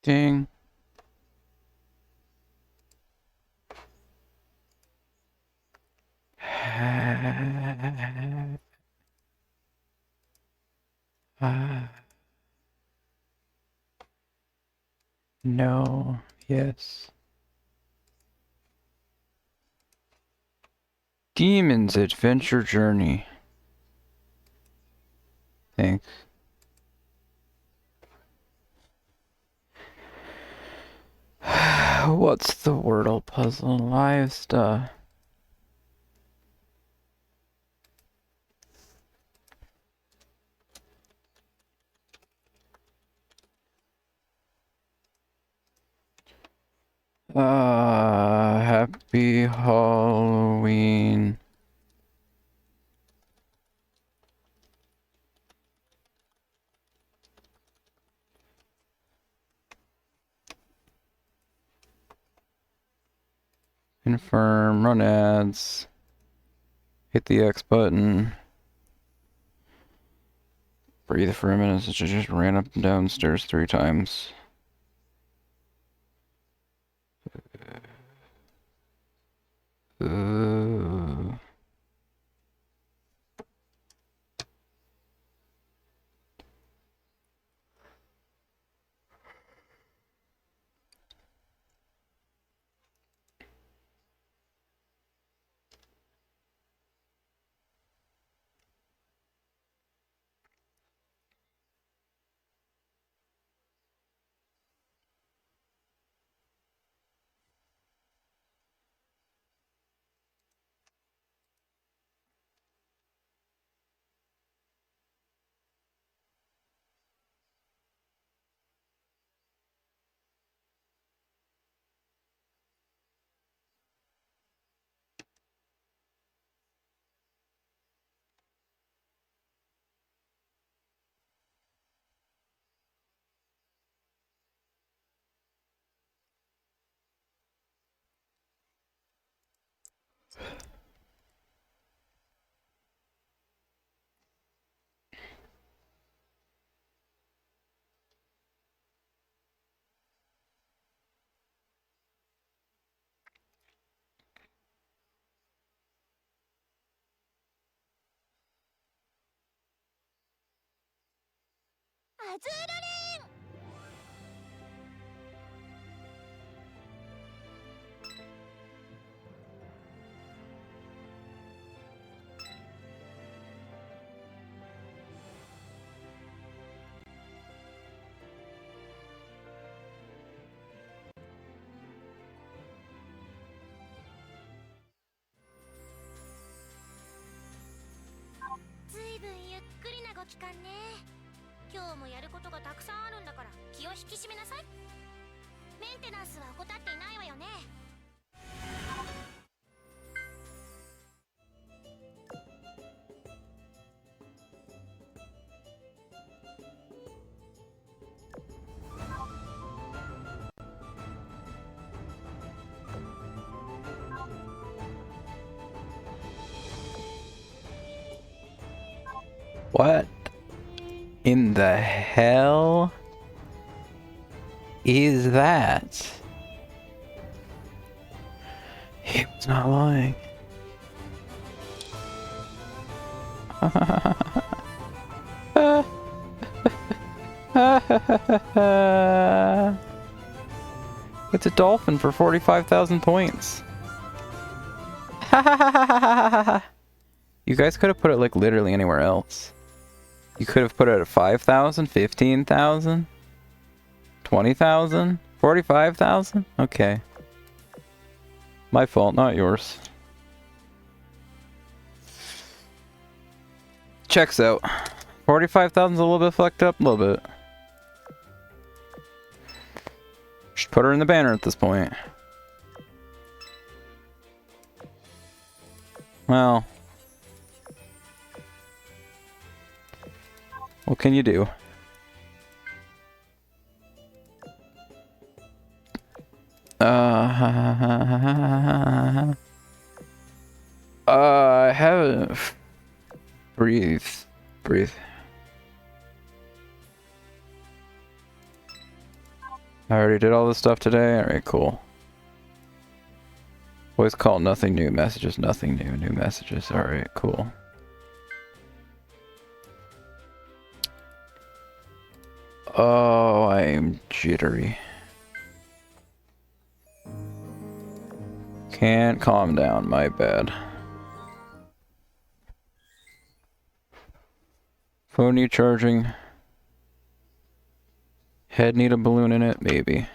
Ding. No. Yes. Demon's Adventure Journey. Thanks. What's the Wordle puzzle? Live stuff. Happy Halloween. Confirm, run ads. Hit the X button. Breathe for a minute since I just ran up and down stairs 3 times. What in the hell is that? He was not lying. It's a dolphin for 45,000 points. You guys could have put it like literally anywhere else. You could have put it at 5,000, 15,000, 20,000, 45,000? Okay. My fault, not yours. Checks out. 45,000 is a little bit fucked up, a little bit. Just put her in the banner at this point. Well. What can you do? I haven't. Breathe. Breathe. I already did all this stuff today. Alright, cool. Voice call, nothing new. Messages, nothing new. New messages. Alright, cool. Oh, I am jittery. Can't calm down, my bad. Phone need charging. Head need a balloon in it? Maybe.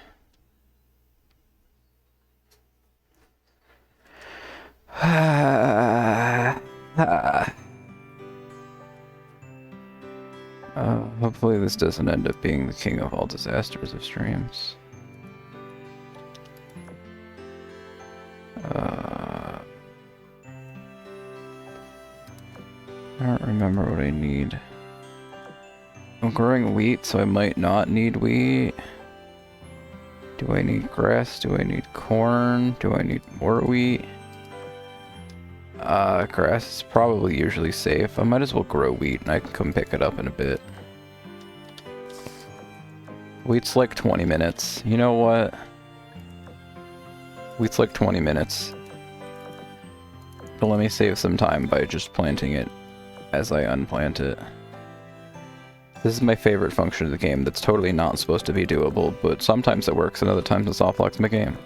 Hopefully this doesn't end up being the king of all disasters of streams. I don't remember what I need. I'm growing wheat, so I might not need wheat. Do I need grass? Do I need corn? Do I need more wheat? Grass is probably usually safe. I might as well grow wheat and I can come pick it up in a bit. Wheat's like 20 minutes. You know what? Wheat's like 20 minutes. But let me save some time by just planting it as I unplant it. This is my favorite function of the game that's totally not supposed to be doable, but sometimes it works and other times it soft locks my game.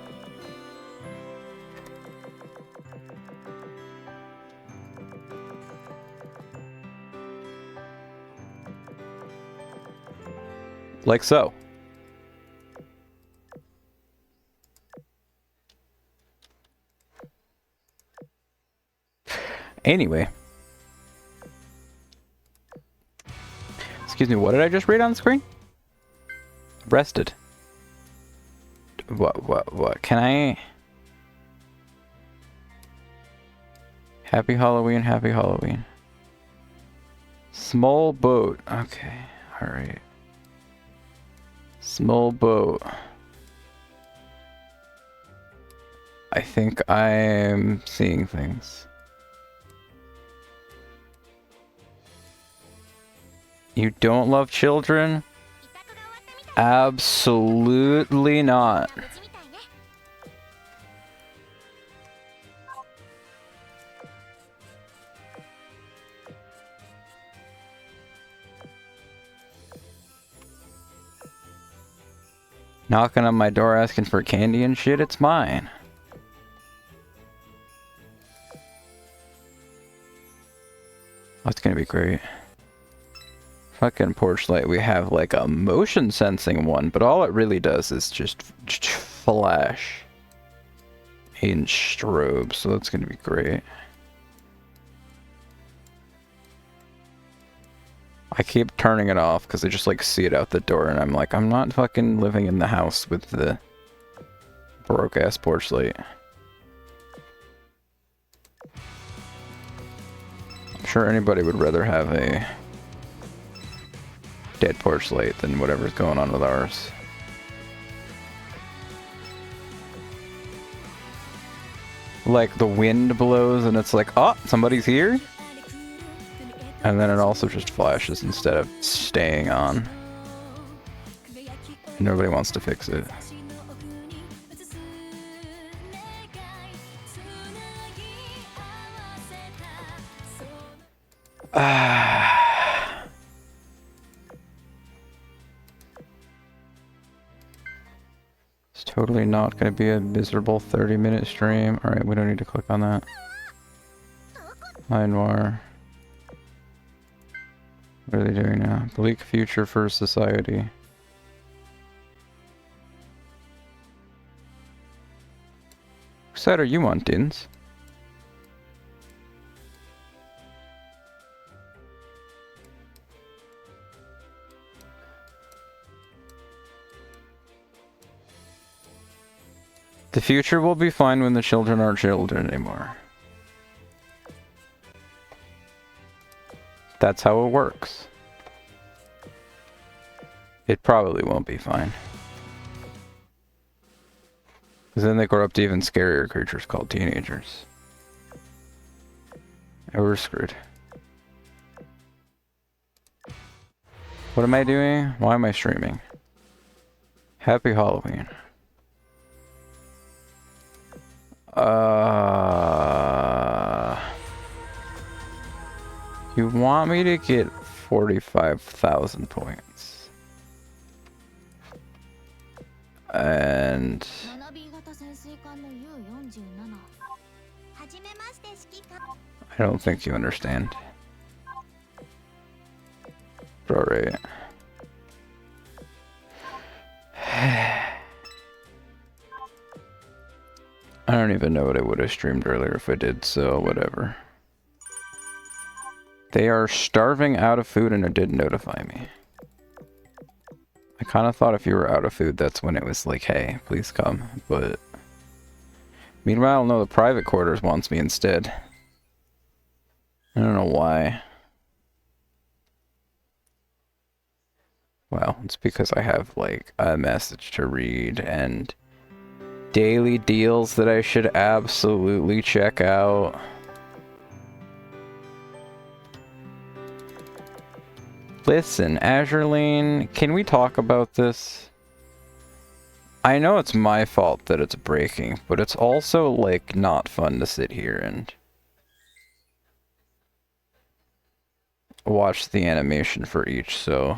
Like so. Anyway. Excuse me, what did I just read on the screen? Rested. What? Can I... Happy Halloween, happy Halloween. Small boat. Okay, alright. Small boat. I think I'm seeing things. You don't love children? Absolutely not. Knocking on my door asking for candy and shit, it's mine. That's gonna be great. Fucking porch light, we have like a motion sensing one, but all it really does is just flash in strobe, so that's gonna be great. I keep turning it off because I just like see it out the door and I'm like, I'm not fucking living in the house with the broke ass porch light. I'm sure anybody would rather have a dead porch light than whatever's going on with ours. Like the wind blows and it's like, oh, somebody's here? And then it also just flashes instead of staying on. Nobody wants to fix it. It's totally not going to be a miserable 30-minute stream. Alright, we don't need to click on that. Hi, Noir. What are they doing now? Bleak future for society. Whose side are you on, Dins? The future will be fine when the children aren't children anymore. That's how it works. It probably won't be fine. Because then they grow up to even scarier creatures called teenagers. And we're screwed. What am I doing? Why am I streaming? Happy Halloween. You want me to get 45,000 points. And I don't think you understand. Alright. I don't even know what I would have streamed earlier if I did, so whatever. They are starving out of food and it did notify me. I kind of thought if you were out of food, that's when it was like, hey, please come. But meanwhile, no, the private quarters wants me instead. I don't know why. Well, it's because I have like a message to read and daily deals that I should absolutely check out. Listen, Azurlane, can we talk about this? I know it's my fault that it's breaking, but it's also, like, not fun to sit here and watch the animation for each, so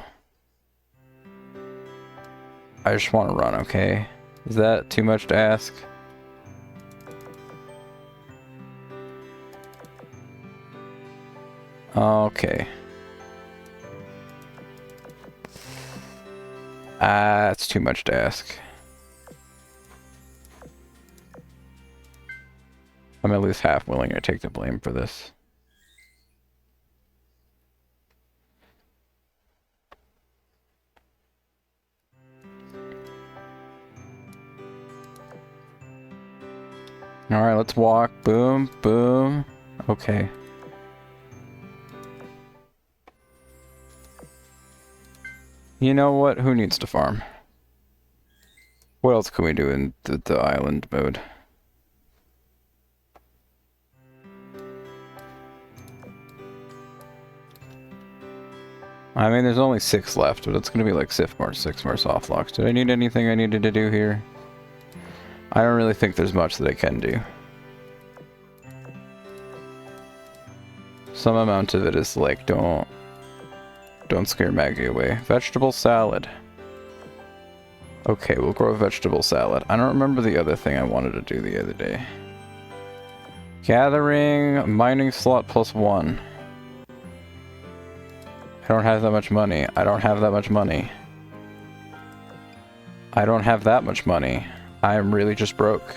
I just want to run, okay? Is that too much to ask? Okay. It's too much to ask. I'm at least half willing to take the blame for this. Alright, let's walk. Boom, boom. Okay. You know what? Who needs to farm? What else can we do in the island mode? I mean, there's only 6 left, but it's gonna be like 6 more soft locks. Did I need anything I needed to do here? I don't really think there's much that I can do. Some amount of it is like, don't scare Maggie away. Vegetable salad. Okay, we'll grow a vegetable salad. I don't remember the other thing I wanted to do the other day. Gathering mining slot +1. I don't have that much money. I don't have that much money. I don't have that much money. I am really just broke.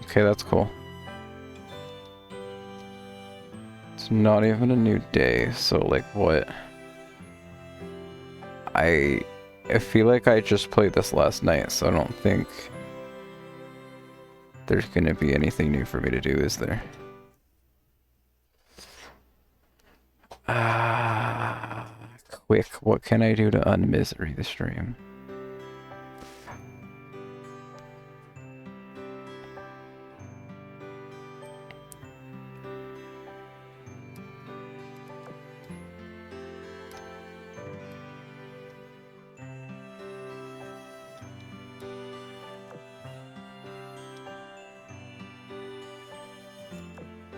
Okay, that's cool. It's not even a new day, so like what? I feel like I just played this last night, so I don't think there's gonna be anything new for me to do, is there? Quick, what can I do to unmisery the stream?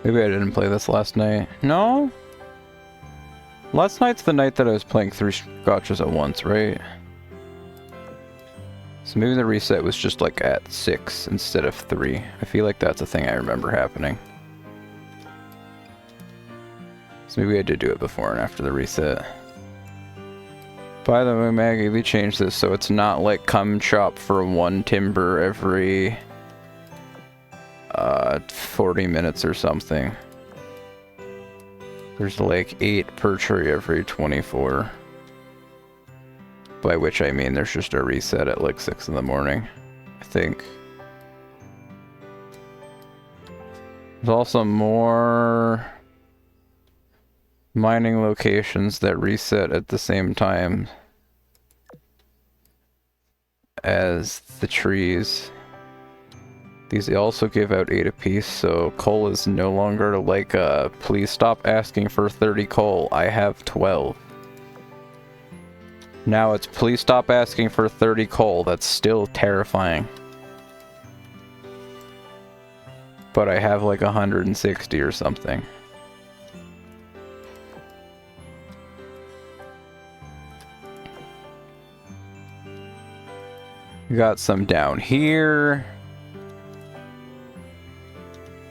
Maybe I didn't play this last night. No? Last night's the night that I was playing 3 scotches at once, right? So maybe the reset was just like at 6 instead of 3. I feel like that's a thing I remember happening. So maybe I did do it before and after the reset. By the way, Maggie, we changed this so it's not like come chop for 1 timber every 40 minutes or something. There's like 8 per tree every 24. By which I mean there's just a reset at like 6 in the morning, I think. There's also more mining locations that reset at the same time as the trees. These also give out 8 apiece, so coal is no longer like please stop asking for 30 coal, I have 12. Now it's please stop asking for 30 coal. That's still terrifying. But I have like 160 or something. We got some down here.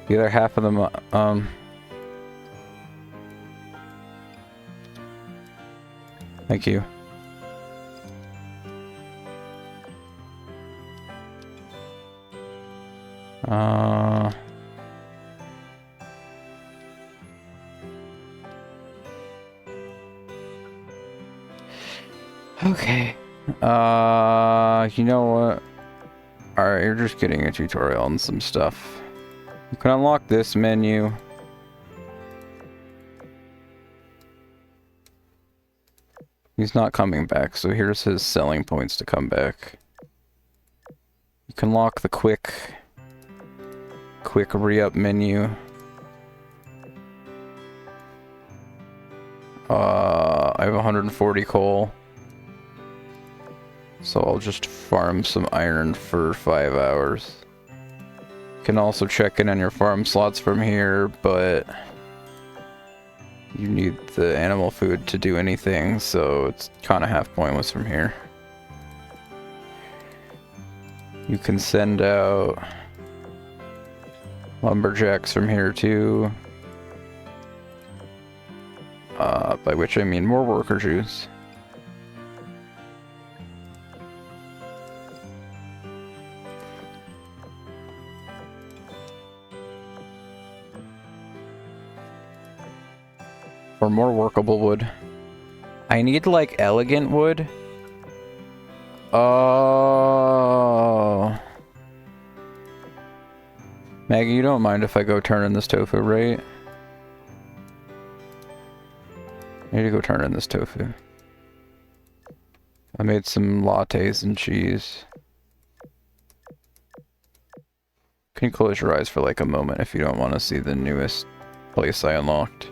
The other half of them, thank you. Okay. You know what? Alright, you're just getting a tutorial on some stuff. You can unlock this menu. He's not coming back, so here's his selling points to come back. You can lock the quick re-up menu. I have 140 coal. So I'll just farm some iron for 5 hours. You can also check in on your farm slots from here, but you need the animal food to do anything, so it's kind of half pointless from here. You can send out lumberjacks from here too. By which I mean more worker juice. Or more workable wood. I need like elegant wood. Oh. Maggie, you don't mind if I go turn in this tofu, right? I need to go turn in this tofu. I made some lattes and cheese. Can you close your eyes for like a moment if you don't want to see the newest place I unlocked?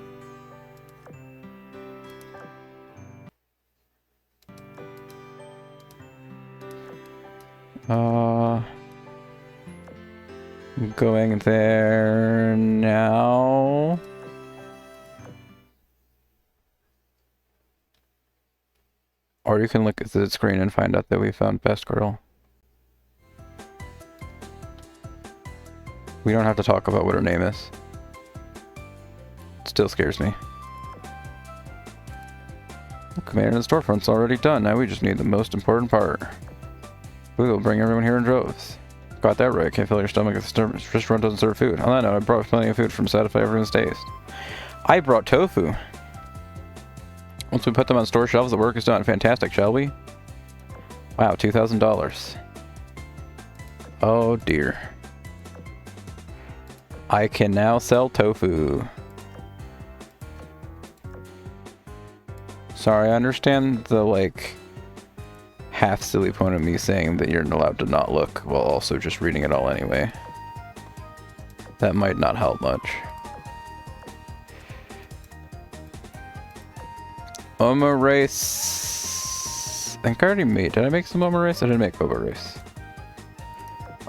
I'm going there now. Or you can look at the screen and find out that we found Best Girl. We don't have to talk about what her name is. It still scares me. The command in the storefront's already done. Now we just need the most important part. We will bring everyone here in droves. Got that right. Can't fill your stomach if the restaurant doesn't serve food. On that note, I brought plenty of food from satisfy everyone's taste. I brought tofu. Once we put them on store shelves, the work is done. Fantastic, shall we? Wow, $2,000. Oh dear. I can now sell tofu. Sorry, I understand the, like, half silly point of me saying that you're allowed to not look while also just reading it all anyway. That might not help much. Oma rice. I think I already made. Did I make some Oma rice? I didn't make Oma rice.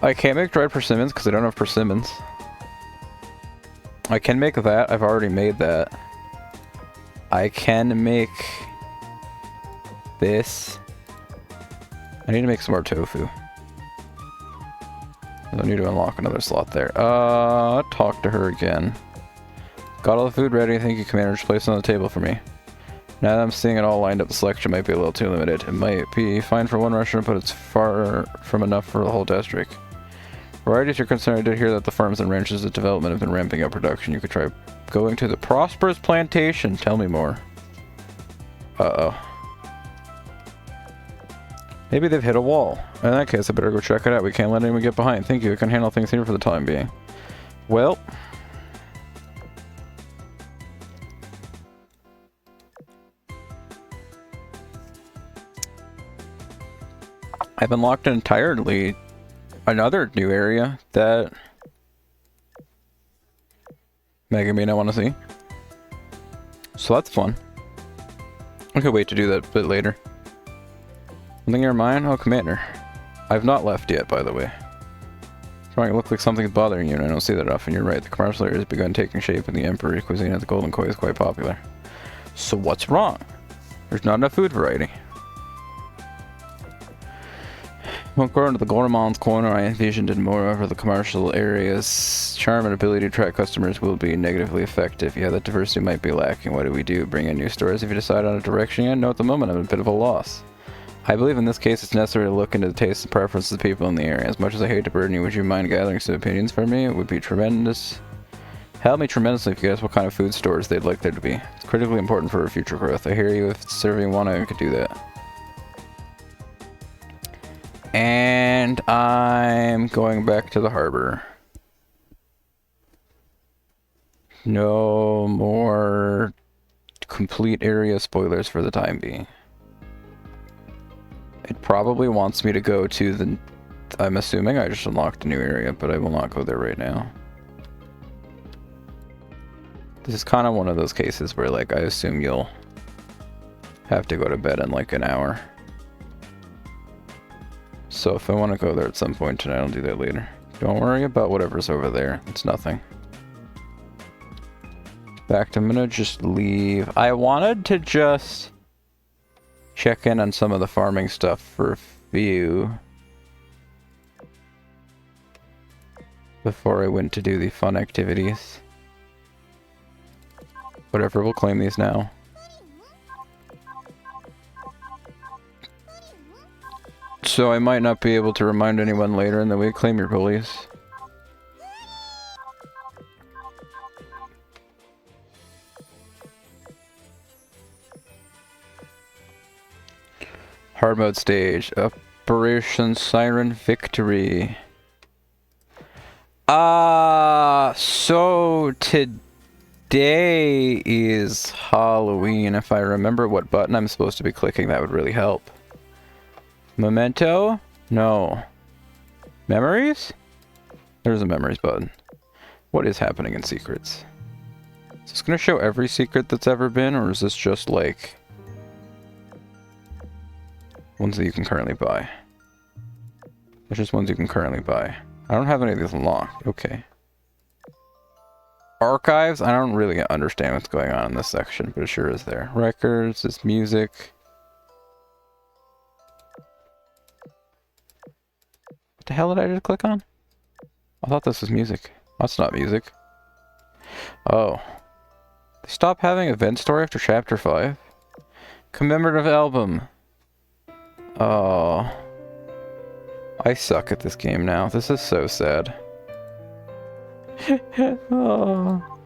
I can't make dried persimmons because I don't have persimmons. I can make that. I've already made that. I can make this. I need to make some more tofu. I need to unlock another slot there. Talk to her again. Got all the food ready. Thank you, Commander. Just place it on the table for me. Now that I'm seeing it all lined up, the selection might be a little too limited. It might be fine for one restaurant, but it's far from enough for the whole district. Varieties you're concerned, I did hear that the farms and ranches of development have been ramping up production. You could try going to the Prosperous Plantation. Tell me more. Uh-oh. Maybe they've hit a wall. In that case, I better go check it out. We can't let anyone get behind. Thank you. I can handle things here for the time being. Well. I've unlocked entirely another new area that Megan may not want to see. So that's fun. I could wait to do that a bit later. Something in your mind? Oh, Commander. I've not left yet, by the way. Trying to look like something's bothering you, and I don't see that often. You're right. The commercial area has begun taking shape, and the Emperor's cuisine at the Golden Koi is quite popular. So what's wrong? There's not enough food variety. According to the Gourmand's Corner, I envisioned it moreover the commercial area's charm and ability to attract customers will be negatively effective. Yeah, that diversity might be lacking. What do we do? Bring in new stores if you decide on a direction yet? No, at the moment I'm a bit of a loss. I believe in this case it's necessary to look into the tastes and preferences of the people in the area. As much as I hate to burden you, would you mind gathering some opinions for me? It would be tremendous. Help me tremendously if you guess what kind of food stores they'd like there to be. It's critically important for our future growth. I hear you. If it's serving one, I could do that. And I'm going back to the harbor. No more complete area spoilers for the time being. It probably wants me to go to the... I'm assuming I just unlocked a new area, but I will not go there right now. This is kind of one of those cases where, like, I assume you'll have to go to bed in like an hour. So if I want to go there at some point tonight, I'll do that later. Don't worry about whatever's over there. It's nothing. Back to, I'm gonna just leave. I wanted to just check in on some of the farming stuff for a few before I went to do the fun activities. Whatever, we'll claim these now. So I might not be able to remind anyone later in the week. Claim your pulleys. Hard mode stage. Operation Siren Victory. So today is Halloween. If I remember what button I'm supposed to be clicking, that would really help. Memento? No. Memories? There's a memories button. What is happening in secrets? Is this going to show every secret that's ever been, or is this just like ones that you can currently buy? It's just ones you can currently buy. I don't have any of these unlocked. Okay. Archives? I don't really understand what's going on in this section, but it sure is there. Records, this music. What the hell did I just click on? I thought this was music. That's not music. Oh. They stopped having event story after chapter 5? Commemorative album. Oh. I suck at this game now. This is so sad. Oh.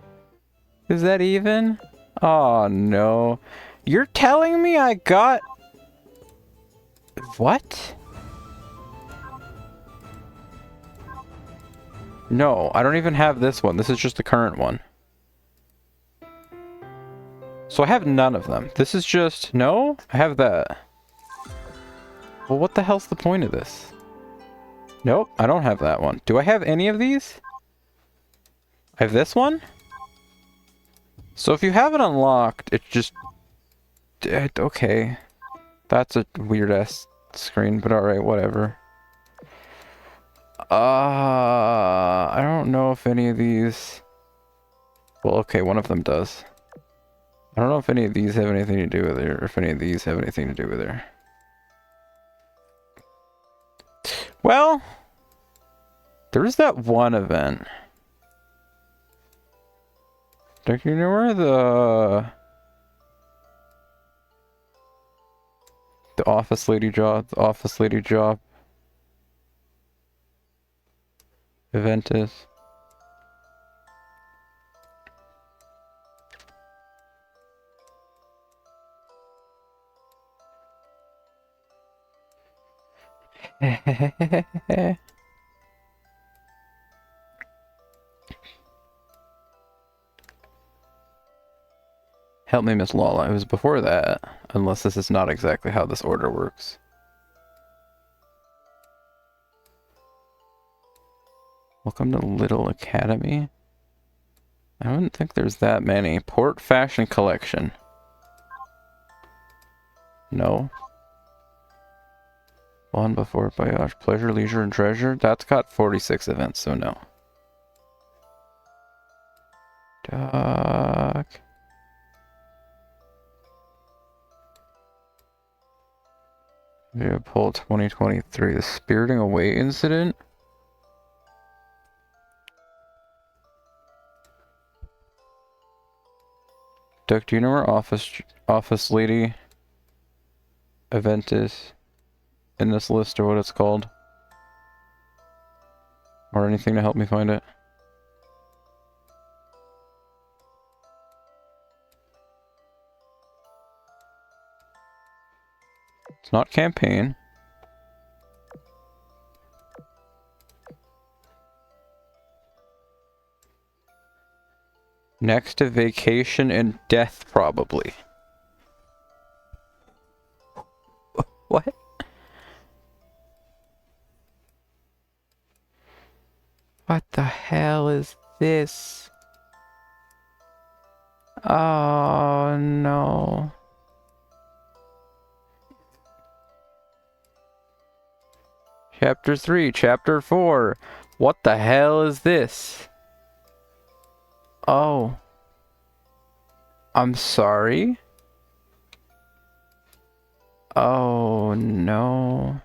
Is that even? Oh no. You're telling me I got... What? No, I don't even have this one. This is just the current one. So I have none of them. This is just... No? I have that. Well, what the hell's the point of this? Nope, I don't have that one. Do I have any of these? I have this one? So if you have it unlocked, it just... Okay. That's a weird-ass screen, but alright, whatever. I don't know if any of these... Well, okay, one of them does. I don't know if any of these have anything to do with it, or if any of these have anything to do with it. Well, there's that one event. Do you know where the office lady job, event is? Help me, Miss Lala. It was before that, unless this is not exactly how this order works. Welcome to Little Academy. I wouldn't think there's that many. Port Fashion Collection. No. One before Voyage. Pleasure, Leisure, and Treasure. That's got 46 events, so no. Duck. Video poll 2023. The Spiriting Away incident? Duck, do you know where office lady event is in this list, or what it's called? Or anything to help me find it? It's not campaign. Next to vacation and death, probably. What? What the hell is this? Oh no. Chapter 3, Chapter 4. What the hell is this? Oh. I'm sorry? Oh no.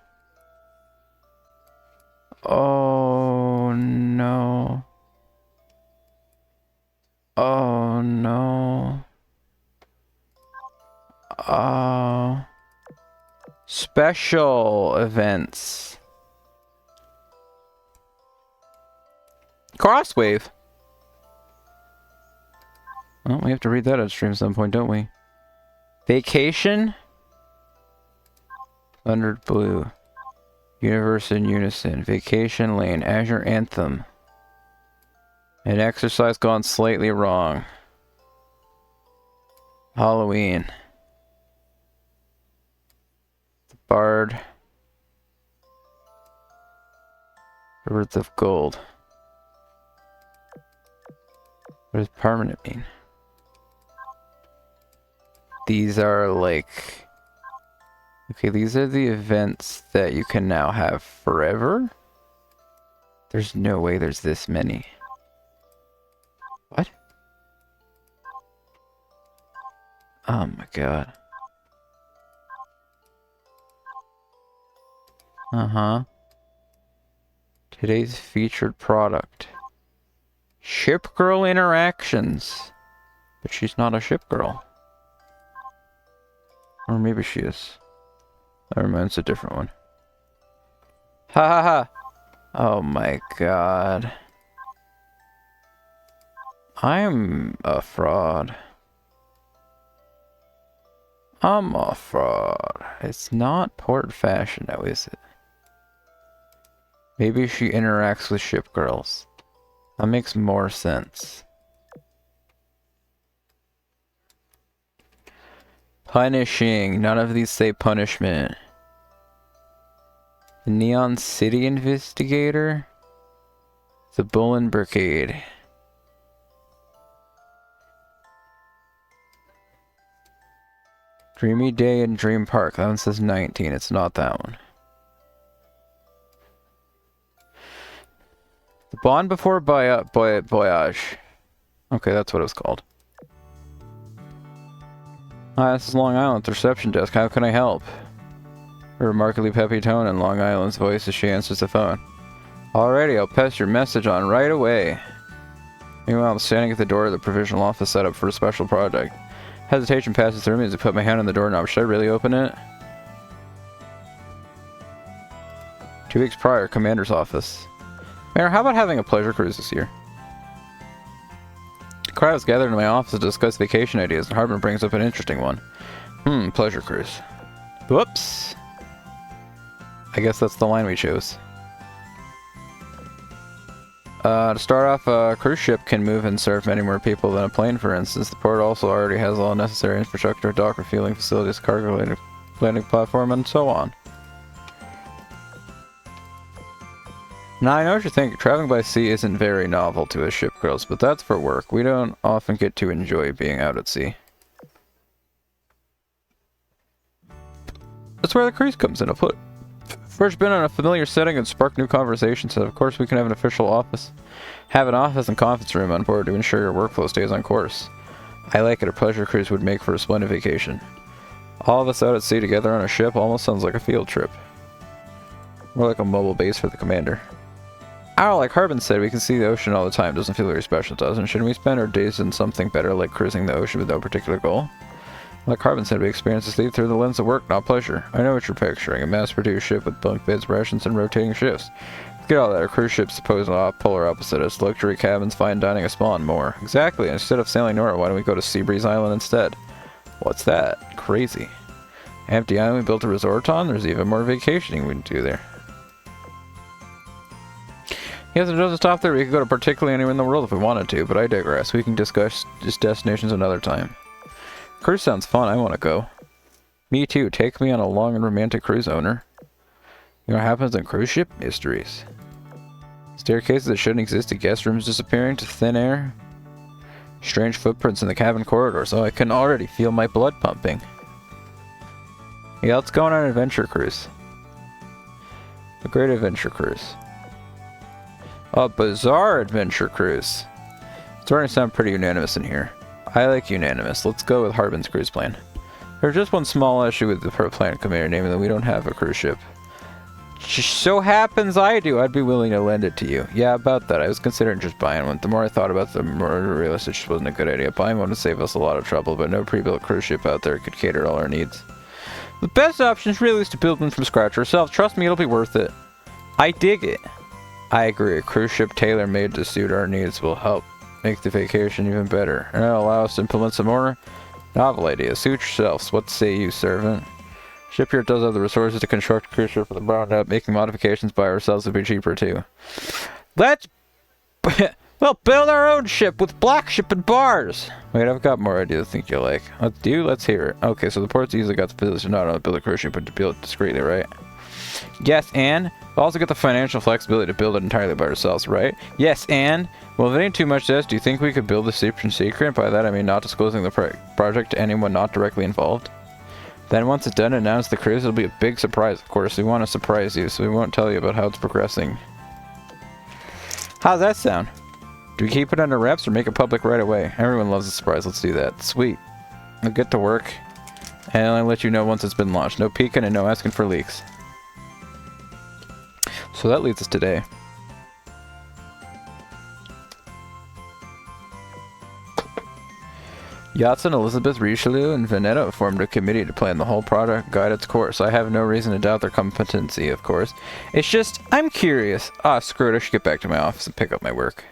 Oh no. Oh no. Special events. Crosswave. Well, we have to read that on stream at some point, don't we? Vacation? Thundered Blue. Universe in Unison. Vacation Lane. Azure Anthem. An exercise gone slightly wrong. Halloween. The Bard. Rivers of Gold. What does permanent mean? These are like... Okay, these are the events that you can now have forever? There's no way there's this many. What? Oh my god. Uh-huh. Today's featured product. Ship Girl Interactions. But she's not a ship girl. Or maybe she is. Never mind, it's a different one. Ha ha ha! Oh my god. I'm a fraud. I'm a fraud. It's not port fashion now, is it? Maybe she interacts with ship girls. That makes more sense. Punishing. None of these say punishment. The Neon City Investigator. The Bullen Brigade. Dreamy Day in Dream Park. That one says 19. It's not that one. The Bond Before Voyage. Okay, that's what it was called. Hi, this is Long Island, the reception desk. How can I help? A remarkably peppy tone in Long Island's voice as she answers the phone. Alrighty, I'll pass your message on right away. Meanwhile, I'm standing at the door of the provisional office set up for a special project. Hesitation passes through me as I put my hand on the doorknob. Should I really open it? 2 weeks prior, Commander's office. Mayor, how about having a pleasure cruise this year? The crowd is gathered in my office to discuss vacation ideas, and Hardman brings up an interesting one. Pleasure cruise. Whoops! I guess that's the line we chose. To start off, a cruise ship can move and serve many more people than a plane, for instance. The port also already has all necessary infrastructure, dock refueling facilities, cargo landing platform, and so on. Now, I know what you think. Traveling by sea isn't very novel to us ship girls, but that's for work. We don't often get to enjoy being out at sea. That's where the cruise comes in. I'll put First been in a familiar setting and spark new conversations, so of course we can have an official office. Have an office and conference room on board to ensure your workflow stays on course. I like it. A pleasure cruise would make for a splendid vacation. All of us out at sea together on a ship almost sounds like a field trip. More like a mobile base for the commander. Oh, like Harbin said, we can see the ocean all the time. Doesn't feel very special, doesn't it? Shouldn't we spend our days in something better, like cruising the ocean with no particular goal? Like Harbin said, we experience sleep through the lens of work, not pleasure. I know what you're picturing. A mass-produced ship with bunk beds, rations, and rotating shifts. Forget all that. A cruise ship's supposed polar opposite us. Luxury cabins, fine dining, a spa, and more. Exactly. Instead of sailing north, why don't we go to Seabreeze Island instead? What's that? Crazy. Empty island we built a resort on? There's even more vacationing we can do there. Yes, it doesn't stop there. We could go to particularly anywhere in the world if we wanted to, but I digress. We can discuss just destinations another time. Cruise sounds fun. I want to go. Me too. Take me on a long and romantic cruise, owner. You know what happens on cruise ship? Mysteries. Staircases that shouldn't exist to guest rooms disappearing to thin air. Strange footprints in the cabin corridors. Oh, I can already feel my blood pumping. Yeah, let's go on an adventure cruise. A great adventure cruise. A bizarre adventure cruise. It's starting to sound pretty unanimous in here. I like unanimous. Let's go with Harbin's cruise plan. There's just one small issue with the planet commander, namely that we don't have a cruise ship. Just so happens I do. I'd be willing to lend it to you. Yeah, about that. I was considering just buying one. The more I thought about it, the more I realized it just wasn't a good idea. Buying one would save us a lot of trouble, but no pre-built cruise ship out there could cater to all our needs. The best option is really is to build one from scratch ourselves. Trust me, it'll be worth it. I dig it. I agree. A cruise ship tailor-made to suit our needs will help make the vacation even better. And it'll allow us to implement some more novel ideas. Suit yourselves. What say you, servant? Shipyard does have the resources to construct a cruise ship from the ground up. Making modifications by ourselves would be cheaper too. Let's well build our own ship with black ship and bars. Wait, I've got more ideas I think you'll like. Let's hear it. Okay, so the ports easily got the position not to build a cruise ship, but to build it discreetly, right? Yes, and we'll also get the financial flexibility to build it entirely by ourselves, right? Yes, and well, if it ain't too much to ask, do you think we could build the ship in secret? By that I mean not disclosing the project to anyone not directly involved. Then once it's done and announced the cruise, it'll be a big surprise, of course. We want to surprise you, so we won't tell you about how it's progressing. How's that sound? Do we keep it under wraps or make it public right away? Everyone loves a surprise. Let's do that. Sweet. I'll get to work, and I'll let you know once it's been launched. No peeking and no asking for leaks. So that leads us today. Yatsen, Elizabeth, Richelieu, and Veneta formed a committee to plan the whole product, guide its course. I have no reason to doubt their competency, of course. It's just, I'm curious. Ah, screw it, I should get back to my office and pick up my work.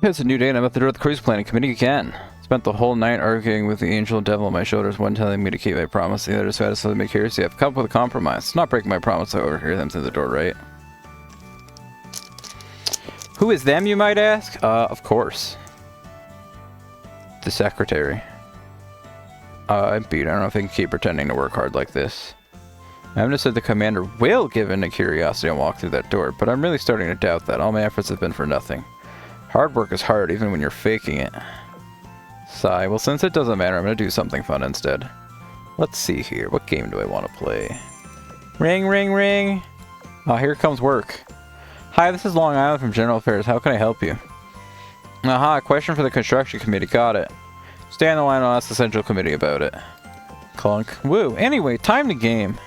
It's a new day and I'm at the door of the cruise planning committee again. Spent the whole night arguing with the angel and devil on my shoulders, one telling me to keep my promise, the other satisfied with my curiosity. I've come up with a compromise. It's not breaking my promise to overhear them through the door, right? Who is them, you might ask? Of course. The secretary. I'm beat. I don't know if I can keep pretending to work hard like this. Amna said the commander will give in to curiosity and walk through that door, but I'm really starting to doubt that. All my efforts have been for nothing. Hard work is hard, even when you're faking it. Sigh. Well, since it doesn't matter, I'm gonna do something fun instead. Let's see here. What game do I want to play? Ring, ring, ring! Oh, here comes work. Hi, this is Long Island from General Affairs. How can I help you? Aha, question for the construction committee. Got it. Stay on the line, I'll ask the central committee about it. Clunk. Woo! Anyway, time to game.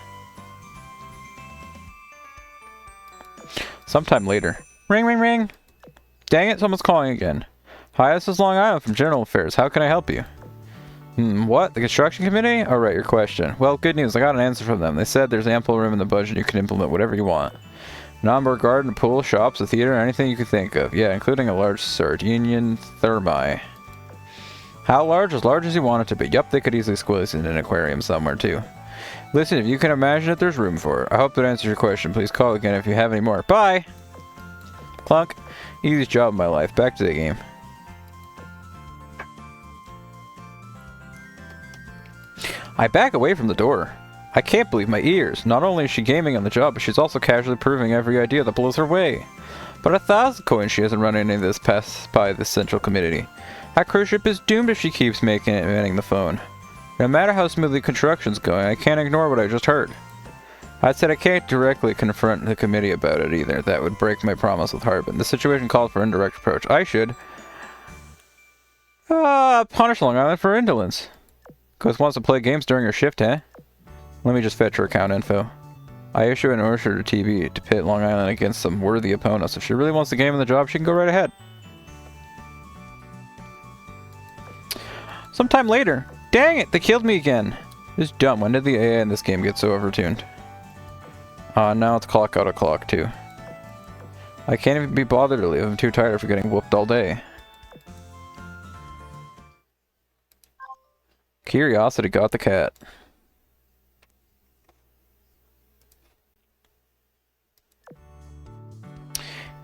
Sometime later. Ring, ring, ring! Dang it, someone's calling again. Hi, this is Long Island from General Affairs. How can I help you? What? The construction committee? Oh, right, your question. Well, good news. I got an answer from them. They said there's ample room in the budget. You can implement whatever you want. An onboard garden, a pool, shops, a theater, anything you could think of. Yeah, including a large Sardinian thermi. How large? As large as you want it to be. Yup, they could easily squeeze in an aquarium somewhere too. Listen, if you can imagine it, there's room for it. I hope that answers your question. Please call again if you have any more. Bye! Clunk. Easiest job in my life. Back to the game. I back away from the door. I can't believe my ears. Not only is she gaming on the job, but she's also casually proving every idea that blows her way. But 1,000 coins she hasn't run any of this past by the central committee. That cruise ship is doomed if she keeps manning the phone. No matter how smoothly construction's going, I can't ignore what I just heard. I said I can't directly confront the committee about it either. That would break my promise with Harbin. The situation calls for indirect approach. I should punish Long Island for indolence. Cause wants to play games during her shift, eh? Let me just fetch her account info. I issue an order to TV to pit Long Island against some worthy opponents. If she really wants the game and the job, she can go right ahead. Sometime later. Dang it, they killed me again. This is dumb. When did the AI in this game get so overtuned? Now it's clock out of clock too. I can't even be bothered to leave. I'm too tired for getting whooped all day. Curiosity got the cat.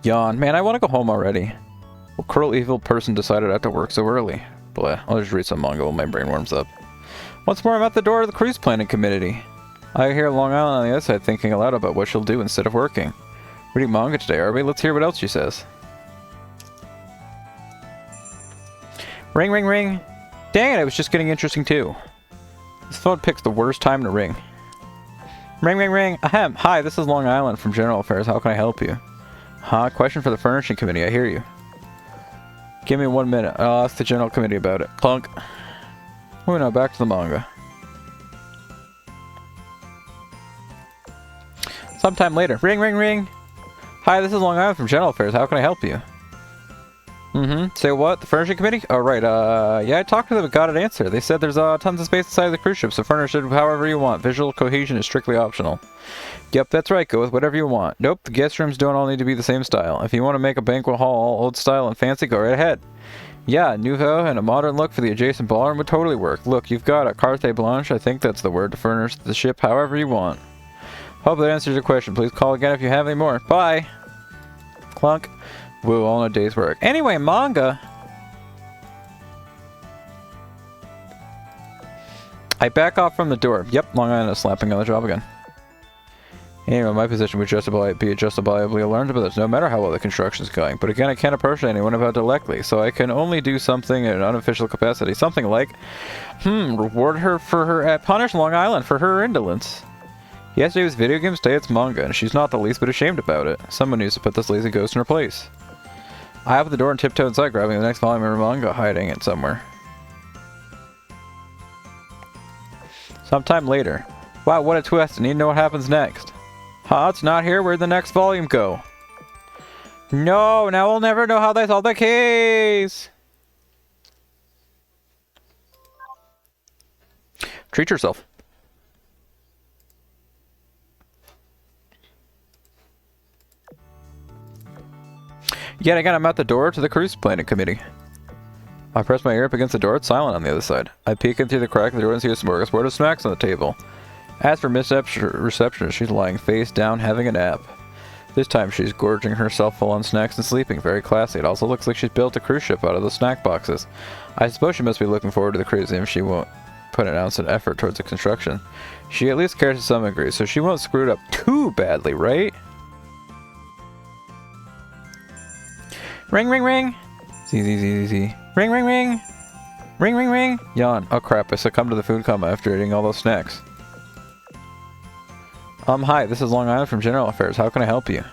Yawn. Man, I want to go home already. What cruel evil person decided I had to work so early? Blah. I'll just read some manga while my brain warms up. Once more, I'm at the door of the cruise planning committee. I hear Long Island on the other side thinking aloud about what she'll do instead of working. Reading manga today, are we? Let's hear what else she says. Ring, ring, ring. Dang it, I was just getting interesting too. This phone picks the worst time to ring. Ring, ring, ring. Ahem. Hi, this is Long Island from General Affairs. How can I help you? Huh? Question for the furnishing committee. I hear you. Give me 1 minute. I'll ask the general committee about it. Clunk. Oh no, back to the manga. Sometime later. Ring, ring, ring. Hi, this is Long Island from General Affairs. How can I help you? Say what? The furnishing committee? Oh, right. Yeah, I talked to them and got an answer. They said there's tons of space inside the cruise ship, so furnish it however you want. Visual cohesion is strictly optional. Yep, that's right. Go with whatever you want. Nope, the guest rooms don't all need to be the same style. If you want to make a banquet hall all old style and fancy, go right ahead. Yeah, nouveau and a modern look for the adjacent ballroom would totally work. Look, you've got a carte blanche, I think that's the word, to furnish the ship however you want. Hope that answers your question. Please call again if you have any more. Bye! Clunk. Woo, all in a day's work. Anyway, manga! I back off from the door. Yep, Long Island is slapping on the job again. Anyway, my position would be justifiably alarmed about this, no matter how well the construction's going. But again, I can't approach anyone about directly, so I can only do something in an unofficial capacity. Something like, reward her for her, punish Long Island for her indolence. Yesterday was video games, today it's manga, and she's not the least bit ashamed about it. Someone needs to put this lazy ghost in her place. I open the door and tiptoe inside, grabbing the next volume of her manga, hiding it somewhere. Sometime later. Wow, what a twist, I need to know what happens next. Huh, it's not here, where'd the next volume go? No, now we'll never know how they solved the case! Treat yourself. Yet again, I'm at the door to the cruise planning committee. I press my ear up against the door, it's silent on the other side. I peek in through the crack of the door and see a smorgasbord of snacks on the table. As for receptionist, she's lying face down, having a nap. This time she's gorging herself full on snacks and sleeping, very classy. It also looks like she's built a cruise ship out of the snack boxes. I suppose she must be looking forward to the cruise, even if she won't put an ounce of effort towards the construction. She at least cares to some degree, so she won't screw it up too badly, right? Ring, ring, ring! Z. Ring, ring, ring! Ring, ring, ring! Yawn. Oh crap, I succumbed to the food coma after eating all those snacks. Hi, this is Long Island from General Affairs. How can I help you?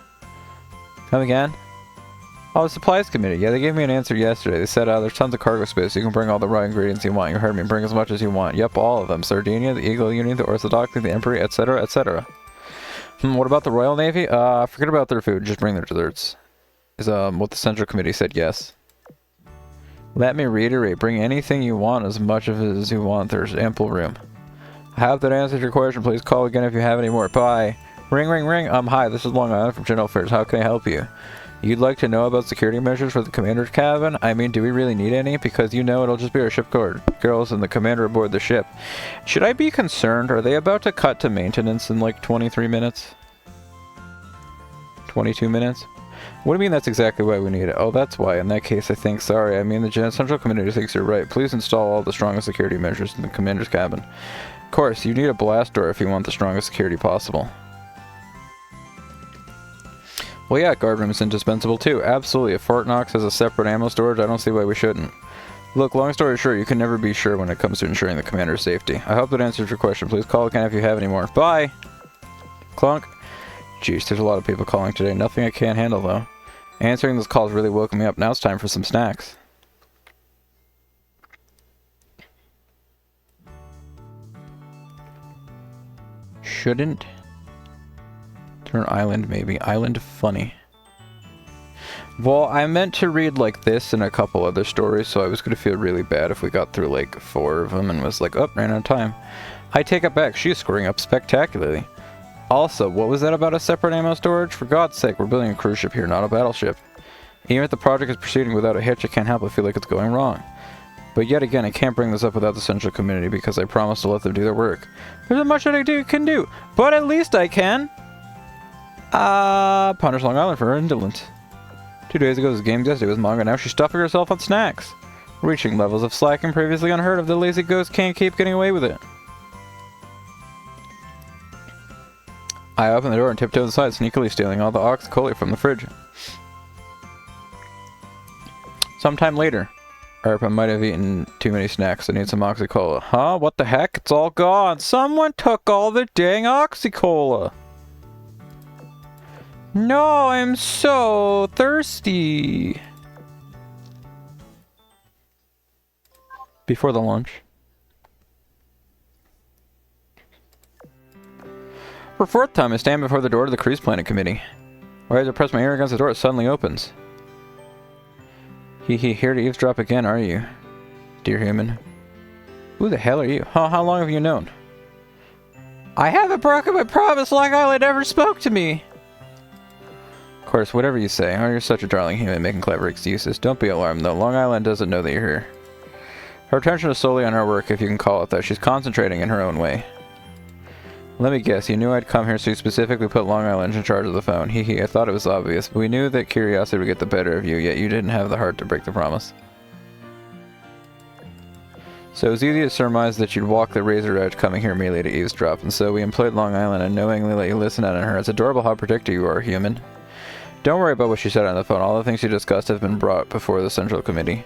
Come again? Oh, the supplies committee. Yeah, they gave me an answer yesterday. They said, there's tons of cargo space. You can bring all the raw ingredients you want. You heard me. Bring as much as you want. Yep, all of them. Sardinia, the Eagle Union, the Orthodoxy, the Emperor, etc., etc. What about the Royal Navy? Forget about their food. Just bring their desserts. Is, what the Central Committee said yes. Let me reiterate. Bring anything you want, as much of it as you want. There's ample room. I hope that answers your question. Please call again if you have any more. Bye. Ring, ring, ring. Hi, this is Long Island from General Affairs. How can I help you? You'd like to know about security measures for the commander's cabin? I mean, do we really need any? Because you know it'll just be our ship girls and the commander aboard the ship. Should I be concerned? Are they about to cut to maintenance in like 23 minutes? 22 minutes? What do you mean that's exactly why we need it? Oh, that's why. In that case, I think. Sorry, I mean the Central Committee thinks you're right. Please install all the strongest security measures in the commander's cabin. Of course, you need a blast door if you want the strongest security possible. Well, yeah, guard room is indispensable too. Absolutely. If Fort Knox has a separate ammo storage, I don't see why we shouldn't. Look, long story short, you can never be sure when it comes to ensuring the commander's safety. I hope that answers your question. Please call again if you have any more. Bye! Clunk. Jeez, there's a lot of people calling today. Nothing I can't handle, though. Answering those calls really woke me up. Now it's time for some snacks. Shouldn't. Turn island, maybe. Island funny. Well, I meant to read like this and a couple other stories, so I was going to feel really bad if we got through like 4 of them and was like, oh, ran out of time. I take it back. She's scoring up spectacularly. Also, what was that about a separate ammo storage? For God's sake, we're building a cruise ship here, not a battleship. Even if the project is proceeding without a hitch, I can't help but feel like it's going wrong. But yet again, I can't bring this up without the Central Community because I promised to let them do their work. There's not much that I can do, but at least I can. Punish Long Island for her indolence. 2 days ago, this game yesterday was manga, now she's stuffing herself on snacks. Reaching levels of slacking previously unheard of, the lazy ghost can't keep getting away with it. I open the door and tiptoe inside, sneakily stealing all the oxycola from the fridge. Sometime later, Arpa might have eaten too many snacks and need some oxycola. Huh? What the heck? It's all gone! Someone took all the dang oxycola! No, I'm so thirsty! Before the lunch. For 4th time, I stand before the door to the Cruise Planet Committee. Right as I press my ear against the door, it suddenly opens. Here to eavesdrop again, are you? Dear human. Who the hell are you? How long have you known? I haven't broken my promise. Long Island never spoke to me. Of course, whatever you say. Oh, you're such a darling human, making clever excuses. Don't be alarmed, though. Long Island doesn't know that you're here. Her attention is solely on her work, if you can call it that. She's concentrating in her own way. Let me guess, you knew I'd come here, so you specifically put Long Island in charge of the phone. I thought it was obvious, but we knew that curiosity would get the better of you, yet you didn't have the heart to break the promise. So it was easy to surmise that you'd walk the razor edge coming here merely to eavesdrop, and so we employed Long Island and knowingly let you listen in on her. It's adorable how protective you are, human. Don't worry about what she said on the phone. All the things you discussed have been brought before the Central Committee.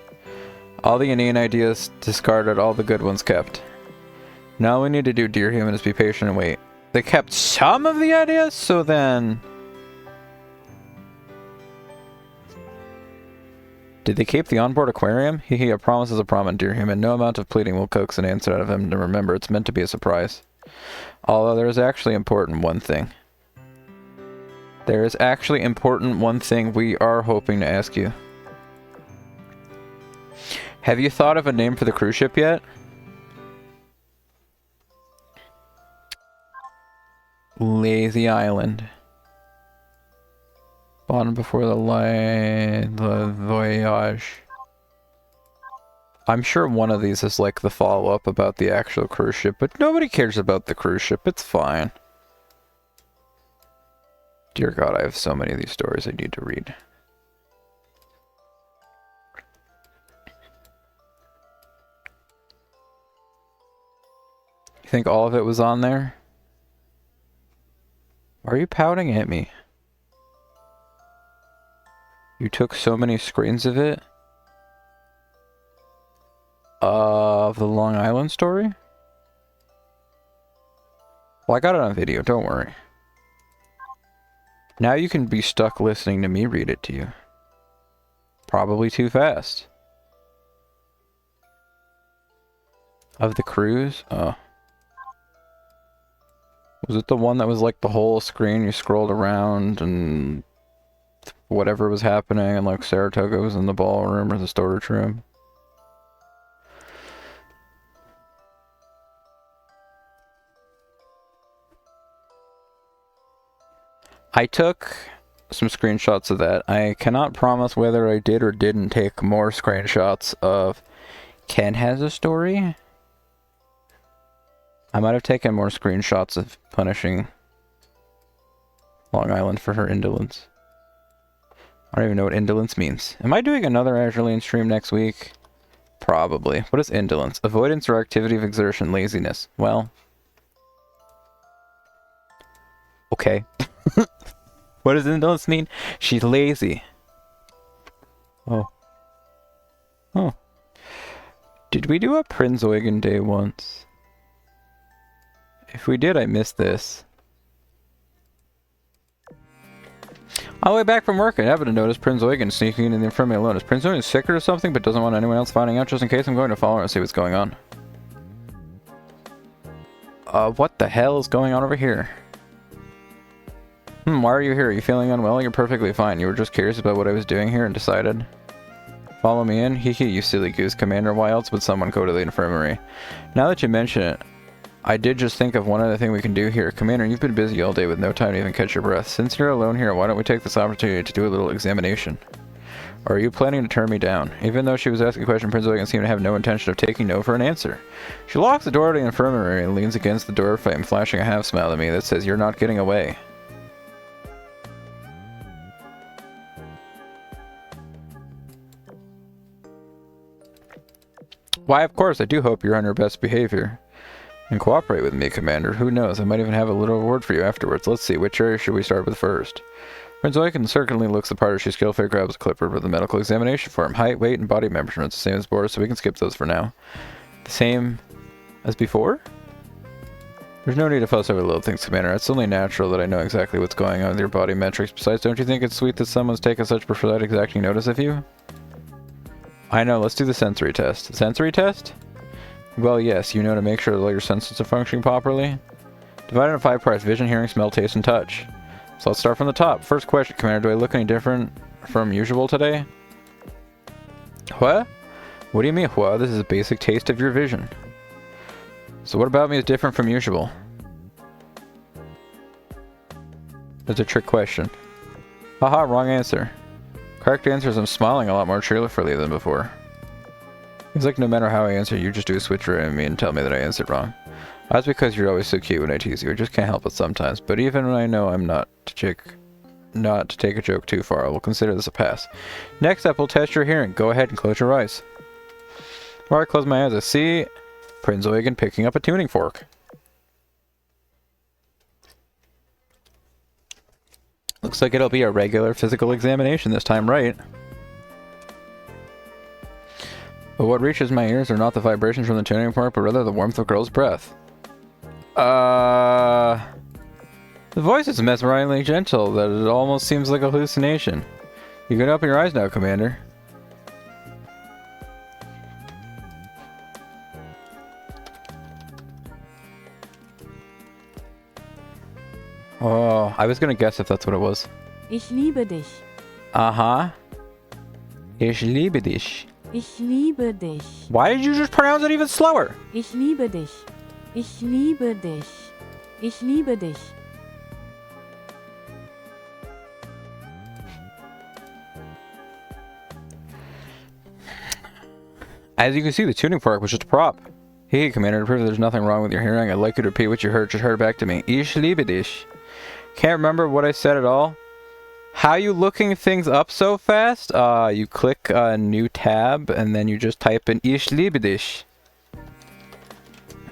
All the inane ideas discarded, all the good ones kept. Now all we need to do, dear human, is be patient and wait. They kept some of the ideas, so then... Did they keep the onboard aquarium? A promise is a promise, dear human. No amount of pleading will coax an answer out of him to remember. It's meant to be a surprise. Although there is actually important one thing. There is actually important one thing we are hoping to ask you. Have you thought of a name for the cruise ship yet? Lazy Island. Bottom before the voyage. I'm sure one of these is like the follow-up about the actual cruise ship, but nobody cares about the cruise ship. It's fine. Dear God, I have so many of these stories I need to read. You think all of it was on there? Why are you pouting at me? You took so many screens of it? Of the Long Island story? Well, I got it on video, don't worry. Now you can be stuck listening to me read it to you. Probably too fast. Of the cruise? Oh. Was it the one that was like the whole screen, you scrolled around and whatever was happening and like Saratoga was in the ballroom or the storage room? I took some screenshots of that. I cannot promise whether I did or didn't take more screenshots of Ken has a story. I might have taken more screenshots of punishing Long Island for her indolence. I don't even know what indolence means. Am I doing another Azurlane stream next week? Probably. What is indolence? Avoidance or activity of exertion, laziness. Well. Okay. What does indolence mean? She's lazy. Oh. Oh. Did we do a Prinz Eugen day once? If we did, I missed this. On the way back from work, I happened to notice Prinz Eugen sneaking in front of me alone. Is Prinz Eugen sick or something, but doesn't want anyone else finding out? Just in case, I'm going to follow her and see what's going on. What the hell is going on over here? Why are you here? Are you feeling unwell? You're perfectly fine. You were just curious about what I was doing here and decided. Follow me in? Hee hee, you silly goose. Commander, why else would someone go to the infirmary? Now that you mention it, I did just think of one other thing we can do here. Commander, you've been busy all day with no time to even catch your breath. Since you're alone here, why don't we take this opportunity to do a little examination? Or are you planning to turn me down? Even though she was asking a question, Prinz Eugen seemed to have no intention of taking no for an answer. She locks the door to the infirmary and leans against the door frame, flashing a half-smile at me that says, "You're not getting away." Why, of course, I do hope you're on your best behavior. And cooperate with me, Commander. Who knows, I might even have a little reward for you afterwards. Let's see, which area should we start with first? Prinz Eugen certainly looks the part as she skillfully grabs a clipboard with a medical examination form. Height, weight, and body measurements, the same as Boris, so we can skip those for now. The same as before? There's no need to fuss over little things, Commander. It's only natural that I know exactly what's going on with your body metrics. Besides, don't you think it's sweet that someone's taken such precise exacting notice of you? I know, let's do the sensory test. Sensory test? Well, yes, you know, to make sure that all your senses are functioning properly. Divided into 5 parts: vision, hearing, smell, taste, and touch. So let's start from the top. First question, Commander, do I look any different from usual today? What? What do you mean, what? This is a basic taste of your vision. So what about me is different from usual? That's a trick question. Haha, wrong answer. Correct answer is I'm smiling a lot more cheerfully than before. It's like no matter how I answer, you just do a switch around me and tell me that I answered wrong. That's because you're always so cute when I tease you. I just can't help it sometimes. But even when I know I'm not to take a joke too far, I will consider this a pass. Next up, we'll test your hearing. Go ahead and close your eyes. Before I close my eyes, I see Prinz Eugen picking up a tuning fork. Looks like it'll be a regular physical examination this time, right? But what reaches my ears are not the vibrations from the tuning fork, but rather the warmth of girl's breath. The voice is mesmerizingly gentle that it almost seems like a hallucination. You can open your eyes now, Commander. Oh, I was gonna guess if that's what it was. Ich liebe dich. Uh-huh. Ich liebe dich. Ich liebe dich. Why did you just pronounce it even slower? Ich liebe dich. Ich liebe dich. Ich liebe dich. As you can see, the tuning fork was just a prop. Hey, Commander, to prove there's nothing wrong with your hearing, I'd like you to repeat what you heard. Just heard back to me. Ich liebe dich. Can't remember what I said at all. How you looking things up so fast? You click a new tab, and then you just type in Ich liebe dich.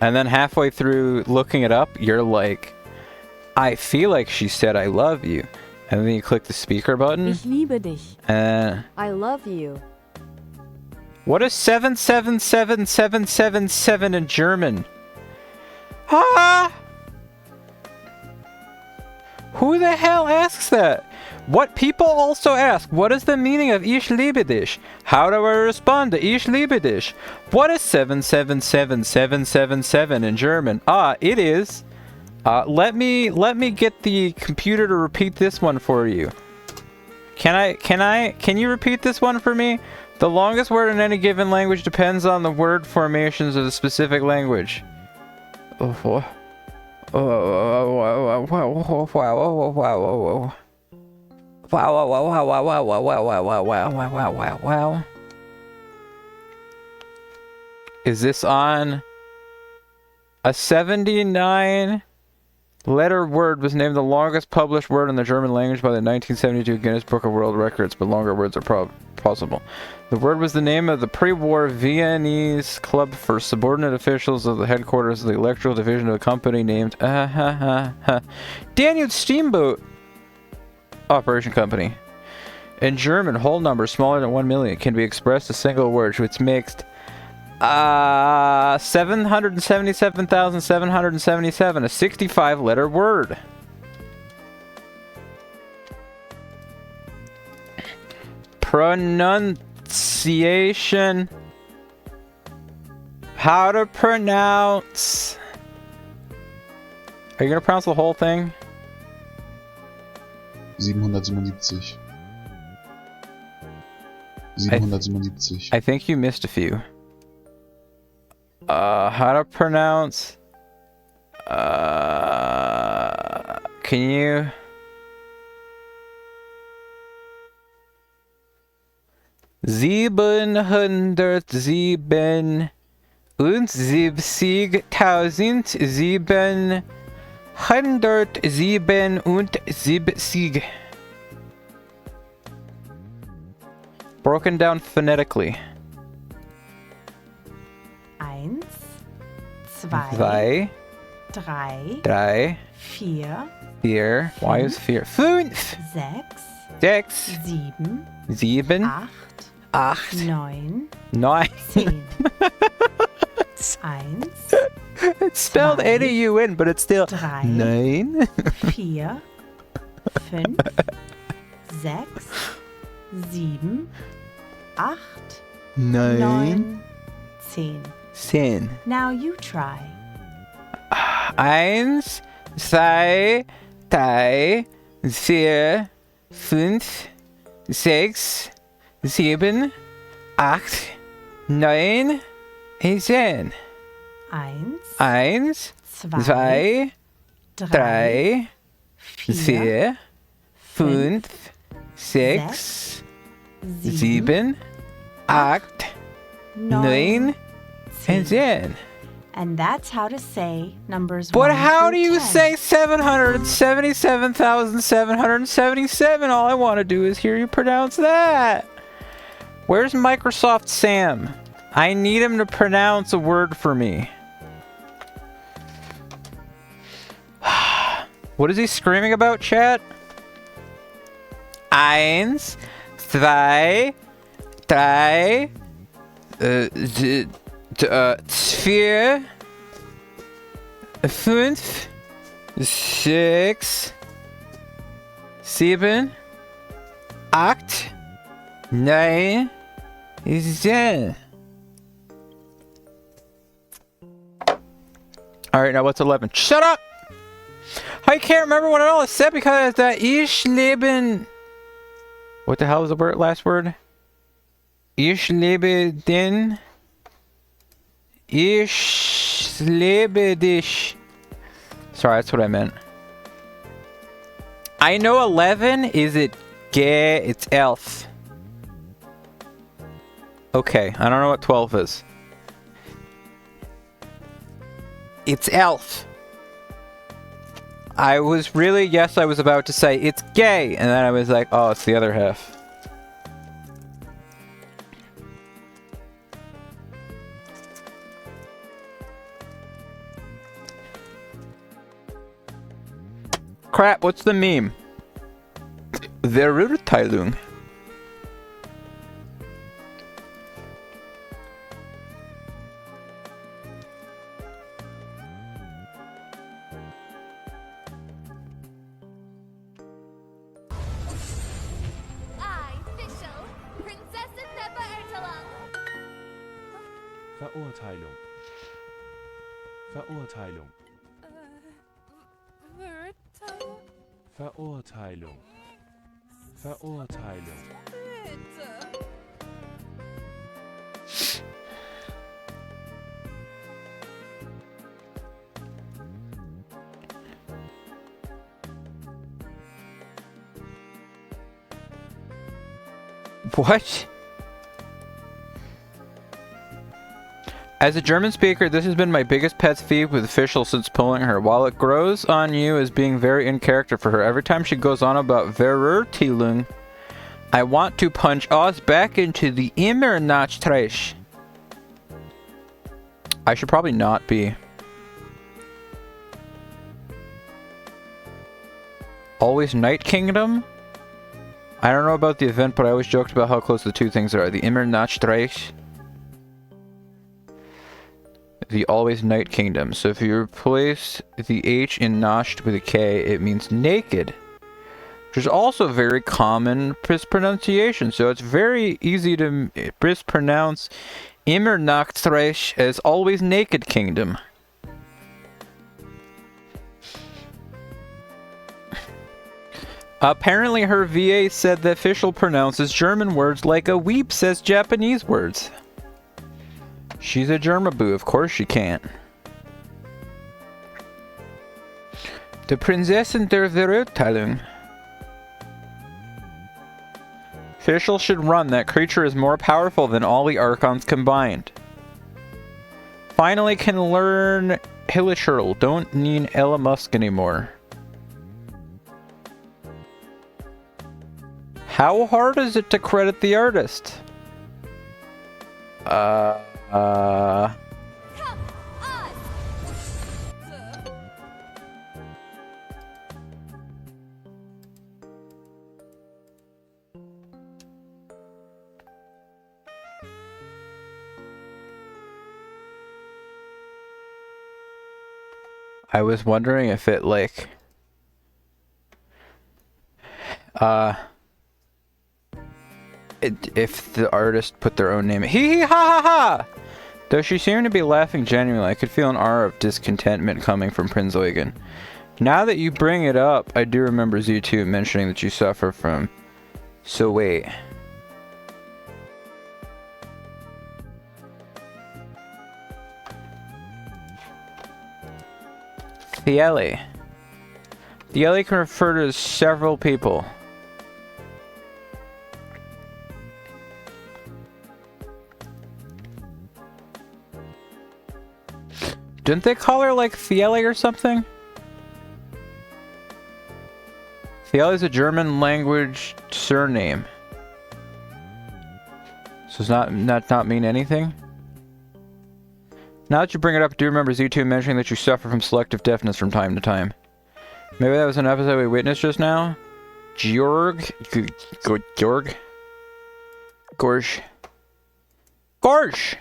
And then halfway through looking it up, you're like, I feel like she said I love you. And then you click the speaker button. Ich liebe dich. I love you. What is 777777 in German? Ah! Who the hell asks that? What people also ask, what is the meaning of Ich liebe dich? How do I respond to Ich liebe dich? What is 777777 in German? It is. Let me get the computer to repeat this one for you. Can you repeat this one for me? The longest word in any given language depends on the word formations of the specific language. Wow. Is this on a 79 letter word was named the longest published word in the German language by the 1972 Guinness Book of World Records, but longer words are possible. The word was the name of the pre-war Viennese club for subordinate officials of the headquarters of the electrical division of a company named Daniel Steamboat Operation Company. In German, whole numbers smaller than 1 million can be expressed as single words, which makes 777,777, a 65-letter word. Pronunciation. How to pronounce. Are you gonna pronounce the whole thing? 777. 777. I think you missed a few. How to pronounce? Can you? 777,777. Broken down phonetically. 1, 2, 2, 3, 3, 4, 4. Why is 4? 5, 6, 6, 7, 7, 8, 8, 9, 9. 10. 1, It's spelled Zwei, N-A-U-N, but it's still 3, 9. 4, 5, 6, 7, 8, 9. 9, 10. 10. Now you try. 1, 2, 3, 4, 5, 6, 7, 8, 9, 10. 1, 1, 2, 3, 4, 5, 6, 7, 8, 9, and 10. And that's how to say numbers But 1 how do through you 10. say 777,777? All I want to do is hear you pronounce that. Where's Microsoft Sam? I need him to pronounce a word for me. What is he screaming about, chat? 1, 2, 3, 4, 5, 6, 7, 8, 9, 10. Alright, now what's 11? Shut up! I can't remember what it all said because that Ich leben... What the hell was the last word? Ich lebe den... Ich lebe dich. Sorry, that's what I meant. I know 11 is it gay, it's elf. Okay, I don't know what 12 is. It's elf. I was about to say it's gay, and then I was like, oh, it's the other half. Crap, what's the meme? Verurteilung. Verurteilung. Verurteilung. Verurteilung. Verurteilung. What? As a German speaker, this has been my biggest pet peeve with officials since pulling her. While it grows on you as being very in character for her, every time she goes on about Verurteilung, I want to punch us back into the Immernachtrash. I should probably not be. Always Night Kingdom? I don't know about the event, but I always joked about how close the two things are. The Immernachtrash. The Always Night Kingdom. So if you replace the H in Nasht with a K, it means naked. Which is also very common mispronunciation. So it's very easy to mispronounce Immernachtrash as Always Naked Kingdom. Apparently her VA said the official pronounces German words like a weep says Japanese words. She's a Germaboo, of course she can't. The Prinzessin der Verurteilung. Official should run. That creature is more powerful than all the Archons combined. Finally can learn Hilichurl. Don't need Ella Musk anymore. How hard is it to credit the artist? I was wondering if it like if the artist put their own name. Hee hee ha ha ha! Though she seemed to be laughing genuinely, I could feel an aura of discontentment coming from Prinz Eugen. Now that you bring it up, I do remember Z2 mentioning that you suffer from. So wait. Thiele. Thiele can refer to several people. Didn't they call her like Thiele or something? Thiele is a German language surname. So it's not mean anything? Now that you bring it up, do remember Z2 mentioning that you suffer from selective deafness from time to time. Maybe that was an episode we witnessed just now? Georg? Georg? Gorsh. Gorsh!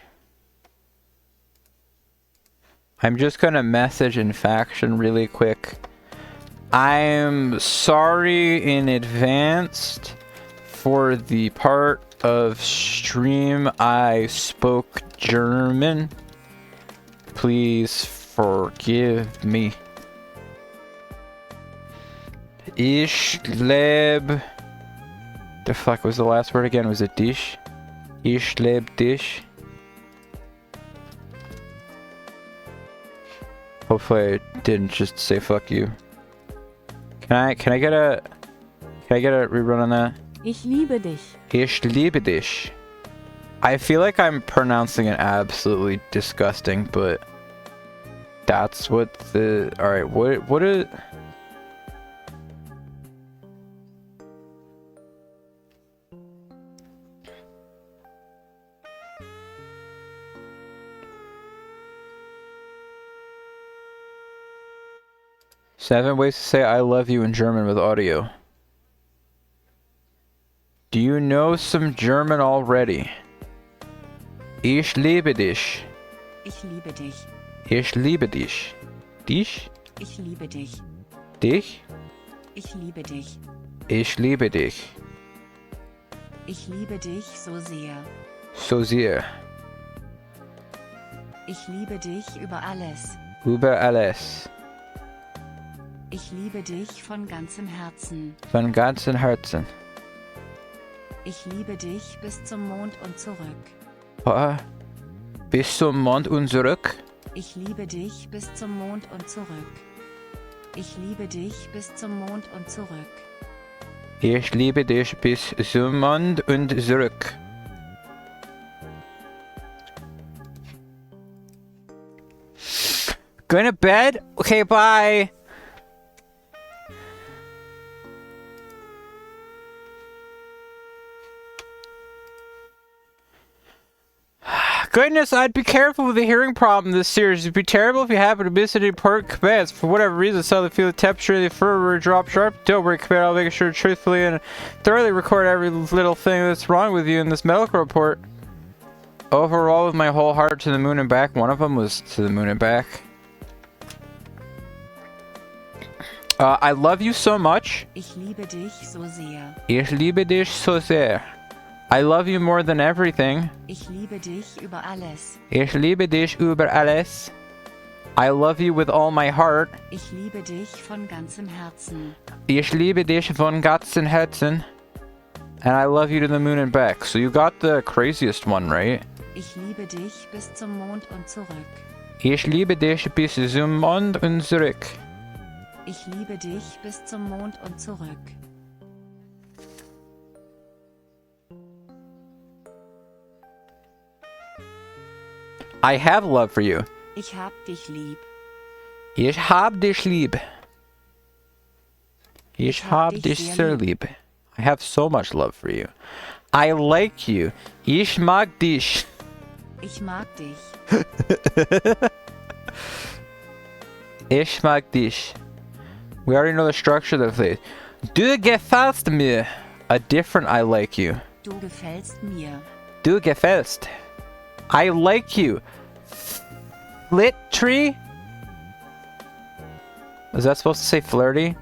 I'm just gonna message in faction really quick. I'm sorry in advance for the part of stream I spoke German. Please forgive me. Ich lebe... The fuck was the last word again? Was it Dich? Ich lebe Dich. Hopefully I didn't just say fuck you. Can I get a rerun on that? Ich liebe dich. Ich liebe dich. I feel like I'm pronouncing it absolutely disgusting, but that's what the... Alright, what is... Seven ways to say I love you in German with audio. Do you know some German already? Ich liebe dich. Ich liebe dich. Ich liebe dich. Dich? Ich liebe dich. Dich? Ich liebe dich. Ich liebe dich. Ich liebe dich so sehr. So sehr. Ich liebe dich über alles. Über alles. Ich liebe dich von ganzem Herzen. Von ganzem Herzen. Ich liebe dich bis zum Mond und zurück. Bis zum Mond und zurück. Ich liebe dich bis zum Mond und zurück. Ich liebe dich bis zum Mond und zurück. Ich liebe dich bis zum Mond und zurück. Going to bed? Okay, bye. Goodness, I'd be careful with the hearing problem this series. It'd be terrible if you happen to miss any important commands. For whatever reason, suddenly feel the temperature of the infirmary drop sharp. Don't worry, command. I'll make sure to truthfully and thoroughly record every little thing that's wrong with you in this medical report. Overall, with my whole heart, to the moon and back. One of them was to the moon and back. I love you so much. Ich liebe dich so sehr. Ich liebe dich so sehr. I love you more than everything. Ich liebe dich über alles. Ich liebe dich über alles. I love you with all my heart. Ich liebe dich von ganzem Herzen. Ich liebe dich von ganzem Herzen. And I love you to the moon and back. So you got the craziest one, right? Ich liebe dich bis zum Mond und zurück. Ich liebe dich bis zum Mond und zurück. Ich liebe dich bis zum Mond und zurück. I have love for you. Ich hab dich lieb. Ich hab dich lieb. Ich hab dich sehr lieb. I have so much love for you. I like you. Ich mag dich. Ich mag dich. Ich mag dich. We already know the structure of the phrase. Du gefällst mir. A different I like you. Du gefällst mir. Du gefällst. I like you. Flit tree? Is that supposed to say flirty?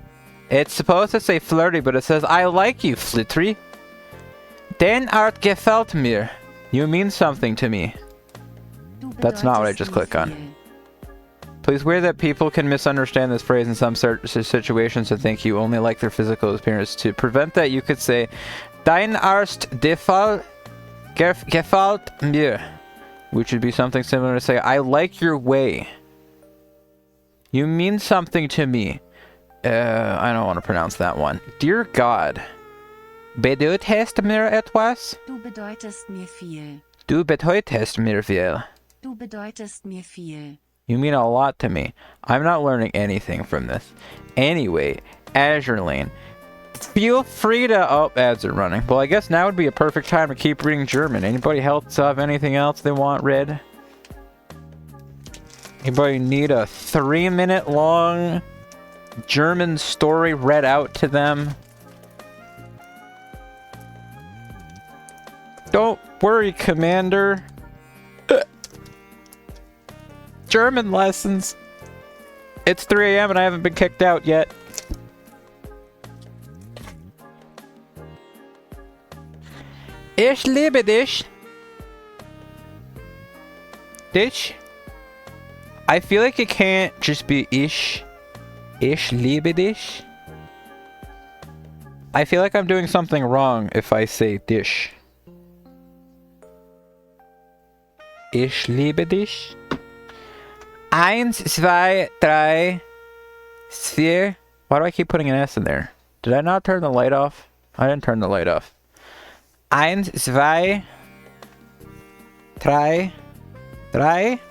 It's supposed to say flirty, but it says I like you, Flitry. Den art gefällt mir. You mean something to me. That's not what I just clicked on. Please aware that people can misunderstand this phrase in some situations and think you only like their physical appearance. To prevent that, you could say, Dein Arzt gefällt mir. Which would be something similar to say, I like your way. You mean something to me. I don't want to pronounce that one. Dear God. Bedeutest mir etwas? Du bedeutest mir viel. Du bedeutest mir viel. Du bedeutest mir viel. You mean a lot to me. I'm not learning anything from this. Anyway, Azure Lane. Feel free to... Oh, ads are running. Well, I guess now would be a perfect time to keep reading German. Anybody else have anything else they want read? Anybody need a 3-minute long German story read out to them? Don't worry, Commander. German lessons. It's 3 AM and I haven't been kicked out yet. Ich liebe dich. Dich? I feel like it can't just be ich. Ich liebe dich. I feel like I'm doing something wrong if I say dich. Ich liebe dich. 1, 2, 3, 4. Why do I keep putting an S in there? Did I not turn the light off? I didn't turn the light off. 1, 2, 3, 3, 4.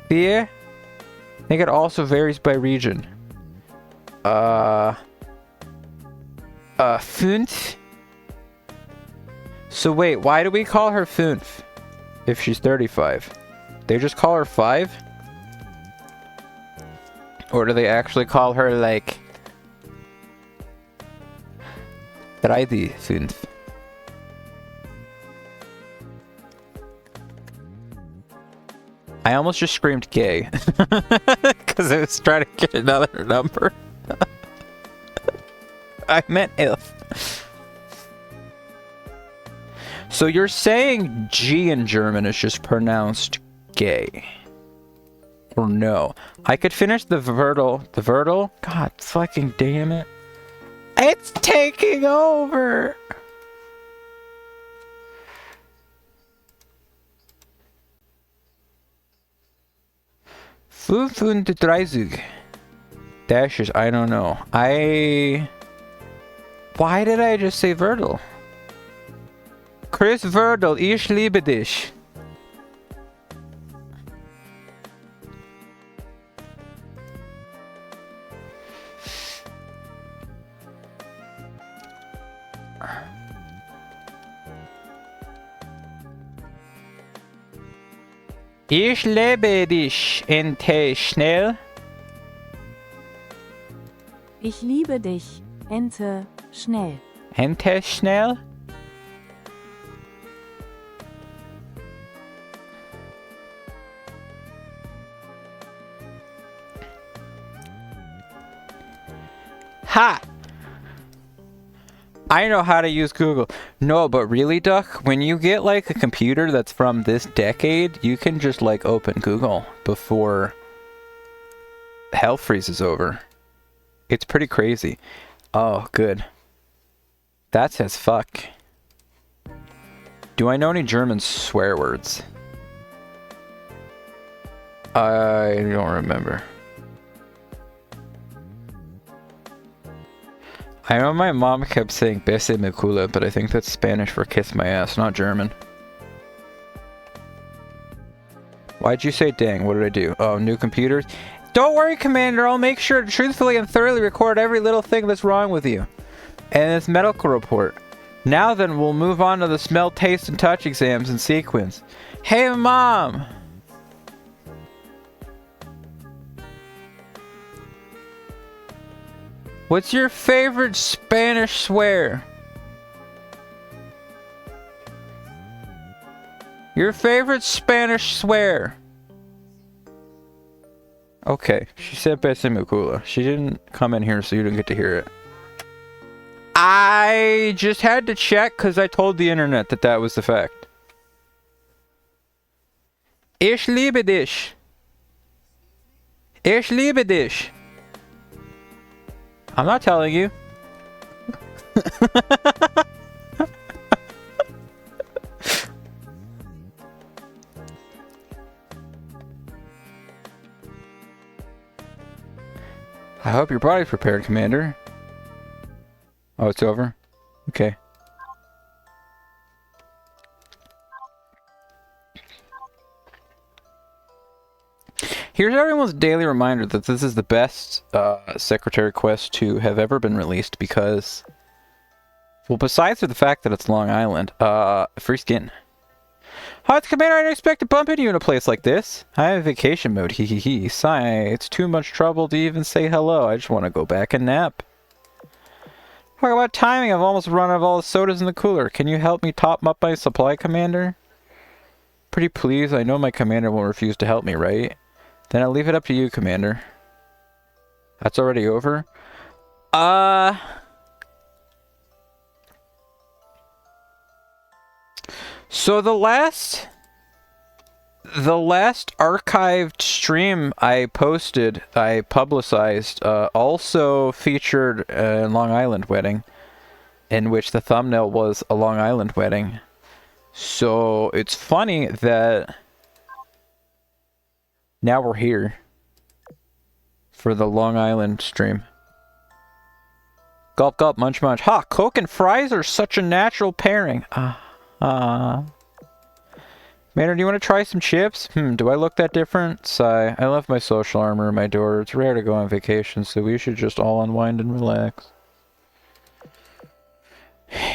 I think it also varies by region. 5. So wait, why do we call her 5 if she's 35? They just call her 5? Or do they actually call her like 35? I almost just screamed gay because I was trying to get another number. I meant if. So you're saying G in German is just pronounced gay? Or no? I could finish the Wordle. The Wordle? God fucking damn it. It's taking over! Fünfunddreißig. Dashes, I don't know. Why did I just say Wordle? Chris Wordle, ich liebe dich. Ich liebe dich, Ente, schnell. Ich liebe dich, Ente, schnell. Ente, schnell. Ha! I know how to use Google. No, but really, Duck, when you get like a computer that's from this decade, you can just like open Google before hell freezes over. It's pretty crazy. Oh, good. That's as fuck. Do I know any German swear words? I don't remember. I know my mom kept saying bese me culo, but I think that's Spanish for kiss my ass, not German. Why'd you say dang? What did I do? Oh, new computers? Don't worry, Commander. I'll make sure to truthfully and thoroughly record every little thing that's wrong with you. And this medical report. Now then, we'll move on to the smell, taste, and touch exams in sequence. Hey, Mom! What's your favorite Spanish swear? Your favorite Spanish swear? Okay, she said bese me culo. She didn't come in here, so you didn't get to hear it. I just had to check because I told the internet that that was the fact. Ich liebe dich. Ich liebe dich. I'm not telling you. I hope your body's prepared, Commander. Oh, it's over? Okay. Here's everyone's daily reminder that this is the best secretary quest to have ever been released because, well, besides for the fact that it's Long Island, free skin. Hi, it's Commander. I didn't expect to bump into you in a place like this. I'm in vacation mode, hee hee hee. Sigh, it's too much trouble to even say hello. I just want to go back and nap. Talk about timing. I've almost run out of all the sodas in the cooler. Can you help me top up my supply, Commander? Pretty please. I know my commander won't refuse to help me, right? Then I'll leave it up to you, Commander. That's already over? So the last archived stream I posted, I publicized, also featured a Long Island wedding, in which the thumbnail was a Long Island wedding. So it's funny that now we're here for the Long Island stream. Gulp gulp, munch munch. Ha! Coke and fries are such a natural pairing. Maynard, do you want to try some chips? Do I look that different? Sigh. I left my social armor in my door. It's rare to go on vacation, so we should just all unwind and relax.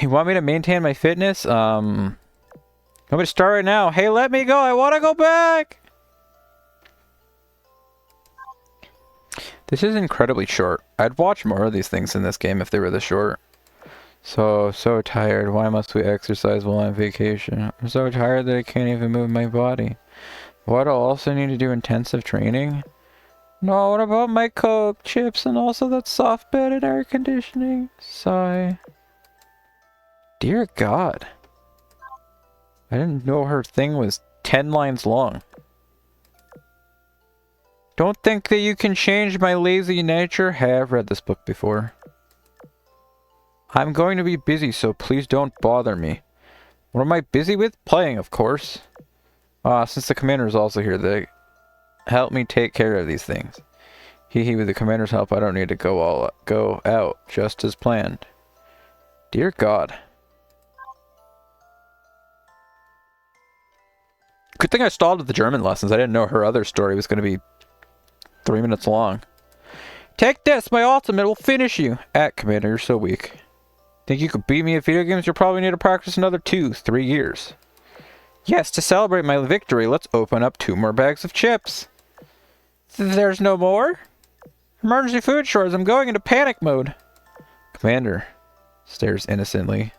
You want me to maintain my fitness? Want me to start right now? Hey, let me go! I want to go back! This is incredibly short. I'd watch more of these things in this game if they were this short. So tired. Why must we exercise while on vacation? I'm so tired that I can't even move my body. What, I'll also need to do intensive training? No, what about my Coke, chips, and also that soft bed and air conditioning? Sigh. Dear God. I didn't know her thing was 10 lines long. Don't think that you can change my lazy nature? Hey, I've read this book before. I'm going to be busy, so please don't bother me. What am I busy with? Playing, of course. Since the commander is also here, they help me take care of these things. Hee hee, with the commander's help, I don't need to go out, just as planned. Dear God. Good thing I stalled with the German lessons. I didn't know her other story was going to be 3 minutes long. Take this! My ultimate will finish you! Commander, you're so weak. Think you could beat me at video games? You'll probably need to practice another 2-3 years. Yes, to celebrate my victory, let's open up 2 more bags of chips. There's no more? Emergency food shortage, I'm going into panic mode. Commander stares innocently.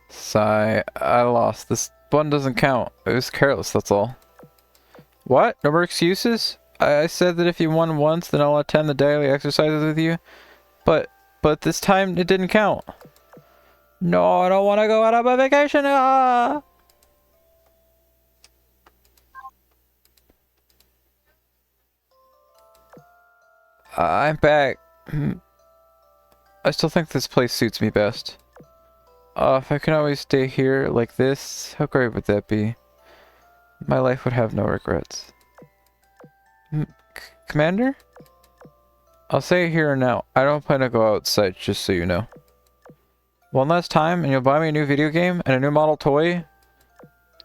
Sigh, I lost. This one doesn't count. It was careless, that's all. What? No more excuses? I said that if you won once, then I'll attend the daily exercises with you. But this time it didn't count. No, I don't want to go out on my vacation. Ah! I'm back. I still think this place suits me best. If I can always stay here like this, how great would that be? My life would have no regrets. Commander? I'll say it here and now. I don't plan to go outside, just so you know. One last time, and you'll buy me a new video game and a new model toy?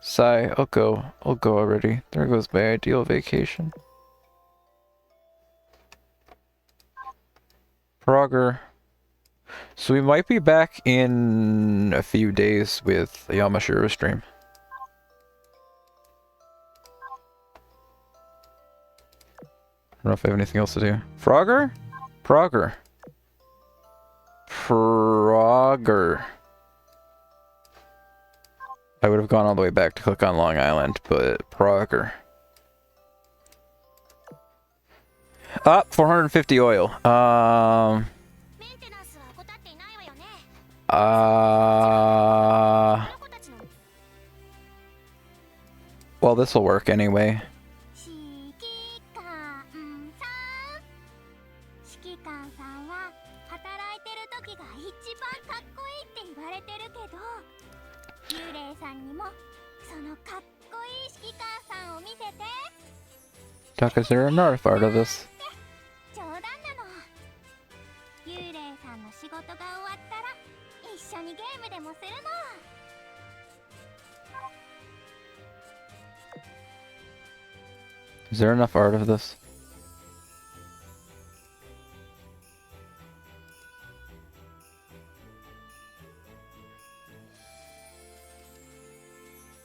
Sigh, I'll go. I'll go already. There goes my ideal vacation. Frogger. So we might be back in a few days with a Yamashiro stream. I don't know if I have anything else to do. Frogger? Frogger. Frogger. I would have gone all the way back to click on Long Island, but Frogger. Up, 450 oil. Well, this will work anyway. Doc, is there another part of this? Is there enough art of this?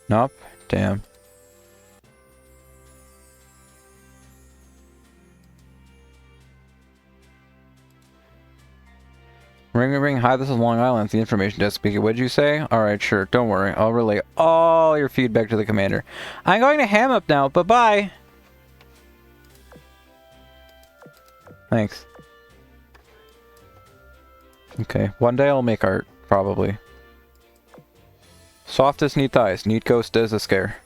Nope. Damn. Ring ring ring. Hi, this is Long Island. The information desk speaking. What'd you say? Alright, sure. Don't worry. I'll relay all your feedback to the commander. I'm going to ham up now. Bye-bye. Thanks. Okay. One day I'll make art. Probably. Softest neat thighs. Neat ghost as a scare.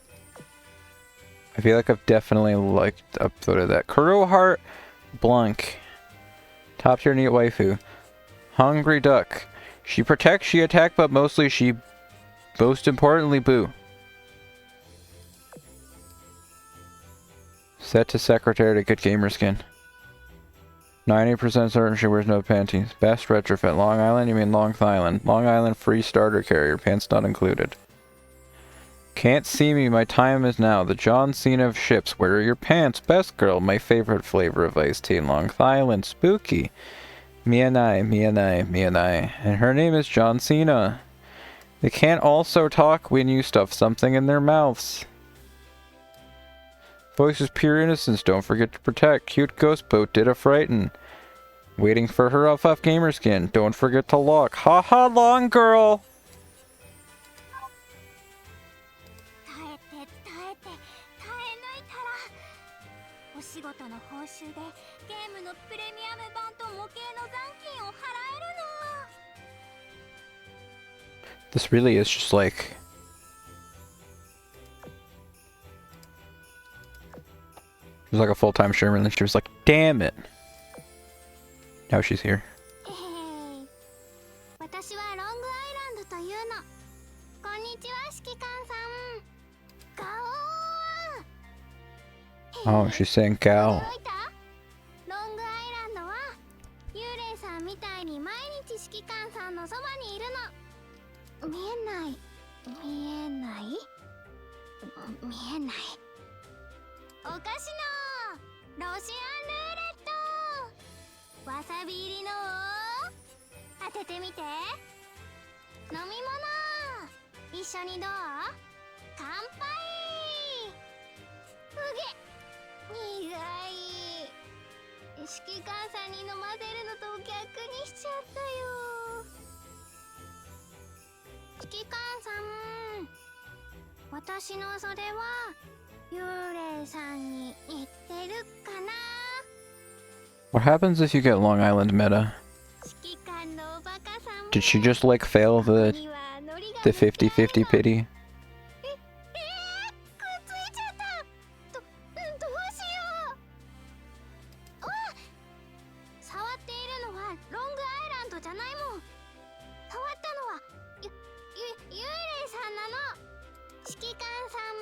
I feel like I've definitely uploaded that. Kuro Heart Blanc. Top tier neat waifu. Hungry duck. She protects, she attack, but mostly she most importantly boo. Set to secretary to get gamer skin. 90% certain she wears no panties. Best retrofit. Long Island? You mean Long Island. Long Island free starter carrier. Pants not included. Can't see me. My time is now. The John Cena of ships. Where are your pants? Best girl. My favorite flavor of iced tea. Long Island. Spooky. Me and I. And her name is John Cena. They can't also talk when you stuff something in their mouths. Voice is pure innocence. Don't forget to protect. Cute ghost boat did a frighten. Waiting for her off gamer skin. Don't forget to lock. Haha, long girl. This really is just like... It was like a full-time Sherman, and she was like, damn it. Now she's here. Oh, she's saying cow. ロングアイランドは幽霊さんみたいに毎日指揮官さんのそばにいるの。見えない見えない見えない。お菓子のロシアンルーレット、わさび入りのを当ててみて。飲み物一緒にどう？乾杯。うげ、苦い。指揮官さんに飲ませるのと逆にしちゃったよ。指揮官さん、私の袖は幽霊さんに似てるかな？ What happens if you get Long Island meta? 指揮官のおバカさんも Did she just like fail ここ the にはノリが the 絶対 50-50 の。 pity? くっついちゃった。どうしよう。わっ、触っているのはロングアイランドじゃないもん。触ったのは幽霊さんなの。指揮官さん、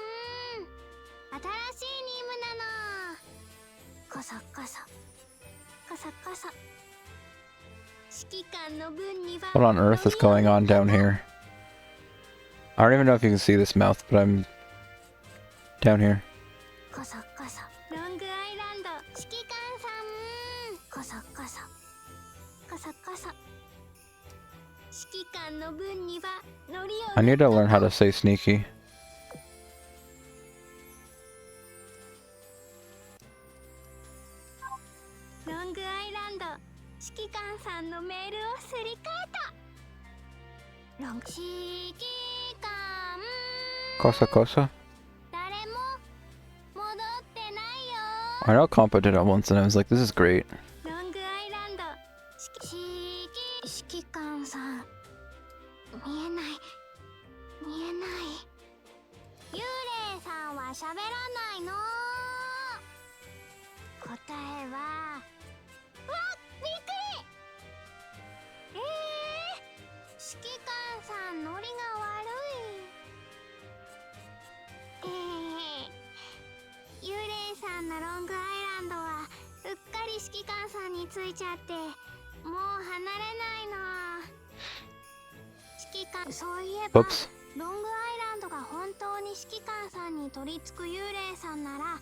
新しい任務なの。こそこそこそこそ。指揮官の分には What on earth is going on down here? I don't even know if you can see this mouth, but I'm down here. こそこそロングアイランド指揮官さん、こそこそこそこそ。指揮官の分にはノリを I need to learn how to say sneaky. ロングアイランド指揮官さんのメールをすり替えた。ロング指揮官、 Cosa cosa? 誰も戻ってないよ。 I know Compa did it once and I was like, this is great. ロングアイランド指揮官さん、見えない見えない。幽霊さんは喋らないの。答えは、わっ、びっくり。指揮官さんノリが悪い。幽霊さんのロングアイランドはうっかり指揮官さんについちゃってもう離れないの。指揮官、そういえば Whoops. ロングアイランドが本当に指揮官さんに取り付く幽霊さんなら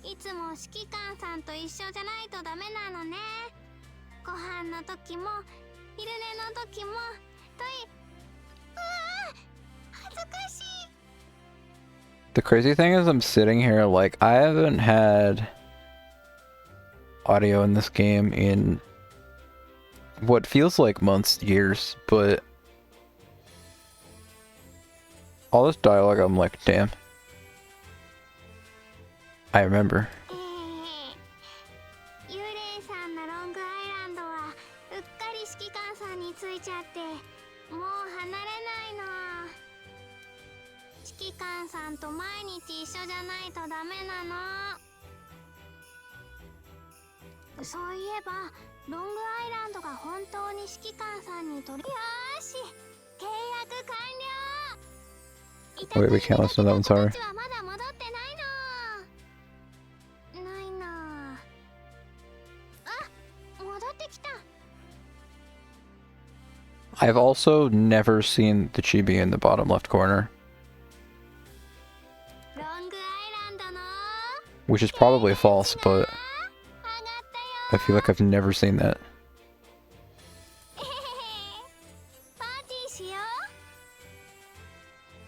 いつも指揮官さんと一緒じゃないとダメなのね。ご飯の時も昼寝の時もうわー、恥ずかしい。 The crazy thing is I'm sitting here like I haven't had audio in this game in what feels like months, years, but all this dialogue I'm like, damn. I remember. 幽霊さんのロングアイランドはうっかり指揮官さんについちゃってもう離れないの。指揮官さんと毎日一緒じゃないとダメなの。そういえばロングアイランドが本当に指揮官さんに取り、よーし、契約完了。 Wait, we can't listen to that one, sorry. 私はまだ戻ってないの。ないな。あ、戻ってきた。 I've also never seen the chibi in the bottom left corner, ロングアイランドの which is probably false, but 上がった I よ。 feel like I've never seen that. パーティーしよ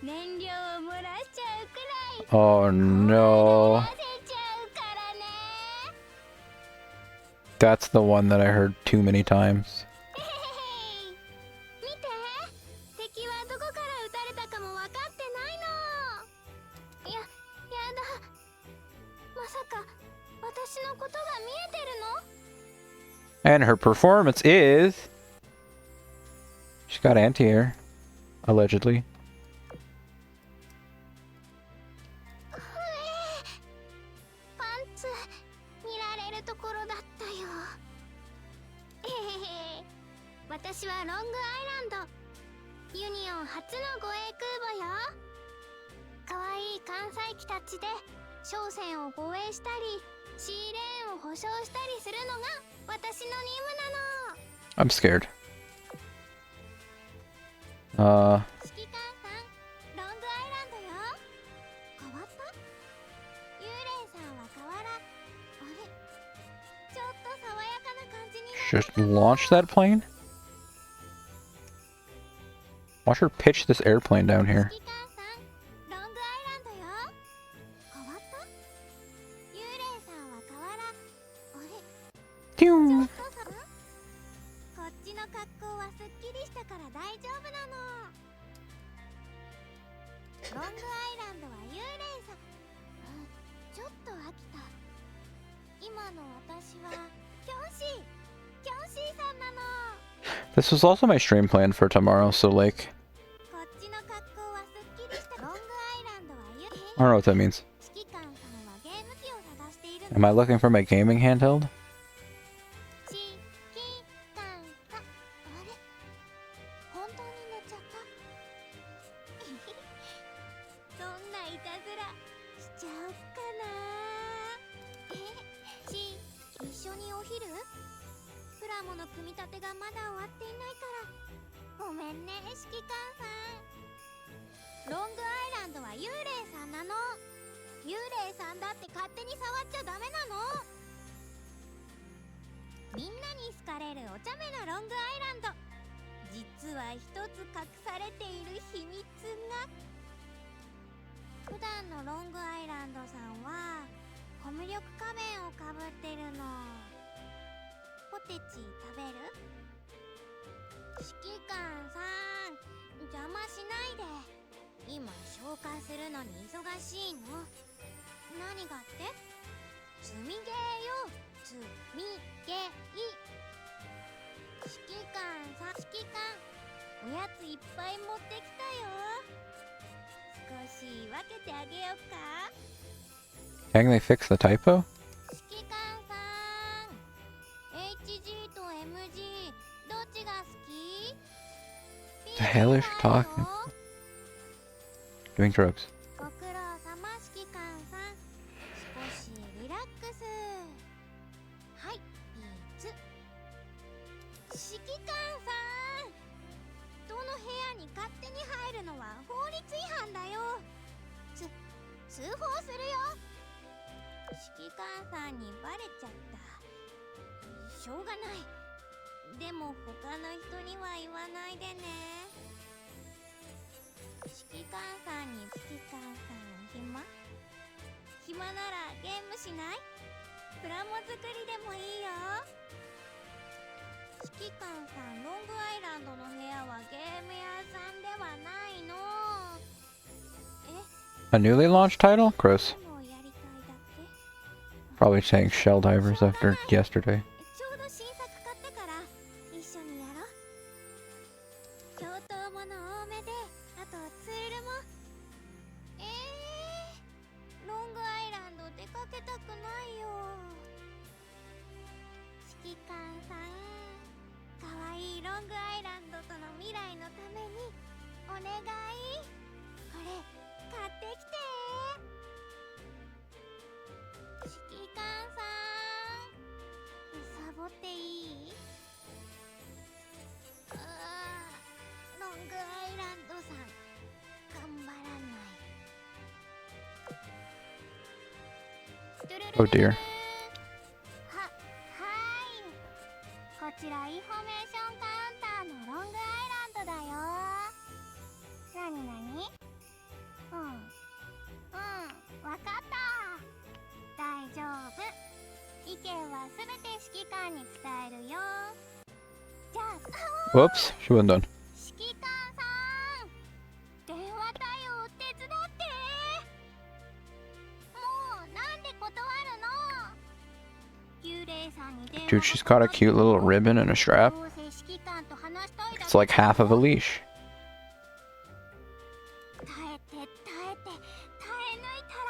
う。燃料を漏らしちゃうくらい Oh no. 混ぜちゃうからね。 That's the one that I heard too many times. 見て、敵はどこから撃たれたかも分かってないの。やだ。まさか私のことが見えてるの？ And her performance is... She's got anti-air. Allegedly. パンツ見られるところだったよ。私はロングアイランドユニオン初の護衛空母よ。かわいい艦載機たちで商船を護衛したりシーレーンを保証したりするのが私の任務なの。 I'm scared. 指揮官さん、ロングアイランドよ。変わった？幽霊さんは変わら。あれ？ちょっと爽やかな感じになってき Just たな。 launch that plane? Watch her pitch this airplane down here. 指揮官さん、ロングアイランドよ。変わった？幽霊さんは変わら。あれ？ちょ Pew! っとさ、こっちの格好はすっきりしたから大丈夫なの。ロングアイランドは幽霊さん。ちょっと飽きた。今の私はキョンシーさんなの。 This was also my stream plan for tomorrow, so like, こっちの格好はすっきりした。ロングアイランドは幽霊。 I don't know what that means. 指揮官さんはゲーム機を探しているの。 Am I looking for my gaming handheld? 指揮官さん、あれ？本当に寝ちゃった。そんないたずらしちゃおっかな。一緒にお昼？プラモの組み立てがまだ終わっていないからごめんね、指揮官さん。ロングアイランドは幽霊さんなの。幽霊さんだって勝手に触っちゃダメなの。みんなに好かれるお茶目なロングアイランド。実は一つ隠されている秘密が。普段のロングアイランドさんはコミュ力仮面をかぶってるの。ポテチ食べる？指揮官さん、邪魔しないで。今消化するのに忙しいの。何がって？積みゲーよ、積みゲー。指揮官さん、指揮官、おやついっぱい持ってきたよ。少し分けてあげようか。 Can they fix the typo? 指揮官さん、 HG と MG どっちが好き？ The hell is she talking? Doing drugs. ご苦労様、指揮官さん。少しリラックス。はい、ピーツ。指揮官さん、人の部屋に勝手に入るのは法律違反だよ。通報するよ。指揮官さんにバレちゃった。しょうがない。でも他の人には言わないでね。指揮官さんに、指揮官さん暇ならゲームしない？プラモ作りでもいいよ。指揮官さん、ロングアイランドの部屋はゲーム屋さんではないの。 A newly launched title? Gross. もうやりたいだけ？ Probably saying Shell Divers after yesterday. ちょうど新作買ったから一緒にやろう。共闘もの多めで、あとツールも。ロングアイランド出かけたくないよ。指揮官さん、かわいいロングアイランドとの未来のためにお願い。これ買ってきて。指揮官さん、サボっていい？ロングアイランドさん、頑張らない。 Oh dear. はい。こちらインフォメーションカウンターのロングアイランドだよ。なになに？わかった。大丈夫。意見はすべて指揮官に伝えるよ。じゃあ、 Whoops, she wasn't done. 指揮官さん、電話対応手伝って。もうなんで断るの？幽霊さんに電話 Dude, she's got a cute little ribbon and a strap. どうせ指揮官と話したいだけ。 It's like half of a leash. 耐えて耐えて耐え抜いたら、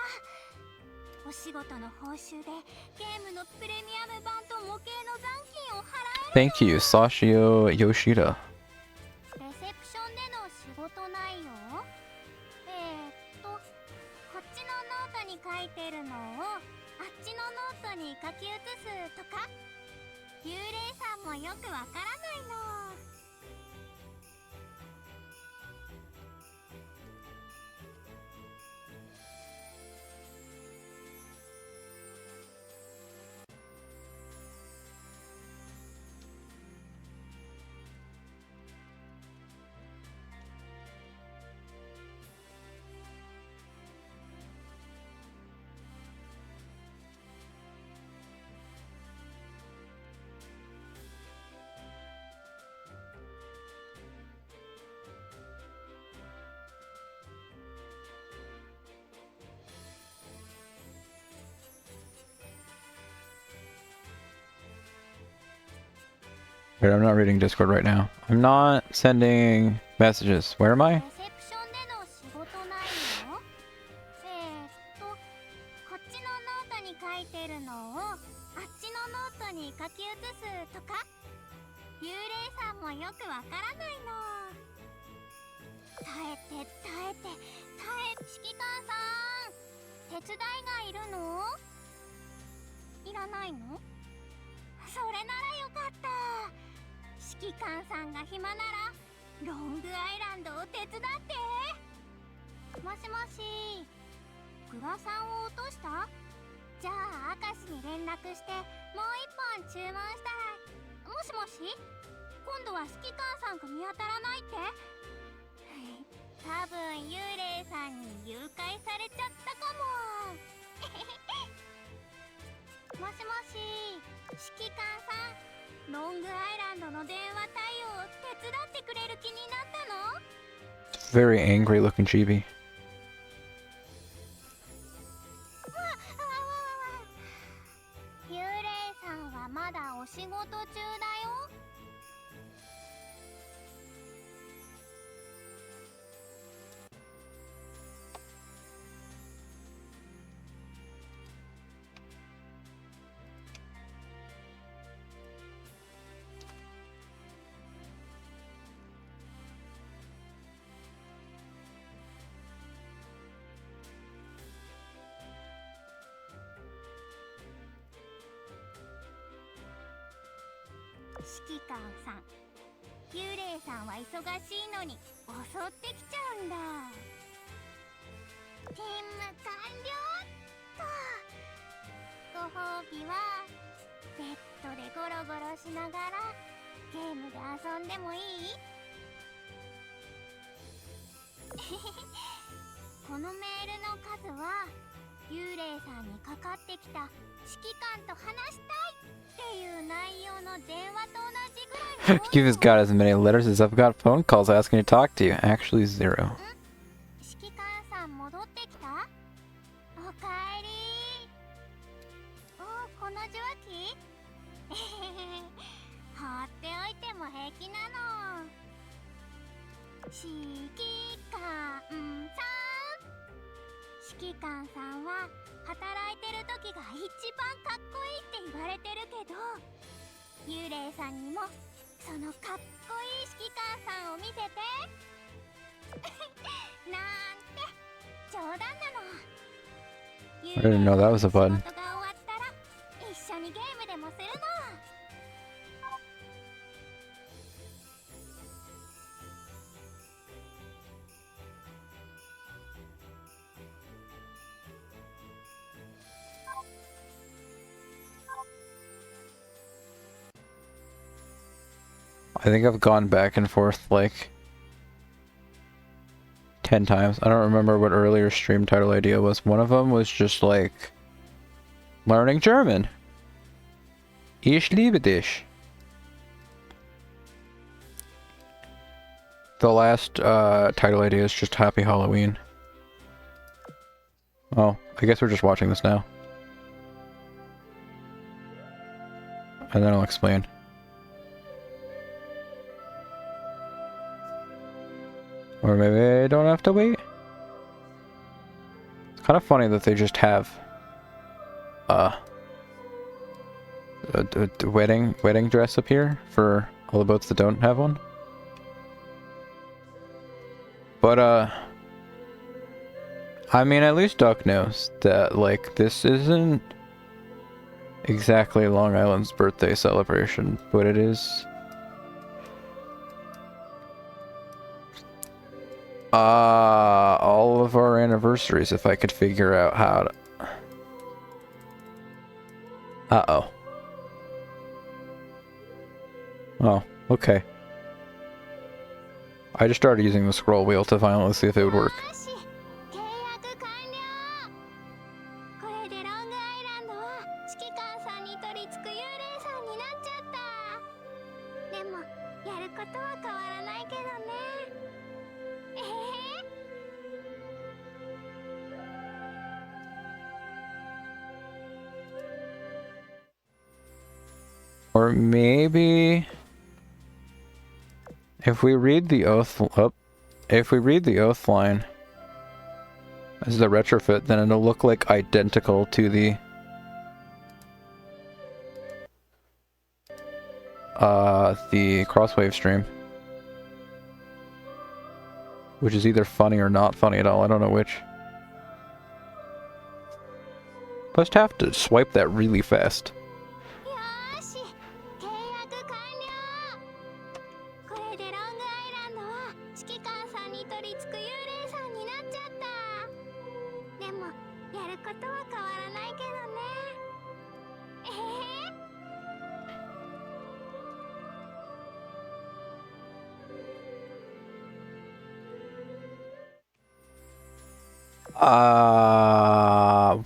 お仕事の報酬でゲームのプレミアム版と模型の残金を払える。 Thank you, Sashio Yoshida. レセプションでの仕事内容？こっちのノートトに書いてるのをあっちのノートに書き写すとか。幽霊さんもよくわからないの。Wait, I'm not reading Discord right now. I'm not sending messages. Where am レ I? セプションでの仕事ないの？こっちのノートに書いてるのをあっちのノートに書き写すとか。幽霊さんもよくわからないの。耐えて耐えて耐え。指揮官さん、手伝いがいるの？いらないの？それならよかった。指揮官さんが暇ならロングアイランドを手伝って。もしもし、グラさんを落とした？じゃあ明石に連絡してもう一本注文したら。もしもし、今度は指揮官さんが見当たらないって？多分幽霊さんに誘拐されちゃったかも。もしもし、指揮官さん、ロングアイランドの電話対応手伝ってくれる気になったの？ Very angry looking chibi. 幽霊さんはまだお仕事中だよ。指揮官さん、幽霊さんは忙しいのに襲ってきちゃうんだ。任務完了っと。ご褒美はベッドでゴロゴロしながらゲームで遊んでもいい？このメールの数は幽霊さんにかかってきた指揮官と話したいっていう内容の電話と同じぐらいの。You've just got as many letters as I've got phone calls asking to talk to you. Actually, 0. 指揮官さん戻ってきた？おかえり。お、この受話器？放っておいても平気なの。指揮官さん。指揮官さんは働いてる時が一番かっこいいって言われてるけど、幽霊さんにもそのかっこいい指揮官さんを見せて。なんて冗談なの。 I didn't know that was a button. 仕事が終わったら一緒にゲームでもするの。I think I've gone back and forth like 10 times. I don't remember what earlier stream title idea was. One of them was just like learning German. Ich liebe dich. The last title idea is just Happy Halloween. Oh, I guess we're just watching this now. And then I'll explain. Or maybe I don't have to wait. It's kind of funny that they just have a wedding dress up here for all the boats that don't have one. But I mean, at least Duck knows that, like, this isn't exactly Long Island's birthday celebration, but it is... all of our anniversaries, if I could figure out how to... Uh-oh. Oh, okay. I just started using the scroll wheel to finally see if it would work. よし契約完了これでロングアイランドは指揮官さんに取り付く幽霊さんになっちゃったでもやることは変わらないけどねえへへ Or maybe... If we read the oath... if we read the oath line as the retrofit, then it'll look like identical to the... the Crosswave stream. Which is either funny or not funny at all, I don't know which. Must have to swipe that really fast. よし契約完了これでロングアイランドは指揮官さんに取り付く幽霊さんになっちゃったでもやることは変わらないけどねえへへ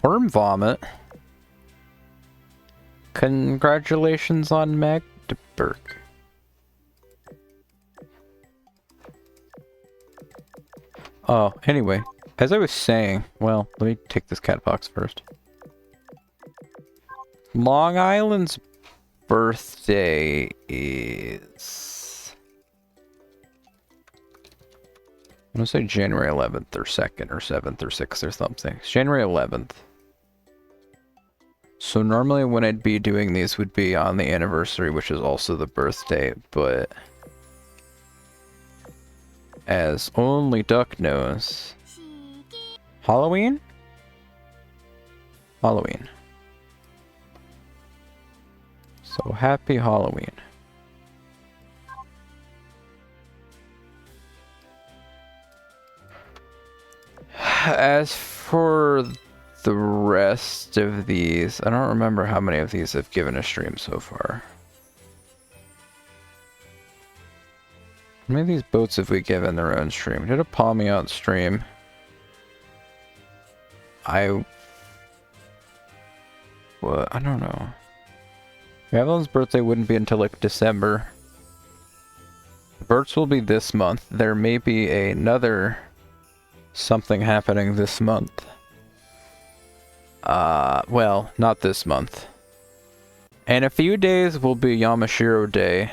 Worm Vomit. Congratulations on Magdeburg. Oh, anyway, as I was saying, well, let me take this cat box first. Long Island's birthday is... I'm gonna say January 11th or 2nd or 7th or 6th or something. It's January 11th. So normally when I'd be doing these would be on the anniversary, which is also the birthday, but... as only Duck knows... Halloween? Halloween. So happy Halloween. As for the rest of these, I don't remember how many of these I've given a stream so far. How many of these boats have we given their own stream? We did a Palm Me Out stream. Well, I don't know. Avalon's birthday wouldn't be until like December. Bert's will be this month. There may be another something happening this month. Well, not this month. In a few days will be Yamashiro Day.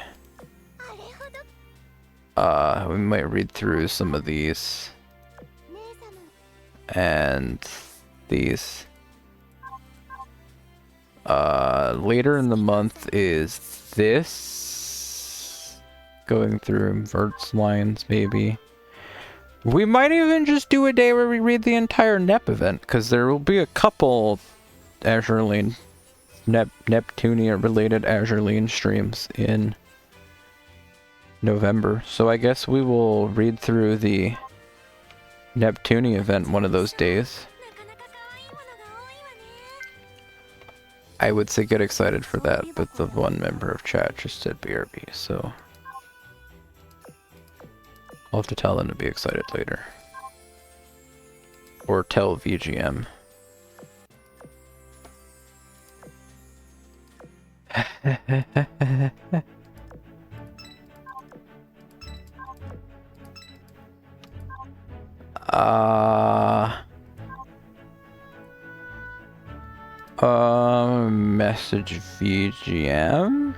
We might read through some of these. And these. Later in the month is this. Going through Vert's lines, maybe. We might even just do a day where we read the entire NEP event, because there will be a couple Azurine, Neptunia-related Azurine streams in November. So I guess we will read through the Neptunia event one of those days. I would say get excited for that, but the one member of chat just said BRB, so... I'll have to tell them to be excited later. Or tell VGM. Message VGM?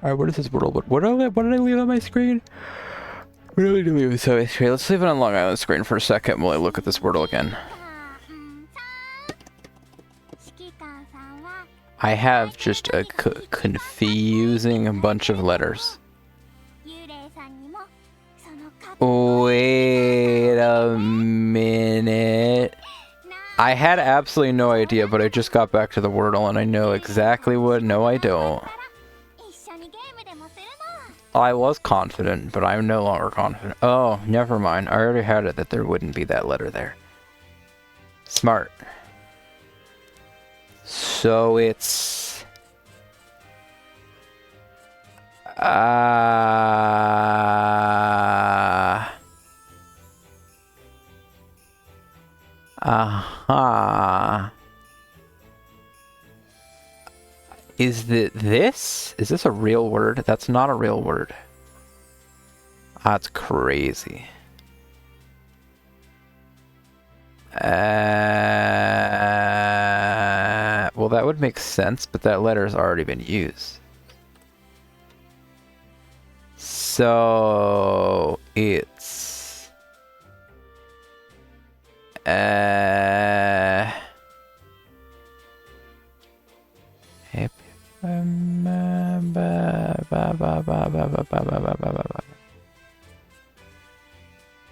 Alright, what is this world? What did I leave on my screen? What did I leave on my screen? Let's leave it on Long Island screen for a second while I look at this world again. I have just a confusing bunch of letters. Wait a minute. I had absolutely no idea, but I just got back to the Wordle and I know exactly what. No, I don't. I was confident, but I'm no longer confident. Oh, never mind. I already had it that there wouldn't be that letter there. Smart. So it's... Aha. Is this? Is this a real word? That's not a real word. That's crazy. Well, that would make sense, but that letter's already been used. So it's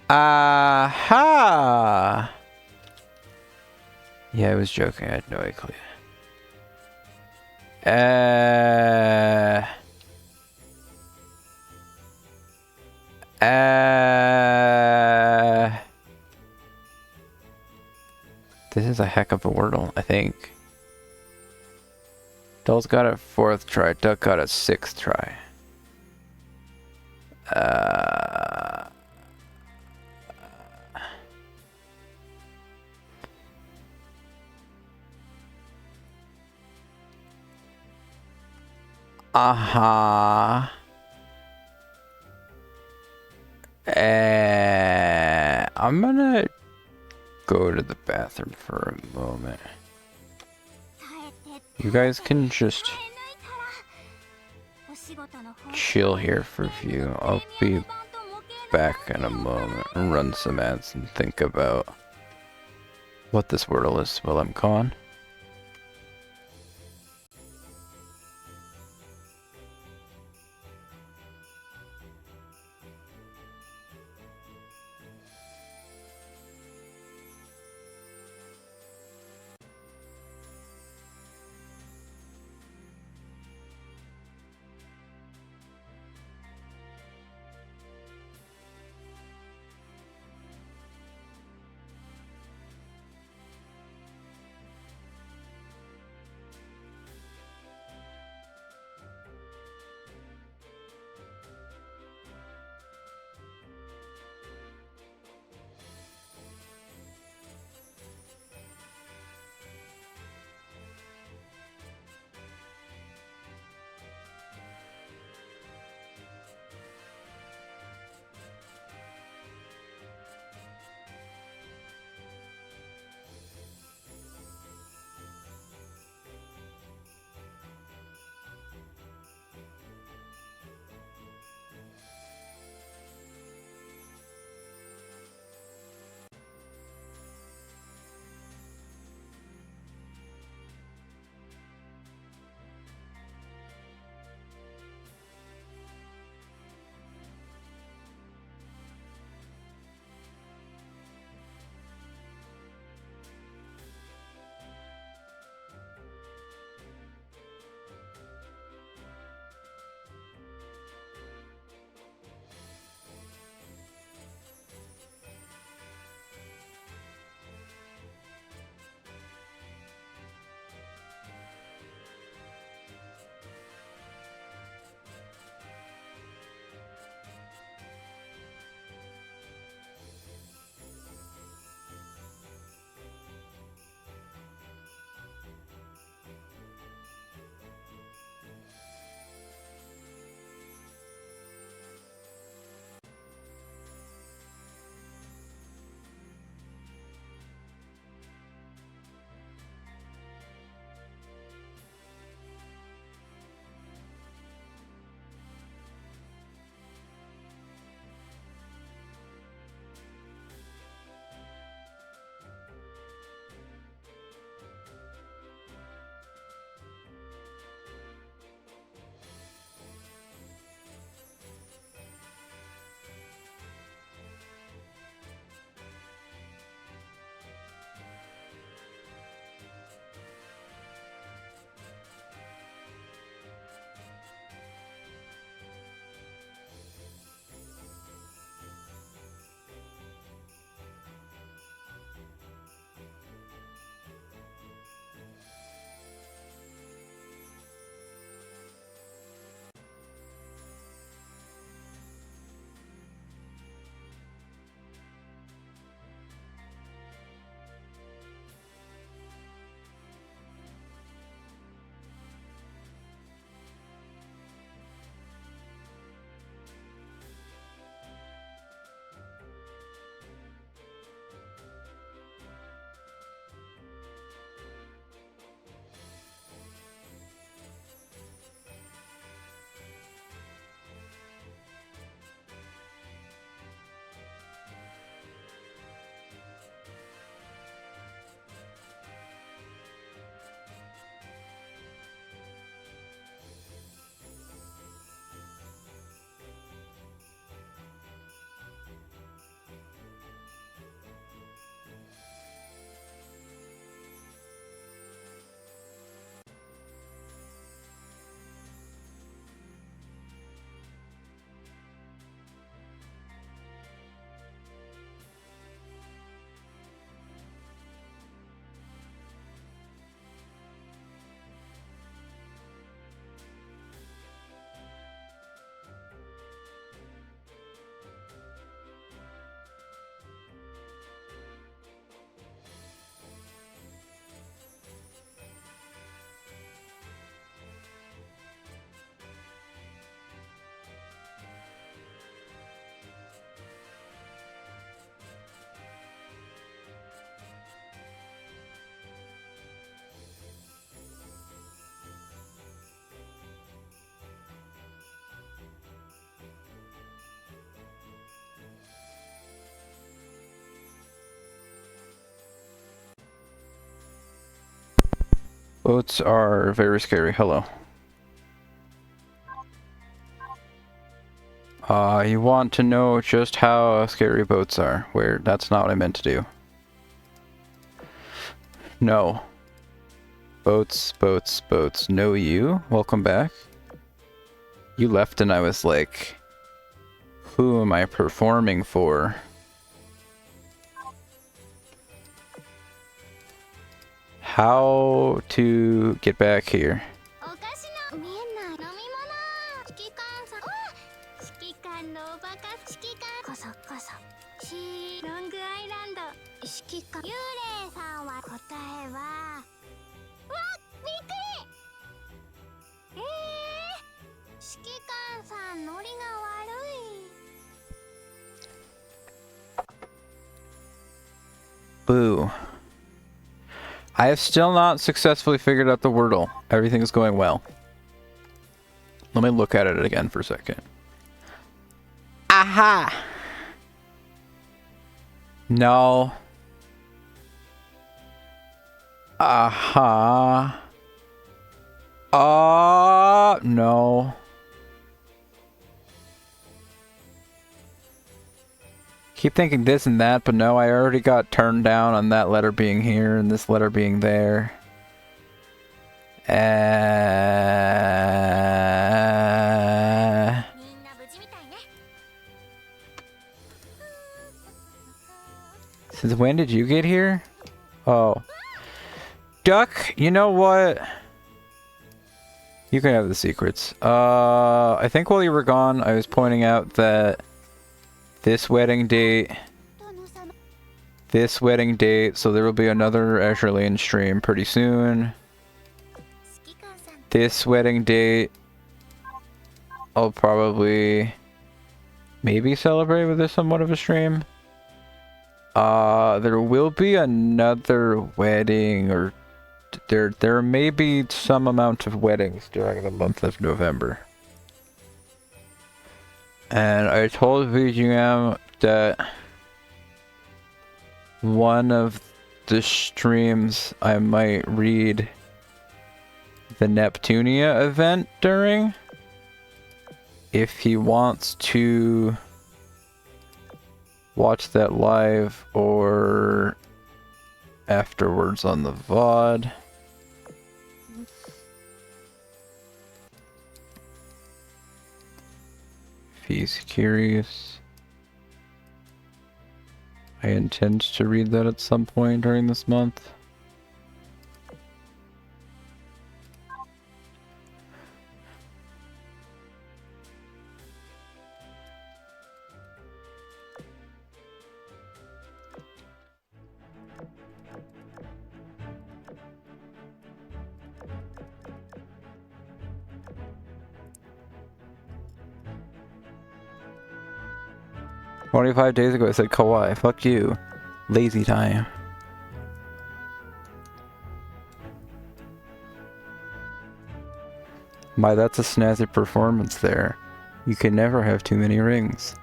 aha! Yeah, I was joking. I had no clue. This is a heck of a Wordle, I think. Doll's got a 4th try. Duck got a 6th try. Aha. I'm gonna go to the bathroom for a moment. You guys can just chill here for a few. I'll be back in a moment and run some ads and think about what this Wordle is while I'm gone. Boats are very scary. Hello. You want to know just how scary boats are. Where that's not what I meant to do. No. Boats, boats, boats. No, you. Welcome back. You left and I was like, who am I performing for? How to get back here? お菓子の見えない飲み物指揮官さん指揮官のおバカ指揮官こそこそロングアイランド指揮官幽霊さんは答えはびっくり指揮官さんノリが悪い Boo. I have still not successfully figured out the Wordle. Everything is going well. Let me look at it again for a second. Aha! No. Aha. No. Keep thinking this and that, but no, I already got turned down on that letter being here and this letter being there. Since when did you get here? Oh. Duck, you know what? You can have the secrets. I think while you were gone, I was pointing out that this wedding date, so there will be another Azur Lane stream pretty soon. This wedding date, I'll probably maybe celebrate with this somewhat of a stream. There will be another wedding, or there may be some amount of weddings during the month of November. And I told VGM that one of the streams I might read the Neptunia event during, if he wants to watch that live or afterwards on the VOD. If he's curious. I intend to read that at some point during this month. "25 days ago I said kawaii. Fuck you. Lazy time." My, that's a snazzy performance there. You can never have too many rings.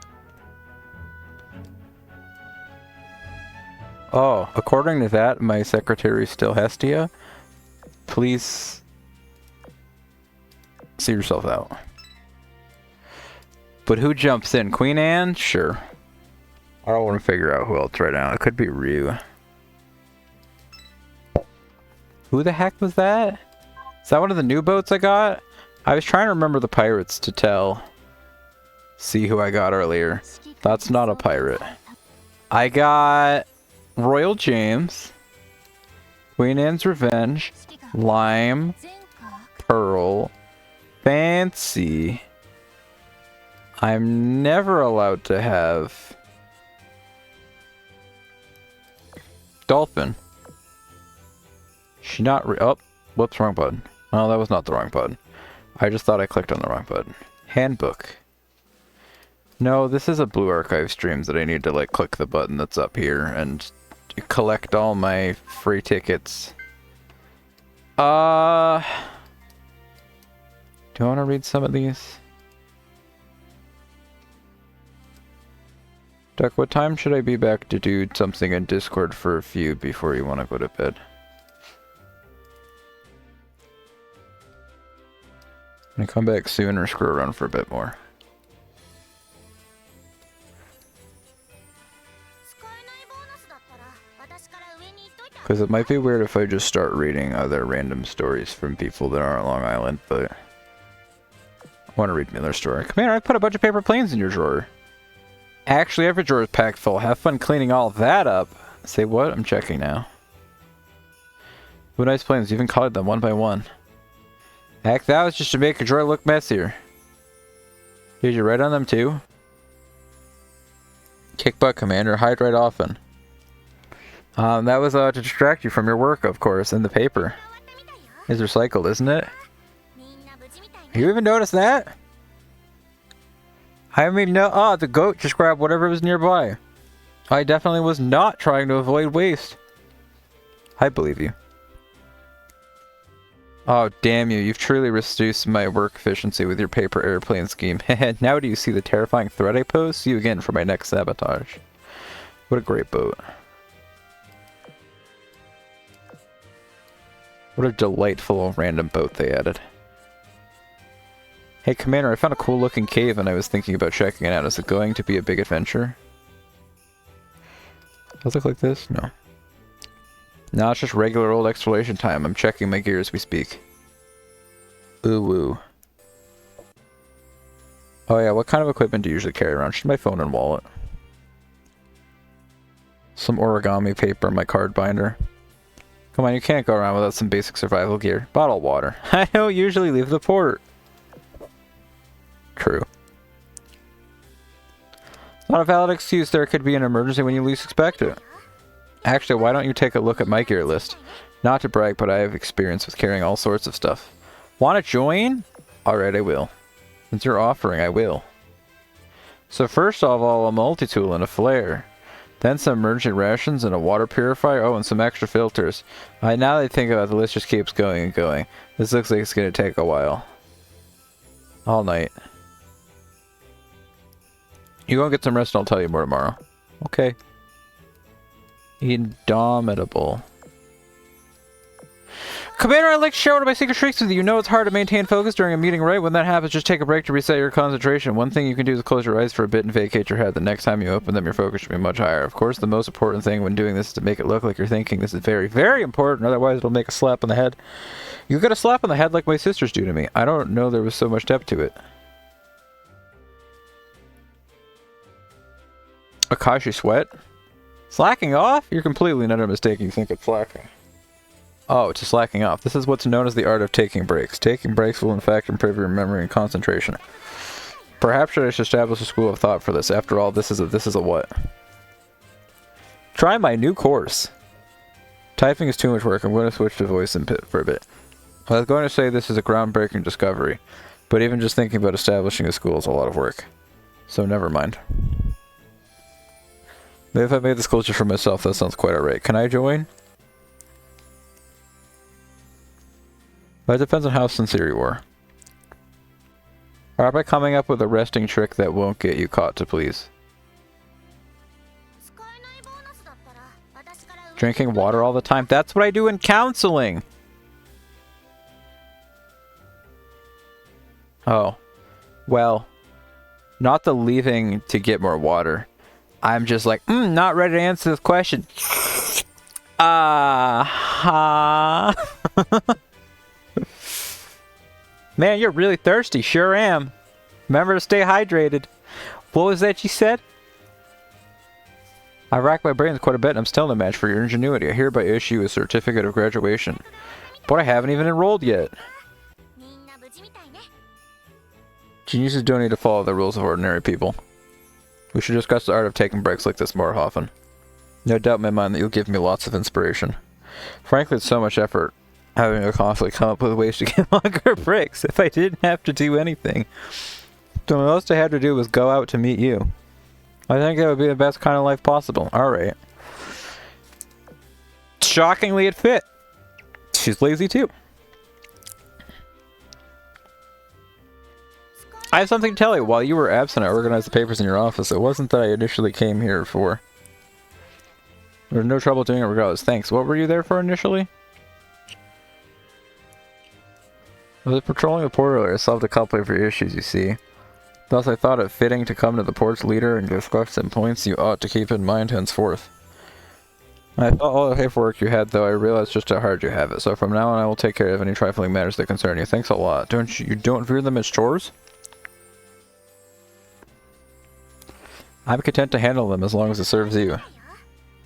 Oh, according to that, my secretary's still Hestia. Please see yourself out. But who jumps in? Queen Anne? Sure. I don't want to figure out who else right now. It could be Ryu. Who the heck was that? Is that one of the new boats I got? I was trying to remember the pirates to tell. See who I got earlier. That's not a pirate. I got Royal James, Queen Anne's Revenge, Lime, Pearl, Fancy. I'm never allowed to have Dolphin. She not oh, whoops, wrong button. Oh, that was not the wrong button. I just thought I clicked on the wrong button. Handbook. No, this is a Blue Archive streams that I need to like click the button that's up here and collect all my free tickets. Do I want to read some of these? Duck, what time should I be back to do something in Discord for a few before you want to go to bed? I'm gonna come back soon or screw around for a bit more. Because it might be weird if I just start reading other random stories from people that aren't Long Island, but I want to read another story. Commander, I put a bunch of paper planes in your drawer. Actually, every drawer is packed full. Have fun cleaning all that up. Say what? I'm checking now. What nice planes. You even colored them one by one. Heck, that was just to make your drawer look messier. Did you write on them too? Kick butt, Commander. Hide right often. That was to distract you from your work, of course, and the paper is recycled, isn't it? You even noticed that? I mean, no. Oh, the goat just grabbed whatever was nearby. I definitely was not trying to avoid waste. I believe you. Oh, damn you. You've truly reduced my work efficiency with your paper airplane scheme. Now do you see the terrifying threat I pose? See you again for my next sabotage. What a great boat. What a delightful random boat they added. Hey Commander, I found a cool looking cave and I was thinking about checking it out. Is it going to be a big adventure? Does it look like this? No. No, it's just regular old exploration time. I'm checking my gear as we speak. Ooh woo. Oh yeah, what kind of equipment do you usually carry around? Just my phone and wallet. Some origami paper in my card binder. Come on, you can't go around without some basic survival gear. Bottled water. I don't usually leave the port. True. It's not a valid excuse. There could be an emergency when you least expect it. Actually, why don't you take a look at my gear list? Not to brag, but I have experience with carrying all sorts of stuff. Want to join? Alright, I will. Since you're offering, I will. So first of all, a multi-tool and a flare. Then some emergency rations and a water purifier. Oh, and some extra filters. Now that I think about it, the list just keeps going and going. This looks like it's going to take a while. All night. You go and get some rest and I'll tell you more tomorrow. Okay. Indomitable. Commander, I'd like to share one of my secret tricks with you. You know it's hard to maintain focus during a meeting, right? When that happens, just take a break to reset your concentration. One thing you can do is close your eyes for a bit and vacate your head. The next time you open them, your focus should be much higher. Of course, the most important thing when doing this is to make it look like you're thinking. This is very, very important, otherwise it'll make a slap on the head. You get a slap on the head like my sisters do to me. I don't know there was so much depth to it. Akashi sweat? Slacking off? You're completely not mistaken. You think it's slacking. Oh, to slacking off. This is what's known as the art of taking breaks. Taking breaks will in fact improve your memory and concentration. Perhaps I should establish a school of thought for this. After all, this is a what? Try my new course. Typing is too much work. I'm going to switch to voice input for a bit. I was going to say this is a groundbreaking discovery, but even just thinking about establishing a school is a lot of work. So never mind. Maybe if I made this school just for myself, that sounds quite alright. Can I join? But it depends on how sincere you are. Or am I coming up with a resting trick that won't get you caught to please? Drinking water all the time? That's what I do in counseling! Oh. Well. Not the leaving to get more water. I'm just like, not ready to answer this question. Man, you're really thirsty. Sure am. Remember to stay hydrated. What was that you said? I racked my brains quite a bit and I'm still no match for your ingenuity. I hereby issue a certificate of graduation. But I haven't even enrolled yet. Geniuses don't need to follow the rules of ordinary people. We should discuss the art of taking breaks like this more often. No doubt in my mind that you'll give me lots of inspiration. Frankly, it's so much effort having to constantly come up with ways to get longer breaks. If I didn't have to do anything, the most I had to do was go out to meet you. I think that would be the best kind of life possible. Alright. Shockingly, it fit. She's lazy too. I have something to tell you. While you were absent, I organized the papers in your office. It wasn't that I initially came here for. There was no trouble doing it regardless. Thanks. What were you there for initially? I was patrolling the port earlier. I solved a couple of your issues, you see. Thus I thought it fitting to come to the port's leader and discuss some points you ought to keep in mind henceforth. I thought all the paperwork you had, though I realized just how hard you have it, so from now on I will take care of any trifling matters that concern you. Thanks a lot. You don't view them as chores? I'm content to handle them as long as it serves you.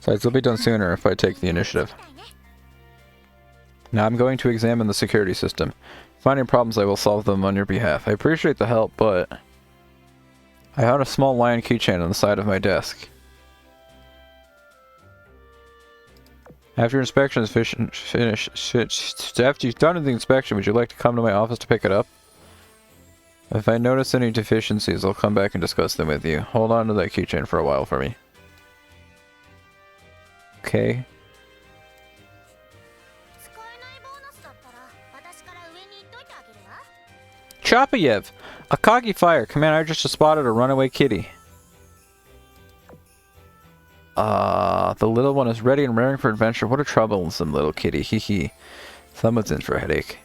Besides, they'll be done sooner if I take the initiative. Now I'm going to examine the security system. Finding problems, I will solve them on your behalf. I appreciate the help, but I found a small lion keychain on the side of my desk. After your inspection is finished, after you've done the inspection, would you like to come to my office to pick it up? If I notice any deficiencies, I'll come back and discuss them with you. Hold on to that keychain for a while for me. Okay. Chapayev! Akagi fire! Command, I just spotted a runaway kitty. The little one is ready and raring for adventure. What a troublesome little kitty. Hee hee. Someone's in for a headache.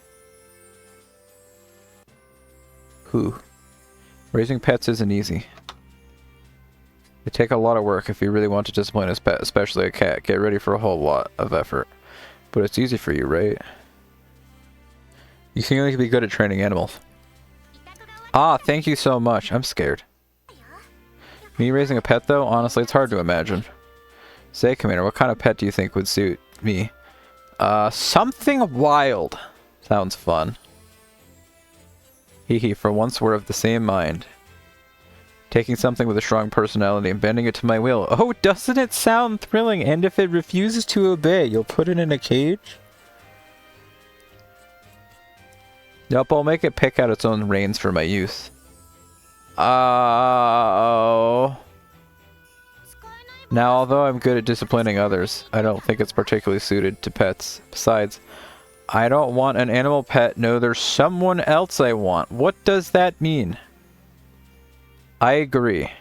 Who? Raising pets isn't easy. They take a lot of work if you really want to discipline a pet, especially a cat. Get ready for a whole lot of effort. But it's easy for you, right? You seem like you'd be good at training animals. Ah, thank you so much. I'm scared. Me raising a pet, though? Honestly, it's hard to imagine. Say, Commander, what kind of pet do you think would suit me? Something wild. Sounds fun. Hee, for once we're of the same mind. Taking something with a strong personality and bending it to my will. Oh, doesn't it sound thrilling? And if it refuses to obey, you'll put it in a cage? Nope, I'll make it pick out its own reins for my use. Oh. Now, although I'm good at disciplining others, I don't think it's particularly suited to pets. Besides, I don't want an animal pet. No, there's someone else I want. What does that mean? I agree.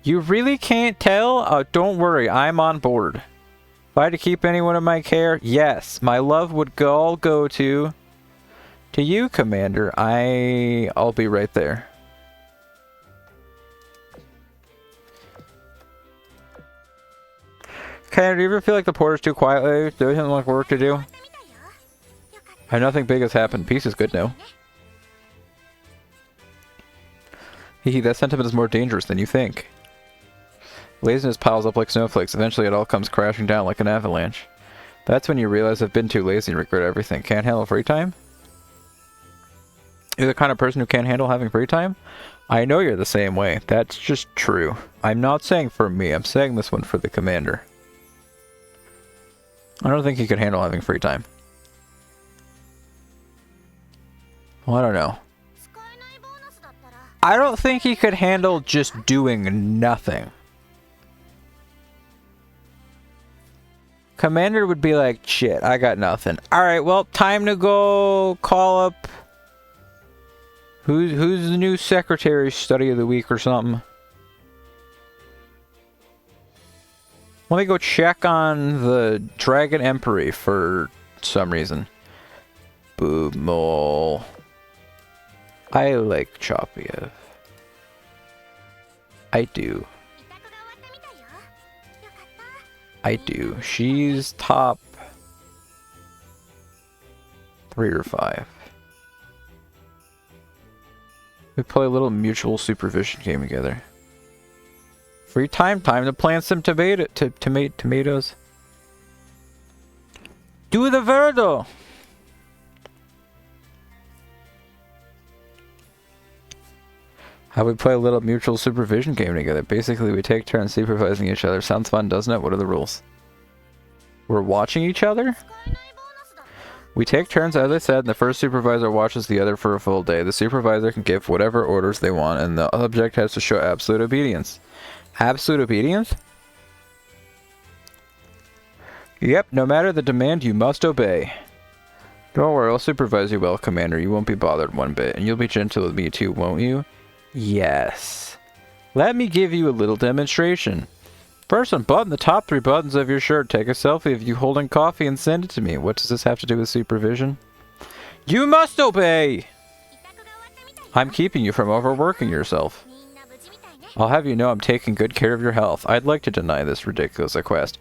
You really can't tell? Oh, don't worry, I'm on board. If I had to keep anyone in my care, yes, my love would all go to you, Commander. I'll be right there. Okay, do you ever feel like the porter's too quiet lately? Do you have like work to do? Nothing big has happened. Peace is good now. Hee, that sentiment is more dangerous than you think. Laziness piles up like snowflakes. Eventually it all comes crashing down like an avalanche. That's when you realize I've been too lazy and regret everything. Can't handle free time? You're the kind of person who can't handle having free time? I know you're the same way. That's just true. I'm not saying for me. I'm saying this one for the Commander. I don't think he could handle having free time. Well, I don't know. I don't think he could handle just doing nothing. Commander would be like, shit, I got nothing. Alright, well, time to go call up... Who's the new secretary study of the week or something? Let me go check on the Dragon Emperor for some reason. Boomole. I like Chopiev. I do. I do. She's top 3 or 5. We play a little mutual supervision game together. Free time to plant some tomatoes. Do the verdo! How we play a little mutual supervision game together. Basically, we take turns supervising each other. Sounds fun, doesn't it? What are the rules? We're watching each other? We take turns, as I said, and the first supervisor watches the other for a full day. The supervisor can give whatever orders they want, and the object has to show absolute obedience. Absolute obedience? Yep, no matter the demand, you must obey. Don't worry, I'll supervise you well, Commander. You won't be bothered one bit, and you'll be gentle with me too, won't you? Yes. Let me give you a little demonstration. First, unbutton the top 3 buttons of your shirt. Take a selfie of you holding coffee and send it to me. What does this have to do with supervision? You must obey! I'm keeping you from overworking yourself. I'll have you know I'm taking good care of your health. I'd like to deny this ridiculous request.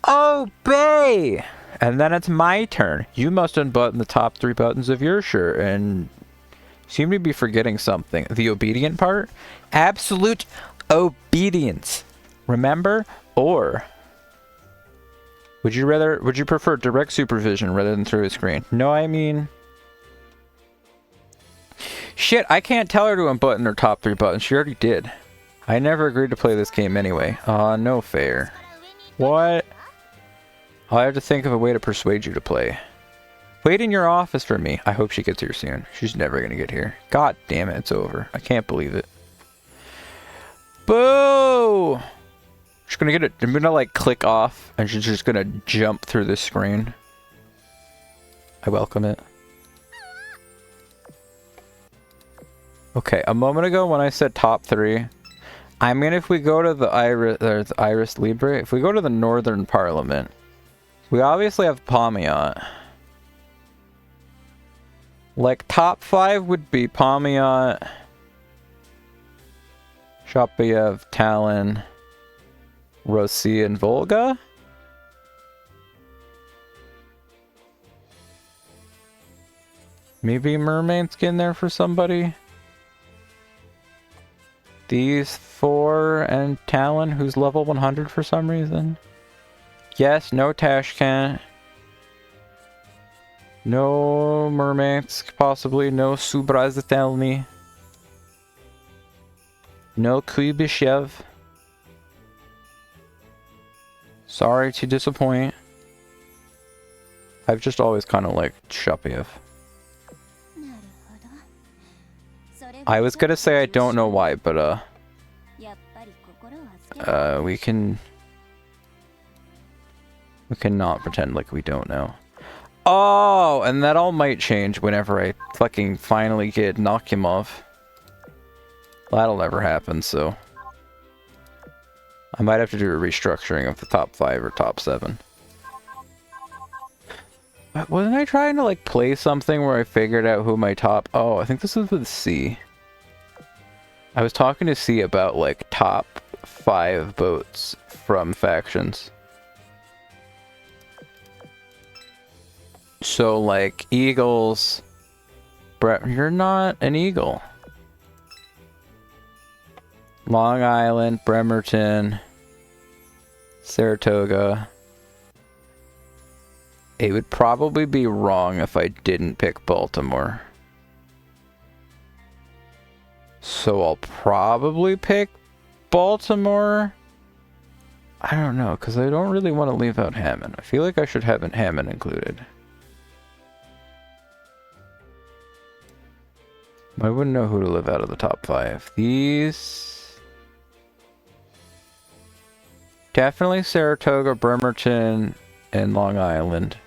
Obey! And then it's my turn. You must unbutton the top 3 buttons of your shirt and seem to be forgetting something. The obedient part? Absolute obedience. Remember? Or would you prefer direct supervision rather than through a screen? No, I mean, shit, I can't tell her to unbutton her top 3 buttons. She already did. I never agreed to play this game anyway. Aw, no fair. What? I'll have to think of a way to persuade you to play. Wait in your office for me. I hope she gets here soon. She's never gonna get here. God damn it, it's over. I can't believe it. Boo! She's gonna get it. I'm gonna like click off and she's just gonna jump through this screen. I welcome it. Okay, a moment ago when I said top 3, I mean if we go to the Iris Libre, if we go to the Northern Parliament, we obviously have Palmiot. Like top 5 would be Palmiot, Shopiev, Talon, Rossi, and Volga. Maybe Mermaid Skin there for somebody. These 4 and Talon, who's level 100 for some reason. Yes, no Tashkent. No Murmansk, possibly. No Subrazitelny. No Kuibyshev. Sorry to disappoint. I've just always kind of liked Shopiev. I was gonna say I don't know why, but we cannot pretend like we don't know. Oh, and that all might change whenever I fucking finally get Nakhimov. That'll never happen, so I might have to do a restructuring of the top 5 or top 7. Wasn't I trying to like play something where I figured out who my top... Oh, I think this was with C. I was talking to C about like top 5 boats from factions. So like Eagles... Brett, you're not an Eagle. Long Island, Bremerton, Saratoga. It would probably be wrong if I didn't pick Baltimore. So I'll probably pick Baltimore. I don't know, because I don't really want to leave out Hammond. I feel like I should have Hammond included. I wouldn't know who to live out of the top 5. These... Definitely Saratoga, Bremerton, and Long Island.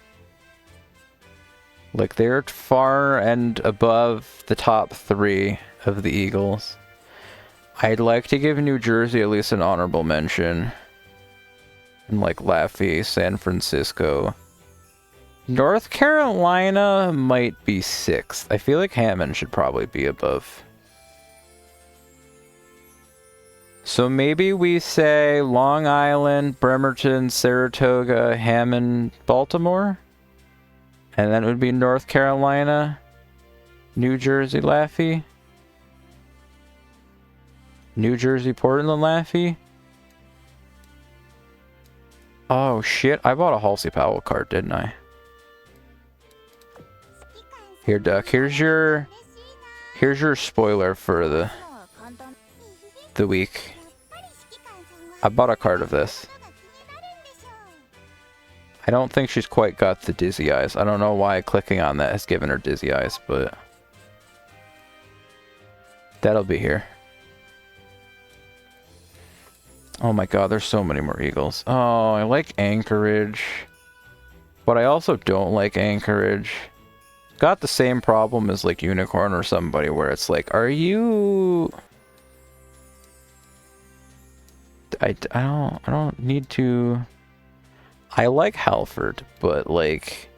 Like, they're far and above the top 3 of the Eagles. I'd like to give New Jersey at least an honorable mention. And like Lafayette, San Francisco. North Carolina might be 6th. I feel like Hammond should probably be above. So maybe we say Long Island, Bremerton, Saratoga, Hammond, Baltimore? And then it would be North Carolina, New Jersey, Lafayette. New Jersey, Portland, Lafayette. Oh shit, I bought a Halsey Powell card, didn't I? Here, Duck, here's your spoiler for the week. I bought a card of this. I don't think she's quite got the dizzy eyes. I don't know why clicking on that has given her dizzy eyes, but that'll be here. Oh my god, there's so many more Eagles. Oh, I like Anchorage, but I also don't like Anchorage. Got the same problem as like Unicorn or somebody where it's like, are you... I don't need to... I like Halford, but like...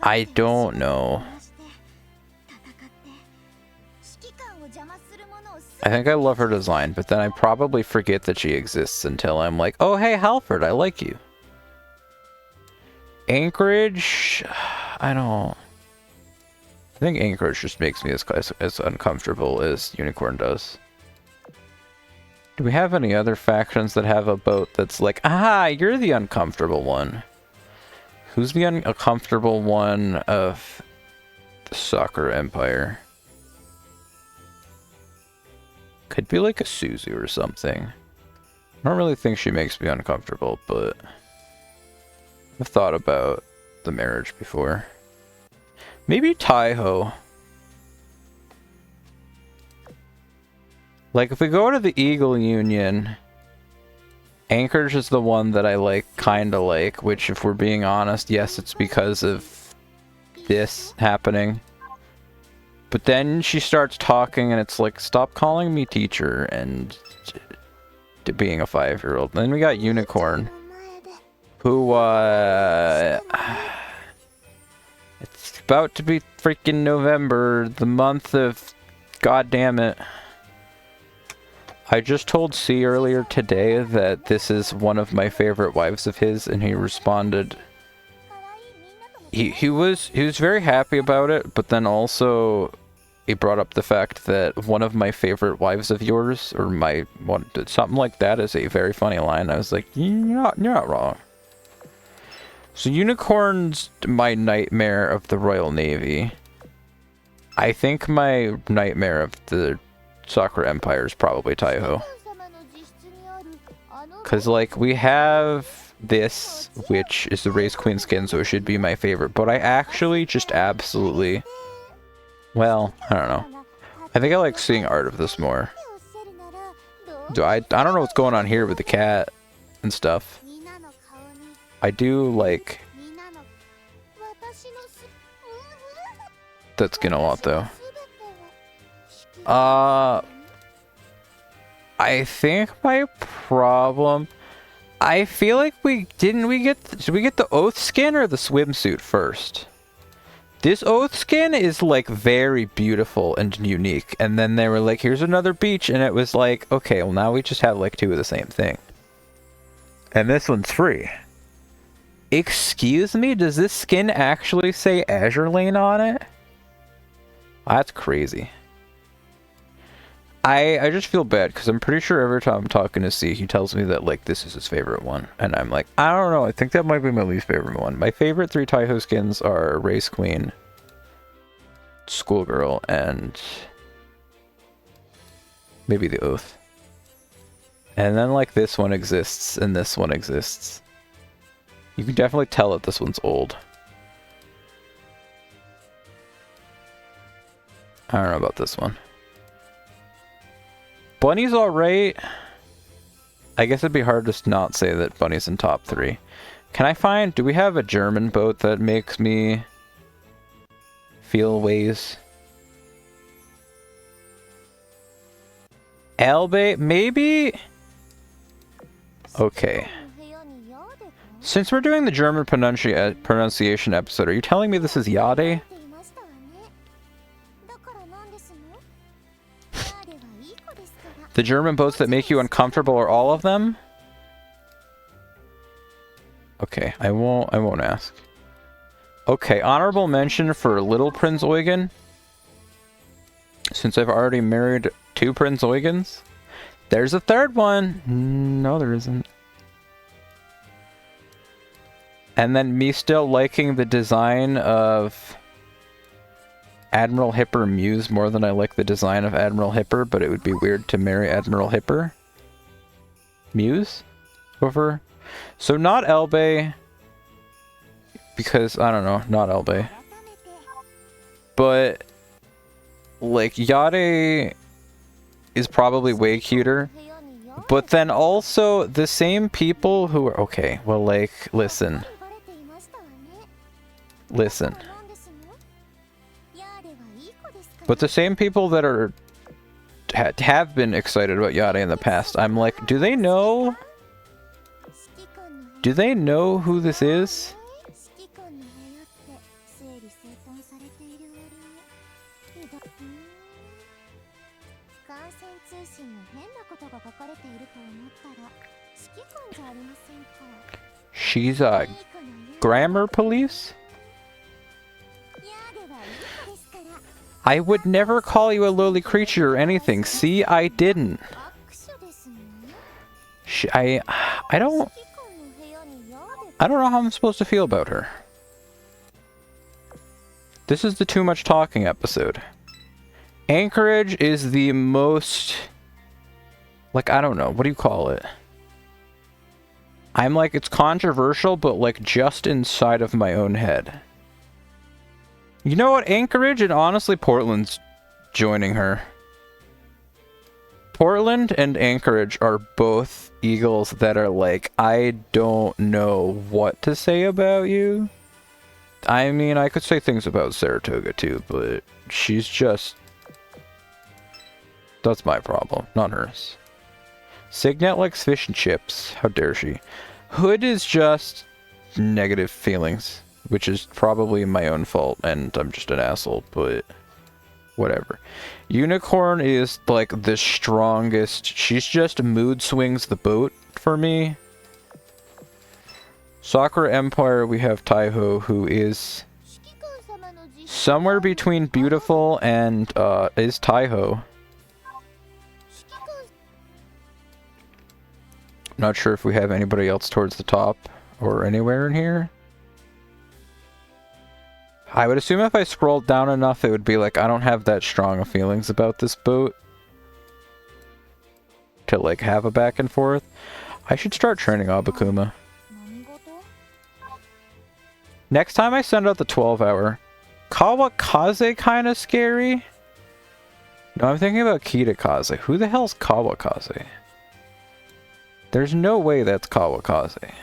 I don't know. I think I love her design, but then I probably forget that she exists until I'm like, oh hey Halford, I like you. Anchorage, I don't. I think Anchorage just makes me as uncomfortable as Unicorn does. Do we have any other factions that have a boat that's like, ah, you're the uncomfortable one? Who's the uncomfortable one of the Soccer Empire? Could be like a Suzu or something. I don't really think she makes me uncomfortable, but I've thought about the marriage before. Maybe Taiho. Like, if we go to the Eagle Union, Anchorage is the one that I like, kinda like, which, if we're being honest, yes, it's because of this happening. But then she starts talking and it's like, stop calling me teacher, and being a 5-year-old. Then we got Unicorn, who, it's about to be freaking November, the month of, god damn it. I just told C earlier today that this is one of my favorite wives of his, and he responded. He was very happy about it, but then also he brought up the fact that one of my favorite wives of yours, or my one, something like that, is a very funny line. I was like, you're not wrong. So Unicorn's my nightmare of the Royal Navy. I think my nightmare of the Soccer Empire is probably Taiho. Because, like, we have this, which is the Race Queen skin, so it should be my favorite. But I actually just absolutely... Well, I don't know. I think I like seeing art of this more. I don't know what's going on here with the cat and stuff. I do like that skin a lot, though. I think my problem... I feel like did we get the Oath skin or the swimsuit first? This Oath skin is like very beautiful and unique, and then they were like, here's another beach, and it was like, okay, well now we just have like two of the same thing. And this one's free. Excuse me, does this skin actually say Azure Lane on it? That's crazy. I just feel bad, because I'm pretty sure every time I'm talking to C, he tells me that, like, this is his favorite one. And I'm like, I don't know, I think that might be my least favorite one. My favorite 3 Taiho skins are Race Queen, Schoolgirl, and maybe the Oath. And then, like, this one exists, and this one exists. You can definitely tell that this one's old. I don't know about this one. Bunny's alright. I guess it'd be hard to not say that Bunny's in top 3. Can I find... Do we have a German boat that makes me feel ways? Elbe? Maybe? Okay. Since we're doing the German pronunciation episode, are you telling me this is Yade? The German boats that make you uncomfortable are all of them? Okay, I won't ask. Okay, honorable mention for Little Prince Eugen. Since I've already married 2 Prince Eugens. There's a third one! No, there isn't. And then me still liking the design of Admiral Hipper Muse more than I like the design of Admiral Hipper, but it would be weird to marry Admiral Hipper Muse over. So not Elbe, because I don't know, not Elbe. But like Yade is probably way cuter. But then also the same people who are okay, well, like, listen. But the same people that are have been excited about Yade in the past, I'm like, do they know? Do they know who this is? She's a grammar police? I would never call you a lowly creature or anything. See, I didn't. I don't know how I'm supposed to feel about her. This is the too much talking episode. Anchorage is the most, like, I don't know, what do you call it? I'm like, it's controversial, but like just inside of my own head. You know what? Anchorage and honestly Portland's joining her. Portland and Anchorage are both eagles that are like, I don't know what to say about you. I mean, I could say things about Saratoga too, but she's just... That's my problem, not hers. Signet likes fish and chips. How dare she? Hood is just negative feelings, which is probably my own fault, and I'm just an asshole, but whatever. Unicorn is like the strongest. She's just mood swings the boat for me. Sakura Empire, we have Taiho, who is somewhere between beautiful and is Taiho. Not sure if we have anybody else towards the top or anywhere in here. I would assume if I scrolled down enough, it would be like, I don't have that strong of feelings about this boat to like have a back and forth. I should start training Abakuma. Next time I send out the 12-hour. Kawakaze kind of scary? No, I'm thinking about Kitakaze. Who the hell's Kawakaze? There's no way that's Kawakaze.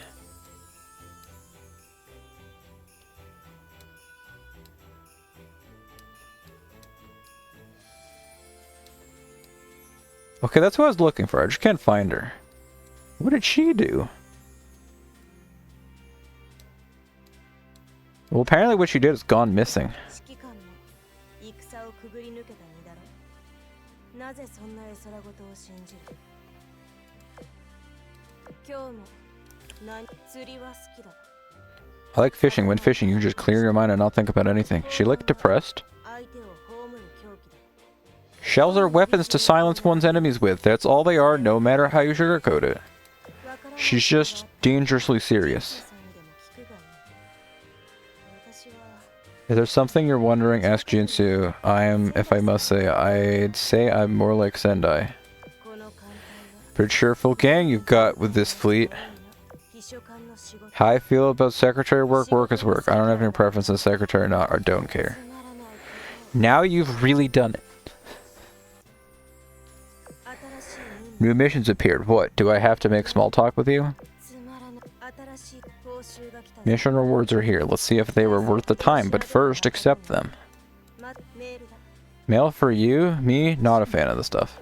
Okay, that's what I was looking for. I just can't find her. What did she do? Well, apparently what she did is gone missing. I like fishing. When fishing, you just clear your mind and not think about anything. She looked depressed. Shells are weapons to silence one's enemies with. That's all they are, no matter how you sugarcoat it. She's just dangerously serious. Is there something you're wondering? Ask Jinsu. If I must say, I'd say I'm more like Sendai. Pretty cheerful gang you've got with this fleet. How I feel about secretary work, work is work. I don't have any preference on secretary or not, or don't care. Now you've really done it. New missions appeared. What? Do I have to make small talk with you? Mission rewards are here. Let's see if they were worth the time, but first, accept them. Mail for you? Me? Not a fan of the stuff.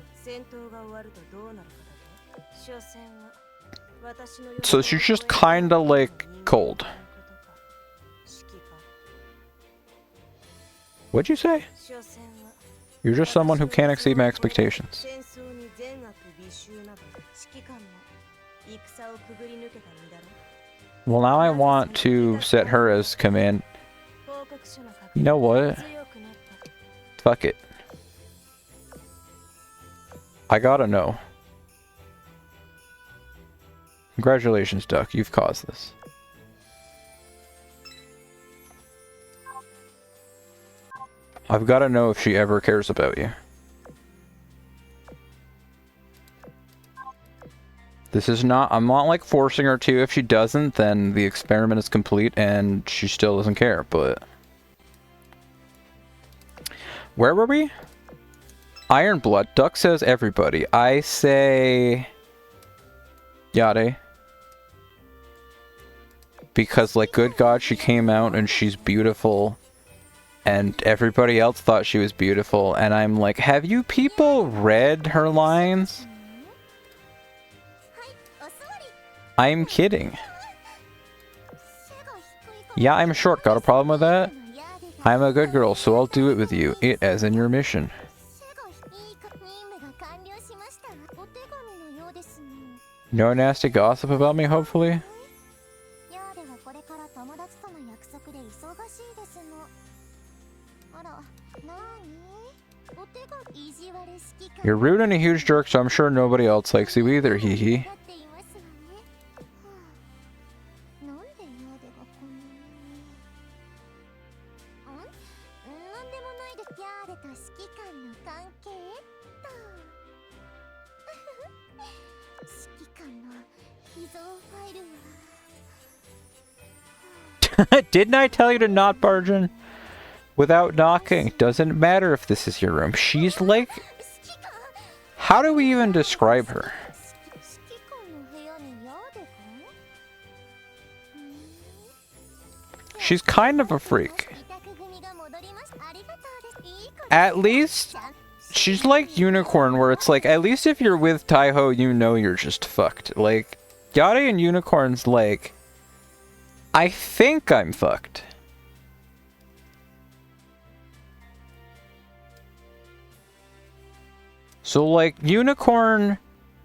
So she's just kinda like cold. What'd you say? You're just someone who can't exceed my expectations. Well, now I want to set her as command. You know what? Fuck it. I gotta know. Congratulations, Duck. You've caused this. I've gotta know if she ever cares about you. This is not, I'm not like forcing her to. If she doesn't, then the experiment is complete and she still doesn't care, but... Where were we? Iron Blood. Duck says everybody. I say... Yade. Because, like, good God, she came out and she's beautiful. And everybody else thought she was beautiful. And I'm like, have you people read her lines? I'm kidding. Yeah, I'm short. Got a problem with that? I'm a good girl, so I'll do it with you. It as in your mission. ですの。 No nasty gossip about me, hopefully. ヤーデはこれから友達との約束で忙しいですの。あら、なに？お手が意地悪好きか。 You're rude and a huge jerk, so I'm sure nobody else likes you either, hee hee. わかっていますわね。はあ、なんでヤーデがこんなに。なんでもないです。ヤーデと指揮官の関係と。指揮官の秘蔵ファイルは。 Didn't I tell you to not barge in without knocking? Doesn't matter if this is your room. She's like... How do we even describe her? She's kind of a freak. At least... She's like Unicorn, where it's like, at least if you're with Taiho, you know you're just fucked. Like, Yare and Unicorn's like... I think I'm fucked. So like Unicorn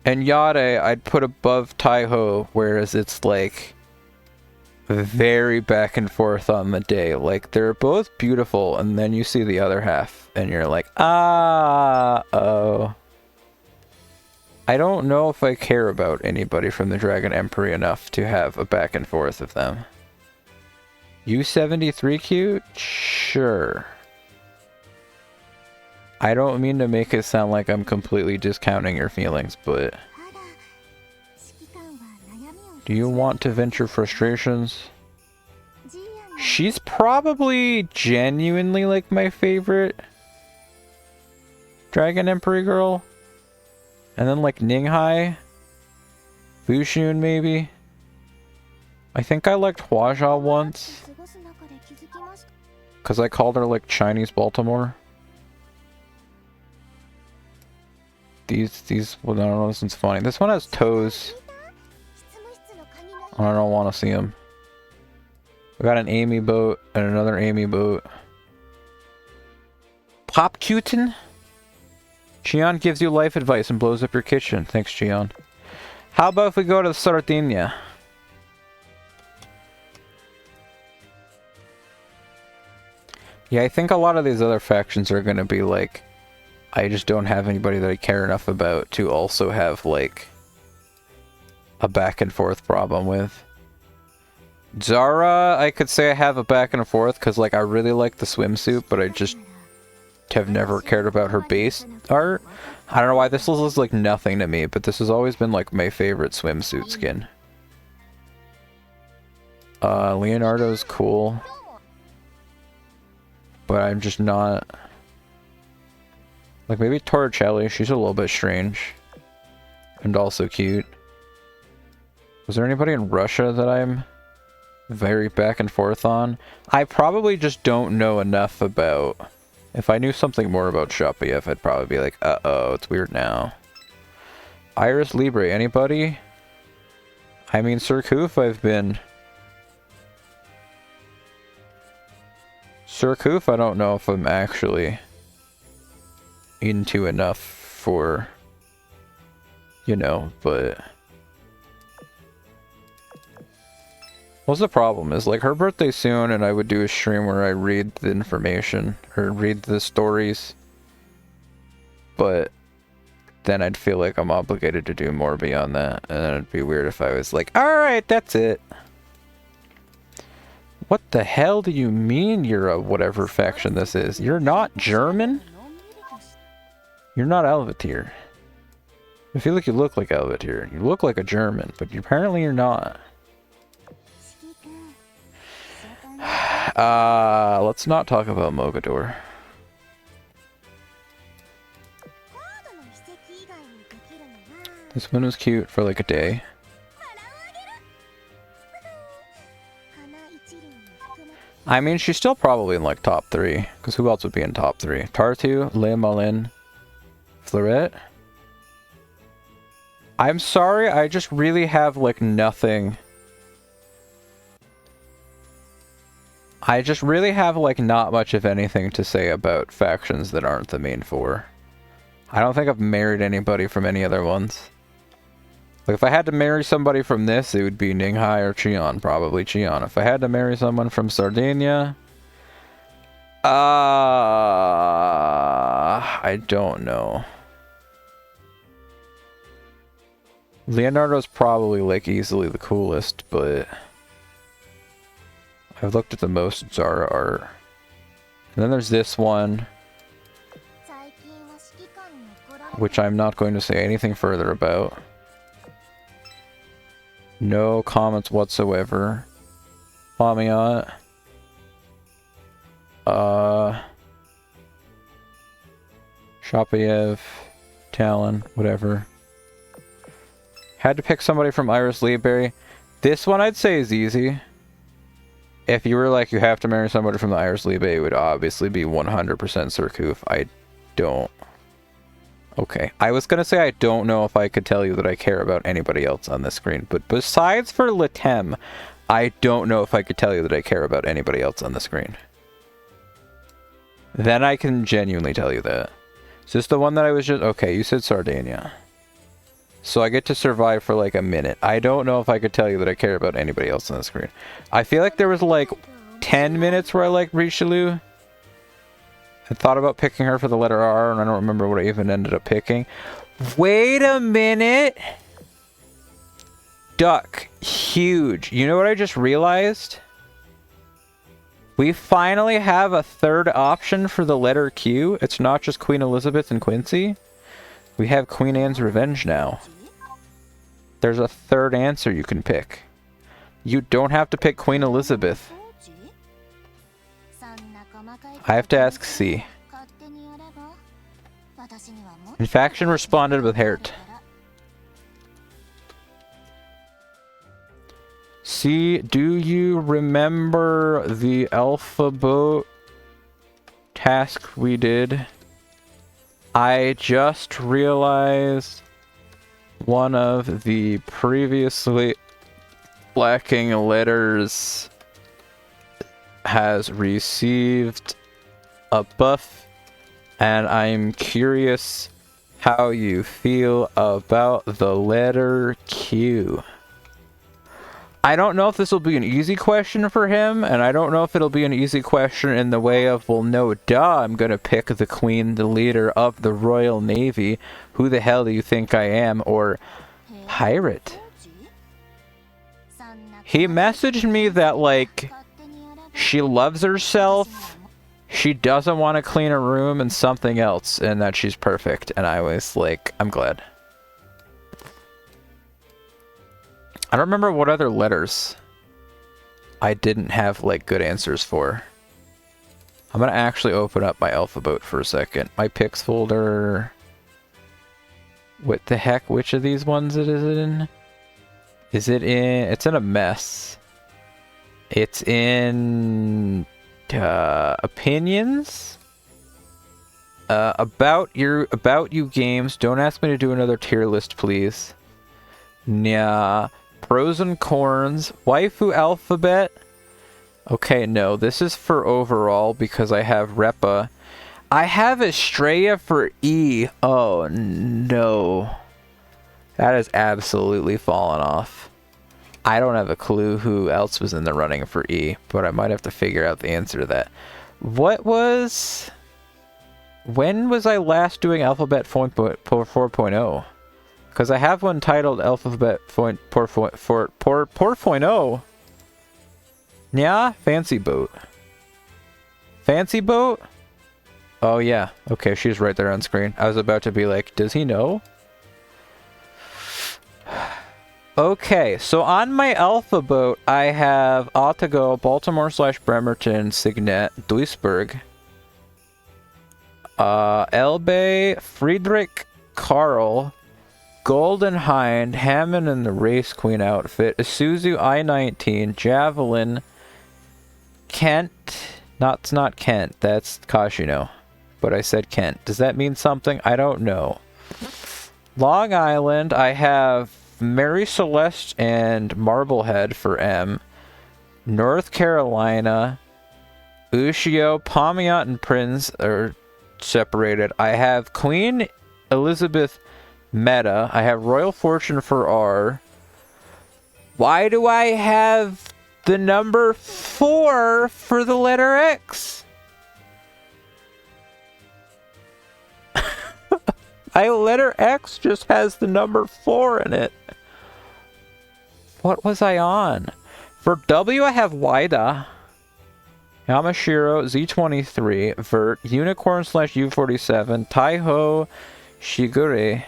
and Yare I'd put above Taiho, whereas it's like very back and forth on the day. Like they're both beautiful and then you see the other half and you're like, oh. I don't know if I care about anybody from the Dragon Emperor enough to have a back and forth of them. U73 cute? Sure. I don't mean to make it sound like I'm completely discounting your feelings, but... Do you want to vent your frustrations? She's probably genuinely like my favorite Dragon Emperor girl. And then like Ninghai. Fushun maybe. I think I liked Huaja once. Because I called her like Chinese Baltimore. These, well, I don't know, this one's funny. This one has toes. I don't want to see them. We got an Amy boat and another Amy boat. Pop Cutin? Chion gives you life advice and blows up your kitchen. Thanks, Chion. How about if we go to Sardinia? Yeah, I think a lot of these other factions are going to be like, I just don't have anybody that I care enough about to also have like a back and forth problem with. Zara, I could say I have a back and forth because like I really like the swimsuit, but I just have never cared about her base art. I don't know why this looks like nothing to me, but this has always been like my favorite swimsuit skin. Leonardo's cool, but I'm just not... Like maybe Torricelli, she's a little bit strange. And also cute. Was there anybody in Russia that I'm very back and forth on? I probably just don't know enough about... If I knew something more about Shopiev, I'd probably be like, uh-oh, it's weird now. Iris Libre, anybody? I mean, Surcouf I've been... Surcouf I don't know if I'm actually into enough for, you know, but... What's the problem is, like, her birthday's soon and I would do a stream where I read the information, or read the stories, but then I'd feel like I'm obligated to do more beyond that, and then it'd be weird if I was like, alright, that's it. What the hell do you mean you're a whatever faction this is? You're not German? You're not Elvitir. I feel like you look like Elvitir. You look like a German, but apparently you're not. Let's not talk about Mogador. This one was cute for like a day. I mean, she's still probably in like top 3, because who else would be in top 3? Tartu, Le Malin, Fleuret. I'm sorry, I just really have like nothing. I just really have like not much of anything to say about factions that aren't the main 4. I don't think I've married anybody from any other ones. Like, if I had to marry somebody from this, it would be Ninghai or Cheon. Probably Cheon. If I had to marry someone from Sardinia... I don't know. Leonardo's probably, like, easily the coolest, but... I've looked at the most Zara art. And then there's this one, which I'm not going to say anything further about. No comments whatsoever. Lamiat. Shapayev. Talon. Whatever. Had to pick somebody from Iris Liebe. This one I'd say is easy. If you were like, you have to marry somebody from the Iris Liebe, it would obviously be 100% Surcouf. I don't. Okay. I was going to say I don't know if I could tell you that I care about anybody else on this screen. But besides for Latem, I don't know if I could tell you that I care about anybody else on the screen. Then I can genuinely tell you that. Is this the one that I was just... Okay, you said Sardinia. So I get to survive for like a minute. I don't know if I could tell you that I care about anybody else on the screen. I feel like there was like 10 minutes where I liked Richelieu. I thought about picking her for the letter R, and I don't remember what I even ended up picking. Wait a minute! Duck. Huge. You know what I just realized? We finally have a third option for the letter Q. It's not just Queen Elizabeth and Quincy. We have Queen Anne's Revenge now. There's a third answer you can pick. You don't have to pick Queen Elizabeth. I have to ask C. Infaction responded with Hert. C, do you remember the alpha boat task we did? I just realized one of the previously lacking letters has received a buff, and I'm curious how you feel about the letter Q. I don't know if this will be an easy question for him, and I don't know if it'll be an easy question in the way of, well, no, duh, I'm gonna pick the Queen, the leader of the Royal Navy. Who the hell do you think I am? Or pirate. He messaged me that, like, she loves herself, she doesn't want to clean a room, and something else, and that she's perfect. And I was like, I'm glad. I don't remember what other letters I didn't have, like, good answers for. I'm gonna actually open up my alphabet for a second. My picks folder... What the heck? Which of these ones is it in? Is it in... It's in a mess. It's in... opinions? About you games. Don't ask me to do another tier list, please. Nya... Pros and corns. Waifu alphabet. Okay, no. This is for overall because I have Repa. I have Estrella for E. Oh, no. That has absolutely fallen off. I don't have a clue who else was in the running for E, but I might have to figure out the answer to that. What was... When was I last doing Alphabet 4.0? Because I have one titled Alphabet 4.0. Yeah, Fancy Boat. Fancy Boat? Oh yeah, okay, she's right there on screen. I was about to be like, does he know? Okay, so on my Alpha Boat, I have Otago, Baltimore/Bremerton, Signet, Duisburg, Elbe, Friedrich, Karl, Golden Hind, Hammond in the Race Queen outfit, Isuzu I-19, Javelin, Kent, it's not Kent, that's Kashino, but I said Kent. Does that mean something? I don't know. Long Island, I have Mary Celeste and Marblehead for M. North Carolina, Ushio, Pomiat, and Prince are separated. I have Queen Elizabeth Meta. I have Royal Fortune for R. Why do I have the number 4 for the letter X? My letter X just has the number 4 in it. What was I on? For W, I have Wida, Yamashiro, Z23, Vert, Unicorn / U47, Taiho, Shigure.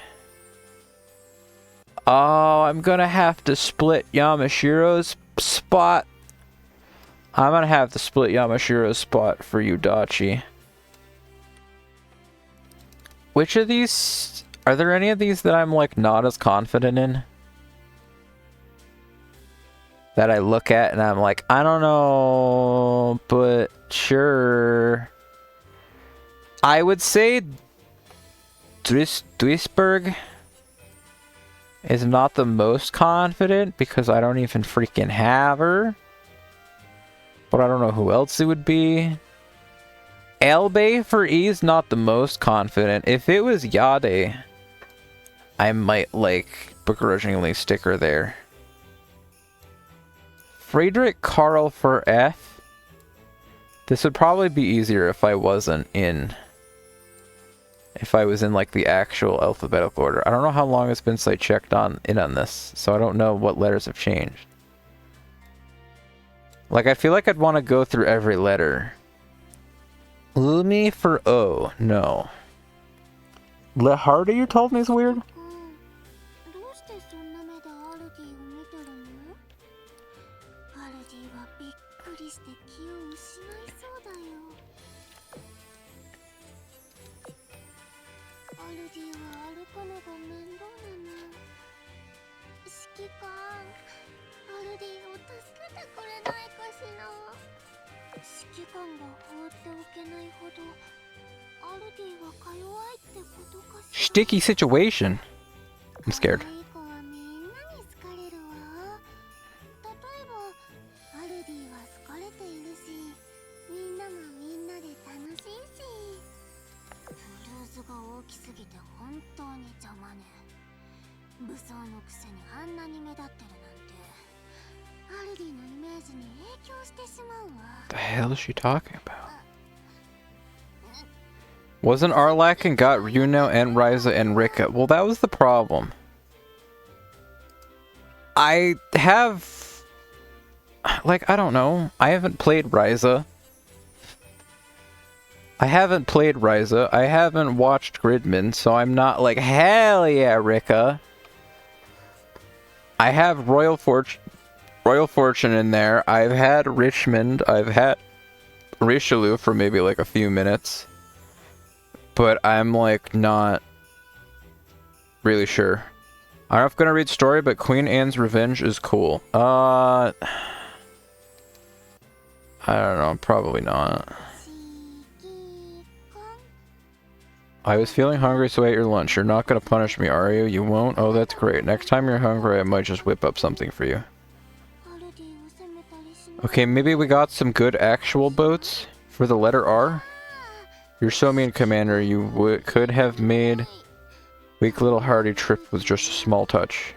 Oh, I'm gonna have to split Yamashiro's spot. I'm gonna have to split Yamashiro's spot for Udachi. Which of these... Are there any of these that I'm, like, not as confident in? That I look at and I'm like, I don't know, but sure. I would say Duisburg is not the most confident because I don't even freaking have her. But I don't know who else it would be. Elbe for E is not the most confident. If it was Yade, I might, like, begrudgingly stick her there. Friedrich Karl for F. This would probably be easier if I wasn't in... If I was in, like, the actual alphabetical order. I don't know how long it's been since I checked in on this, so I don't know what letters have changed. Like, I feel like I'd want to go through every letter. Lumi for O. No. Lehardy, you told me is weird? どうしてそんな目でアルディを見てるの？アルディはびっくりして気を失いそうだよ。アルディは歩くのが面倒なの。指揮官、アルディを助けてくれないかしら。指揮官が放っておけないほどアルディはか弱いってことかしら。 Sticky situation. I'm scared. 可愛い子はみんなに好かれるわ。例えばアルディは好かれているし、みんながみんなで楽しいし。ブルーズが大きすぎて本当に邪魔ね。武装のくせにあんなに目立ってるなんて、アルディのイメージに影響してしまうわ。 The hell is she talking about? Wasn't Arlak and got Ryuno and Ryza and Rika? Well, that was the problem. I have... Like, I don't know. I haven't played Ryza. I haven't watched Gridman, so I'm not like, hell yeah, Rika. I have Royal Fortune in there. I've had Richmond. I've had Richelieu for maybe like a few minutes. But I'm like not really sure. I don't know if I'm gonna read story, but Queen Anne's Revenge is cool. I don't know, probably not. I was feeling hungry, so I ate your lunch. You're not gonna punish me, are you? You won't? Oh, that's great. Next time you're hungry, I might just whip up something for you. Okay, maybe we got some good actual boats for the letter R. You're so mean, Commander. You could have made weak little hardy trip with just a small touch.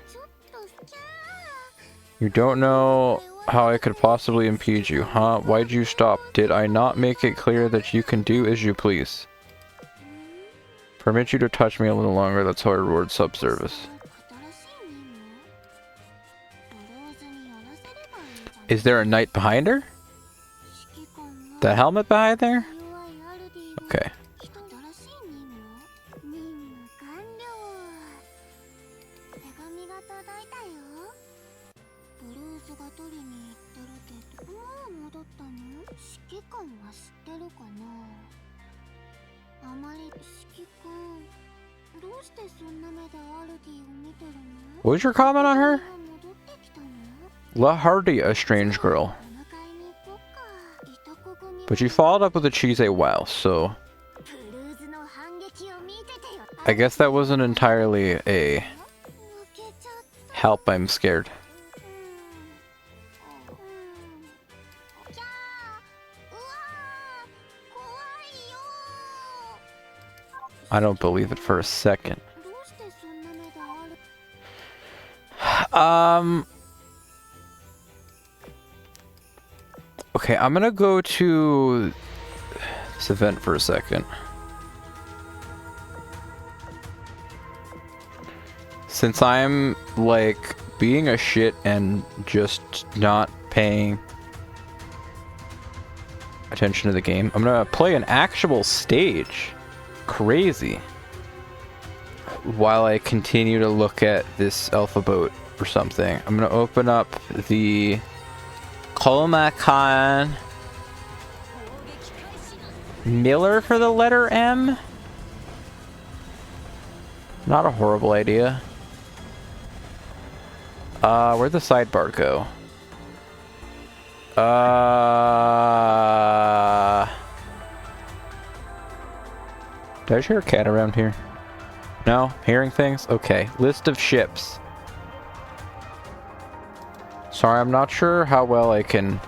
You don't know how I could possibly impede you, huh? Why'd you stop? Did I not make it clear that you can do as you please? Permit you to touch me a little longer, that's how I reward subservice. Is there a knight behind her? The helmet behind there? Okay. What was your comment on her? La Hardy, a strange girl. But you followed up with a cheese a wow, so... I guess that wasn't entirely a... Help, I'm scared. I don't believe it for a second. Okay, I'm gonna go to this event for a second. Since I'm, like, being a shit and just not paying attention to the game, I'm gonna play an actual stage. Crazy. While I continue to look at this alpha boat or something. I'm gonna open up the Colmacan Miller for the letter M. Not a horrible idea. Where'd the sidebar go? Did I hear a cat around here? No? Hearing things? Okay. List of ships. Sorry, I'm not sure how well I can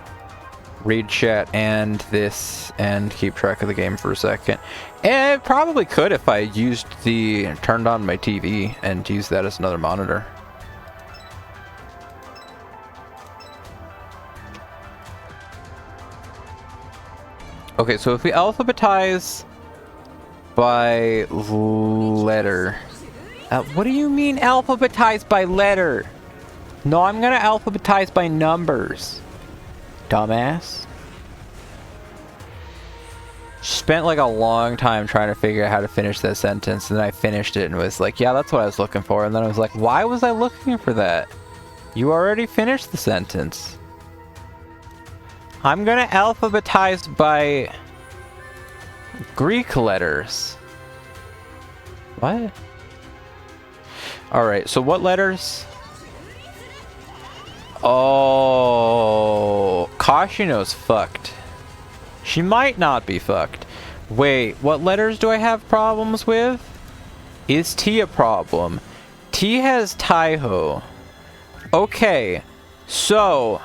read chat and this and keep track of the game for a second. And it probably could if I turned on my TV and used that as another monitor. Okay, so if we alphabetize by letter. What do you mean alphabetize by letter? No, I'm gonna alphabetize by numbers. Dumbass. Spent like a long time trying to figure out how to finish that sentence, and then I finished it and was like, yeah, that's what I was looking for. And then I was like, why was I looking for that? You already finished the sentence. I'm gonna alphabetize by Greek letters. What? Alright, so what letters? Oh, Kashino's fucked. She might not be fucked. Wait, what letters do I have problems with? Is T a problem? T has Taiho. Okay, so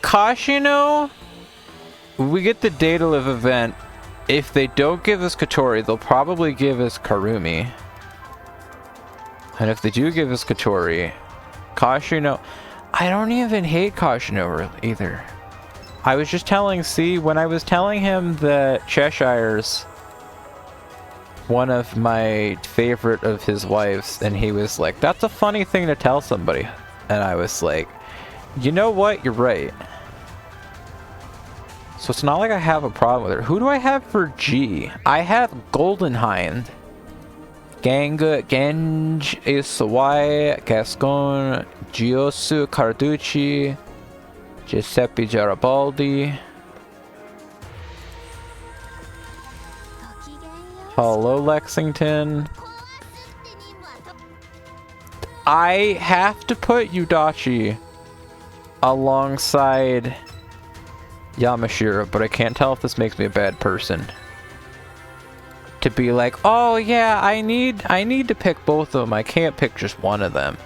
Kashino, we get the Datalive event. If they don't give us Kotori, they'll probably give us Karumi. And if they do give us Kotori, Kashino, I don't even hate Kashino either. I was just telling C, when I was telling him that Cheshire's one of my favorite of his wives, and he was like, that's a funny thing to tell somebody. And I was like, you know what? You're right. So it's not like I have a problem with her. Who do I have for G? I have Golden Hind. Ganga, Genj, Isawai, Gascon, Giosu, Carducci, Giuseppe Garibaldi. Hello, Lexington. I have to put Yudachi alongside Yamashiro, but I can't tell if this makes me a bad person. To be like, oh yeah, I need to pick both of them. I can't pick just one of them.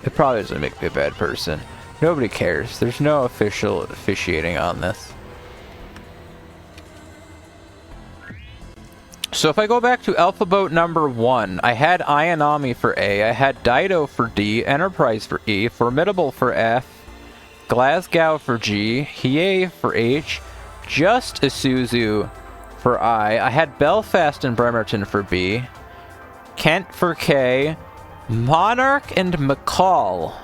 It probably doesn't make me a bad person. Nobody cares. There's no official officiating on this. So if I go back to Alpha Boat number 1, I had Ayanami for A, I had Daido for D, Enterprise for E, Formidable for F, Glasgow for G, Hiei for H, Just Isuzu for I had Belfast and Bremerton for B, Kent for K, Monarch and McCall.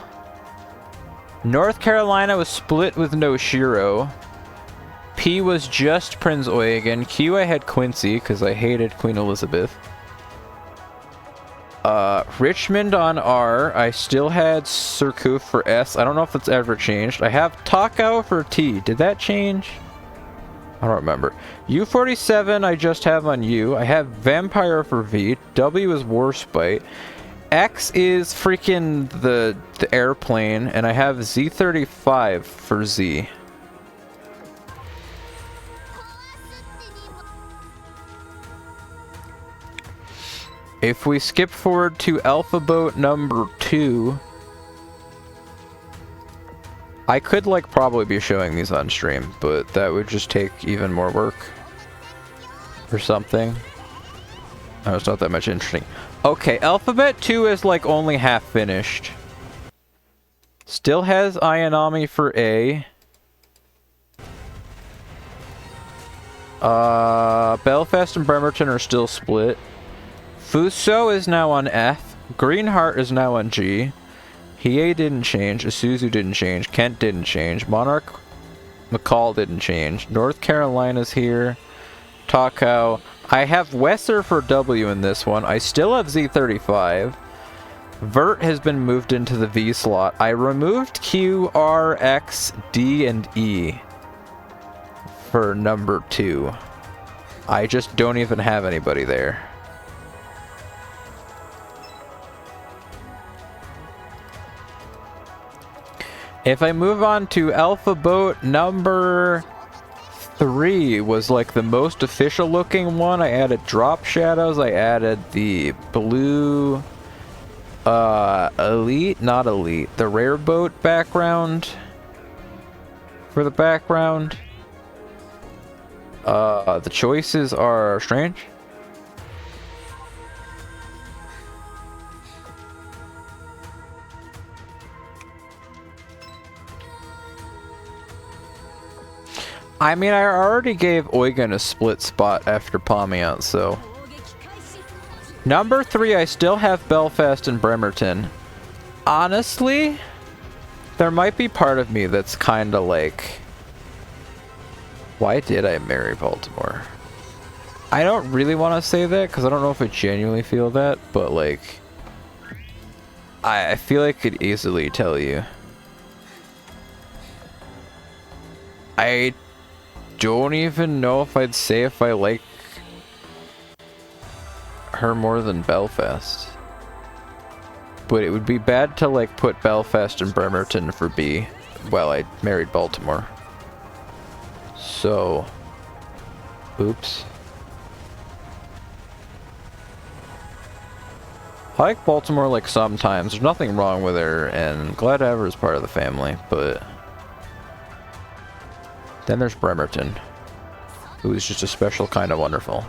North Carolina was split with no Shiro. P was just Prince Eugen. Q I had Quincy because I hated Queen Elizabeth. Richmond on R. I still had Surcouf for S. I don't know if it's ever changed. I have Takao for T. Did that change? I don't remember. U-47 I just have on U. I have Vampire for V. W is Warspite. X is freaking the airplane. And I have Z35 for Z. If we skip forward to Alpha Boat number 2, I could like probably be showing these on stream, but that would just take even more work or something. Oh, it's not that much interesting. Okay, Alphabet 2 is like only half finished. Still has Ayanami for A. Belfast and Bremerton are still split. Fuso is now on F. Greenheart is now on G. Hiei didn't change. Isuzu didn't change. Kent didn't change. Monarch McCall didn't change. North Carolina's here. Takao. I have Wesser for W in this one. I still have Z35. Vert has been moved into the V slot. I removed Q, R, X, D, and E for number 2. I just don't even have anybody there. If I move on to Alpha Boat, number 3 was like the most official looking one. I added drop shadows. I added the blue elite, not elite, the rare boat background for the background. The choices are strange. I mean, I already gave Eugen a split spot after Pomiant, so... Number 3, I still have Belfast and Bremerton. Honestly, there might be part of me that's kinda like... Why did I marry Baltimore? I don't really want to say that, because I don't know if I genuinely feel that, but like... I feel I could easily tell you. I don't even know if I'd say if I like her more than Belfast. But it would be bad to like put Belfast and Bremerton for B while I married Baltimore. So, oops. I like Baltimore like sometimes. There's nothing wrong with her, and glad to have her as part of the family, but then there's Bremerton, who is just a special kind of wonderful.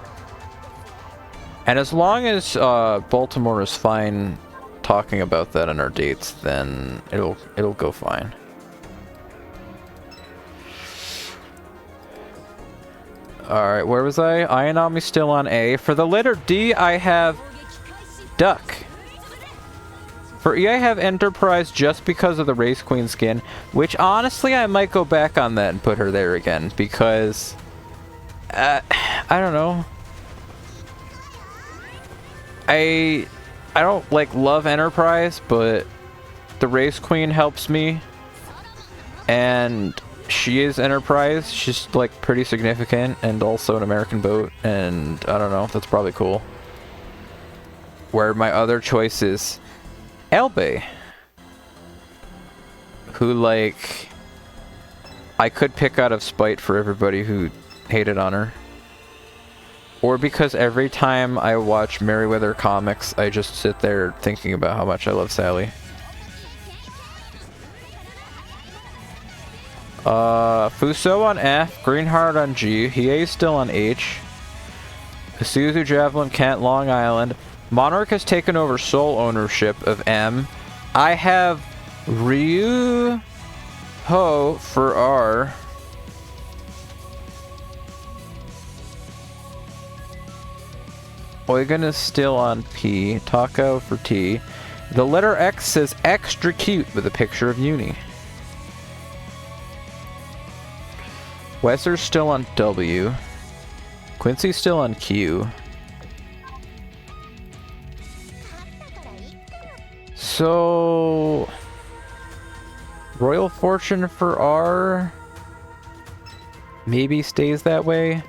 And as long as Baltimore is fine talking about that in our dates, then it'll go fine. Alright, where was I? Ayanami's still on A. For the letter D, I have Duck. For E, I have Enterprise just because of the Race Queen skin, which honestly, I might go back on that and put her there again, because... I don't know. I don't, like, love Enterprise, but the Race Queen helps me, and she is Enterprise. She's, like, pretty significant, and also an American boat, and I don't know, that's probably cool. Where my other choice is Elbe, who, like, I could pick out of spite for everybody who hated on her. Or because every time I watch Merryweather comics, I just sit there thinking about how much I love Sally. Fuso on F, Greenheart on G, Hiei still on H, Isuzu, Javelin, Kent, Long Island. Monarch has taken over sole ownership of M. I have Ryu Ho for R. Eugen is still on P. Taco for T. The letter X says extra cute with a picture of Uni. Wesser's still on W. Quincy's still on Q. So... Royal Fortune for R... maybe stays that way.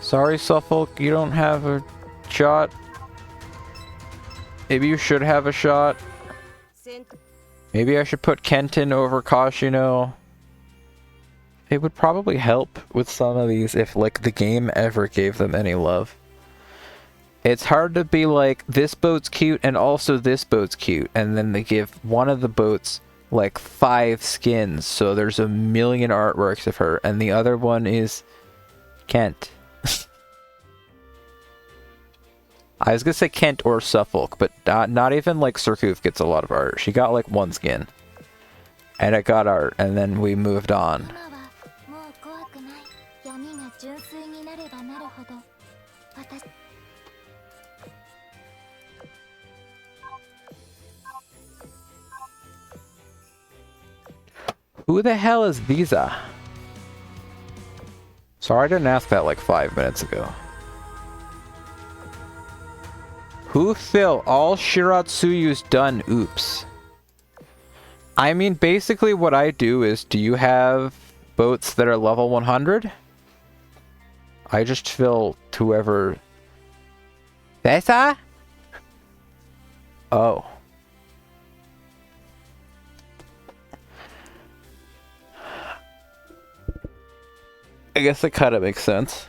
Sorry, Suffolk, you don't have a shot. Maybe you should have a shot. Maybe I should put Kenton over Kashino. It would probably help with some of these if, like, the game ever gave them any love. It's hard to be like, this boat's cute and also this boat's cute, and then they give one of the boats, like, 5 skins, so there's a million artworks of her, and the other one is Kent. I was gonna say Kent or Suffolk, but not even like Surcouf gets a lot of art. She got like one skin. And I got art, and then we moved on. 今はもう怖くない。闇が純粋になればなるほど、私 Who the hell is Visa? Sorry I didn't ask that like 5 minutes ago. Who Phil? All Shiratsuyu's done. Oops. I mean, basically what I do is, do you have boats that are level 100? I just fill whoever... Vesa? Oh. I guess it kind of makes sense.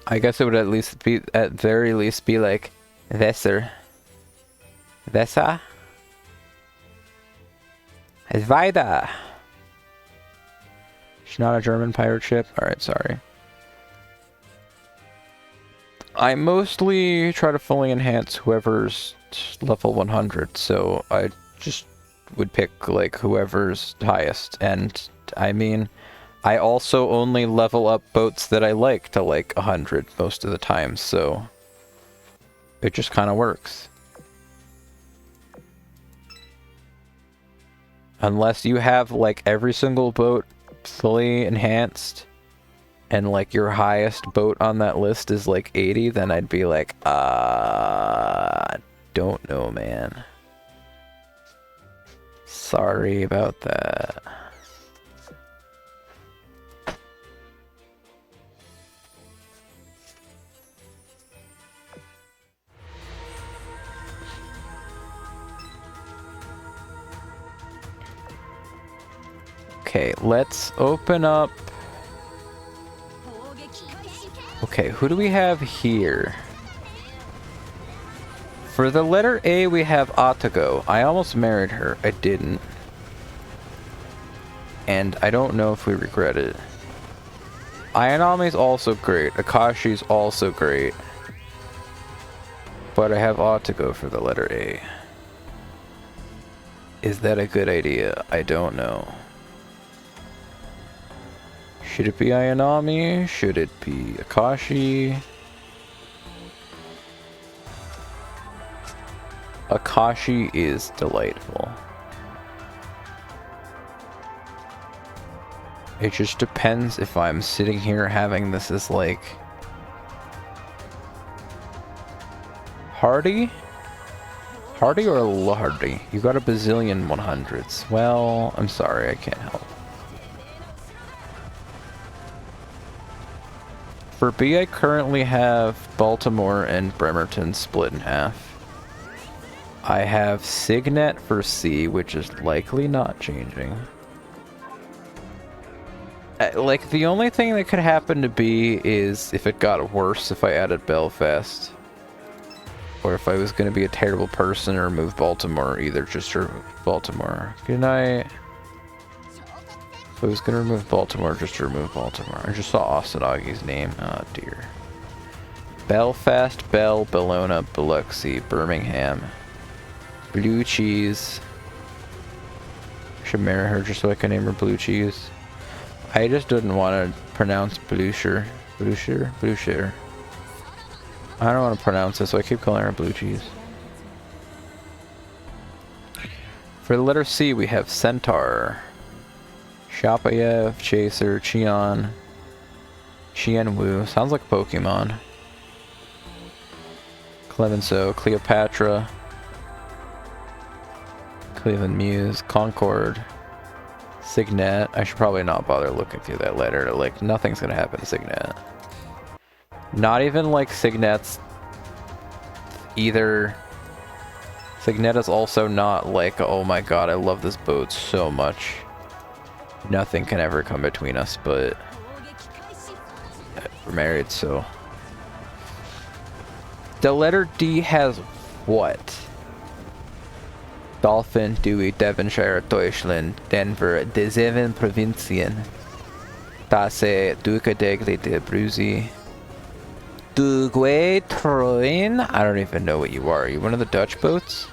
I guess it would at least be, at very least, be like Vesser. Vesa? Vida! She's not a German pirate ship? Alright, sorry. I mostly try to fully enhance whoever's level 100, so I just would pick like whoever's highest. And I mean, I also only level up boats that I like to like 100 most of the time, so it just kind of works. Unless you have like every single boat fully enhanced and like your highest boat on that list is like 80, then I'd be like, don't know, man. Sorry about that. Okay, let's open up. Okay, who do we have here? For the letter A, we have Atago. I almost married her. I didn't. And I don't know if we regret it. Ayanami's also great. Akashi's also great. But I have Atago for the letter A. Is that a good idea? I don't know. Should it be Ayanami? Should it be Akashi? Akashi is delightful. It just depends if I'm sitting here having this as like... Hardy? Hardy or Lardy? You got a bazillion 100s. Well, I'm sorry, I can't help. For B, I currently have Baltimore and Bremerton split in half. I have Signet for C, which is likely not changing. Like, the only thing that could happen to B is if it got worse if I added Belfast. Or if I was going to be a terrible person or remove Baltimore, either just remove Baltimore. Good night. If I was going to remove Baltimore, just to remove Baltimore. I just saw Osanagi's name. Oh dear. Belfast, Bell, Bologna, Biloxi, Birmingham. Blue cheese. I should marry her just so I can name her Blue Cheese. I just didn't want to pronounce Blucher. Blucher? Blucher. I don't want to pronounce it, so I keep calling her Blue Cheese. For the letter C, we have Centaur. Shapayev, Chaser, Cheon, Wu. Sounds like Pokemon. Clemenceau, Cleopatra, Cleveland Muse, Concord, Signet. I should probably not bother looking through that letter. Like, nothing's gonna happen to Signet. Not even like Signet's either. Signet is also not like, oh my god, I love this boat so much. Nothing can ever come between us, but we're married, so. The letter D has what? Dolphin, Dewey, Devonshire, Deutschland, Denver, De Zeven Provincien, Tasse, Duca degli de Bruzi, Troin? I don't even know what you are. Are you one of the Dutch boats?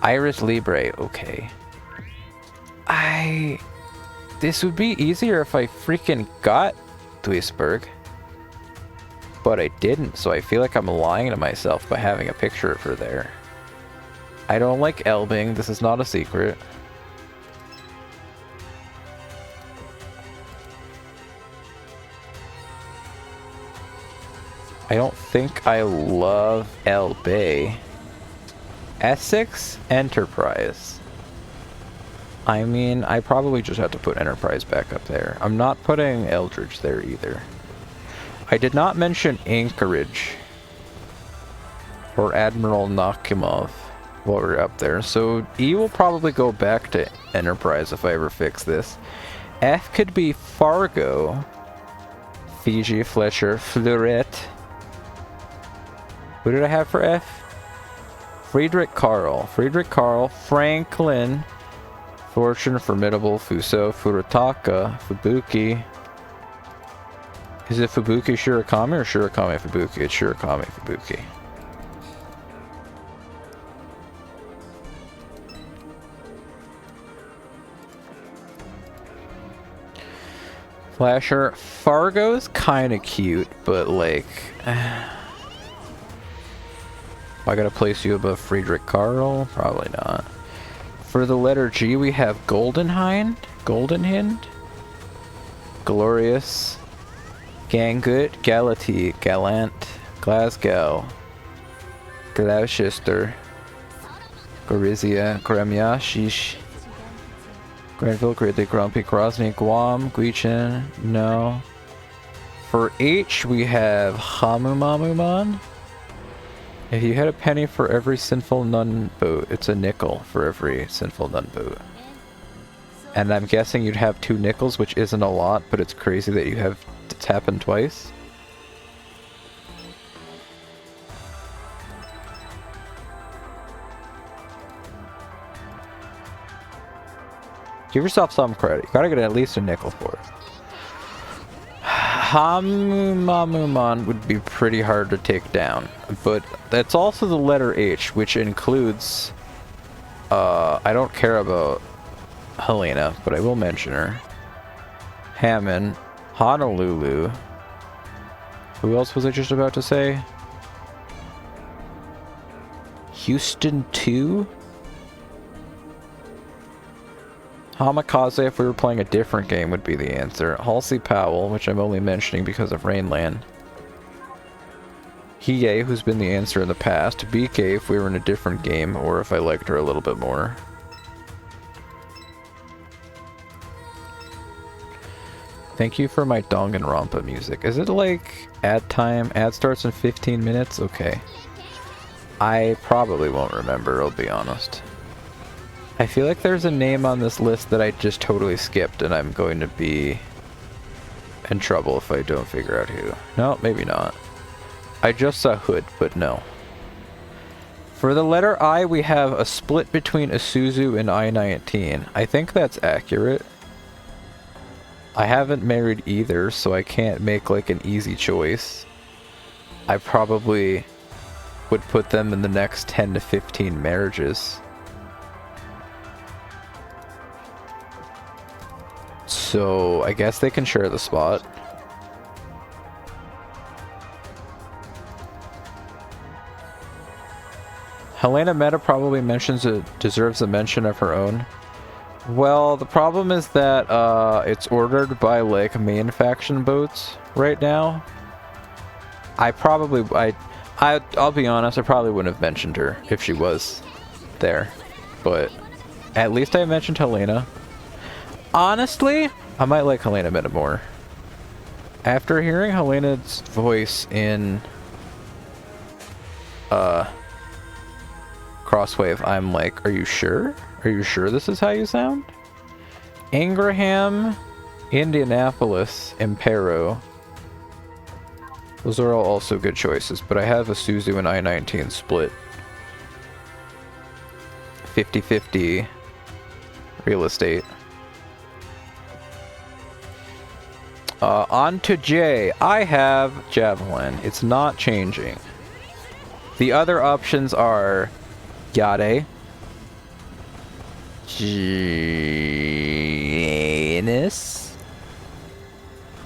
Iris Libre, okay. This would be easier if I freaking got Duisburg. But I didn't, so I feel like I'm lying to myself by having a picture of her there. I don't like Elbing, this is not a secret. I don't think I love Elbe. Essex? Enterprise. I mean, I probably just have to put Enterprise back up there. I'm not putting Eldridge there either. I did not mention Anchorage or Admiral Nakimov while we're up there, so E will probably go back to Enterprise if I ever fix this. F could be Fargo, Fiji, Fletcher, Fleuret. Who did I have for F? Friedrich Karl, Franklin, Fortune, Formidable, Fuso, Furitaka, Fubuki. Is it Fubuki Shirakami or Shirakami Fubuki? It's Shirakami Fubuki. Flasher. Fargo's kind of cute, but like... I gotta place you above Friedrich Karl? Probably not. For the letter G, we have Goldenhind, Glorious, Gangut, Galati, Gallant, Glasgow, Gloucester, Gorizia, Gremia, Shish, Granville, Gridley, Grumpy, Grozny, Guam, Guichin, no. For H, we have Hamumamuman. If you had a penny for every sinful nun boat, it's a nickel for every sinful nun boat. And I'm guessing you'd have 2 nickels, which isn't a lot, but it's crazy that you have it's happened twice. Give yourself some credit. You gotta get at least a nickel for it. Hamumamuman would be pretty hard to take down, but that's also the letter H, which includes, I don't care about Helena, but I will mention her. Hammond, Honolulu. Who else was I just about to say? Houston 2? Hamikaze, if we were playing a different game, would be the answer. Halsey Powell, which I'm only mentioning because of Rainland. Hiei, who's been the answer in the past. BK, if we were in a different game, or if I liked her a little bit more. Thank you for my Danganronpa music. Is it like ad time? Ad starts in 15 minutes? Okay. I probably won't remember, I'll be honest. I feel like there's a name on this list that I just totally skipped, and I'm going to be in trouble if I don't figure out who. No, maybe not. I just saw Hood, but no. For the letter I, we have a split between Isuzu and I-19. I think that's accurate. I haven't married either, so I can't make like an easy choice. I probably would put them in the next 10 to 15 marriages. So, I guess they can share the spot. Helena Meta probably deserves a mention of her own. Well, the problem is that it's ordered by like main faction boats right now. I'll be honest, I probably wouldn't have mentioned her if she was there. But at least I mentioned Helena. Honestly, I might like Helena Meta more. After hearing Helena's voice in Crosswave, I'm like, are you sure? Are you sure this is how you sound? Ingraham, Indianapolis, Impero. Those are all also good choices, but I have a Suzu and I-19 split. 50-50 real estate. On to J. I have Javelin. It's not changing. The other options are Yade, Janus,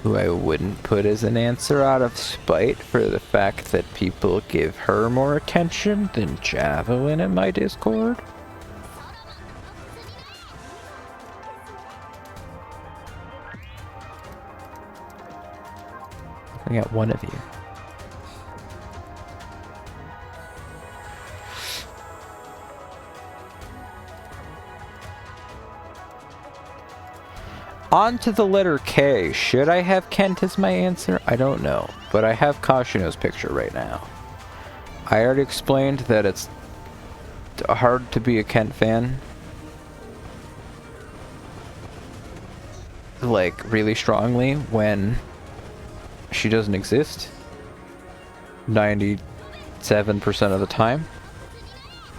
who I wouldn't put as an answer out of spite for the fact that people give her more attention than Javelin in my Discord. I got one of you. On to the letter K. Should I have Kent as my answer? I don't know, but I have Kashino's picture right now. I already explained that it's hard to be a Kent fan. Like, really strongly when she doesn't exist 97% of the time.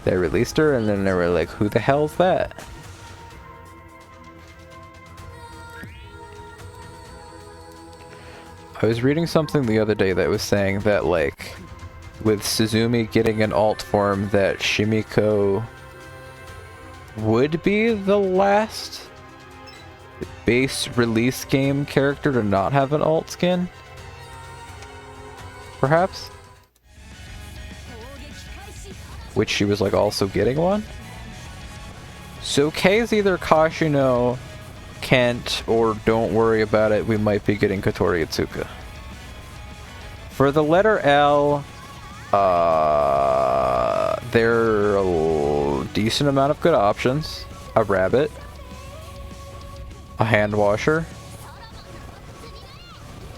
They released her and then they were like, who the hell's that? I was reading something the other day that was saying that, like, with Suzumi getting an alt form, that Shimiko would be the last base release game character to not have an alt skin. Perhaps? Which she was, like, also getting one? So K is either Kashino, Kent, or don't worry about it, we might be getting Kotori Itsuka. For the letter L, there are a decent amount of good options. A rabbit, a hand washer,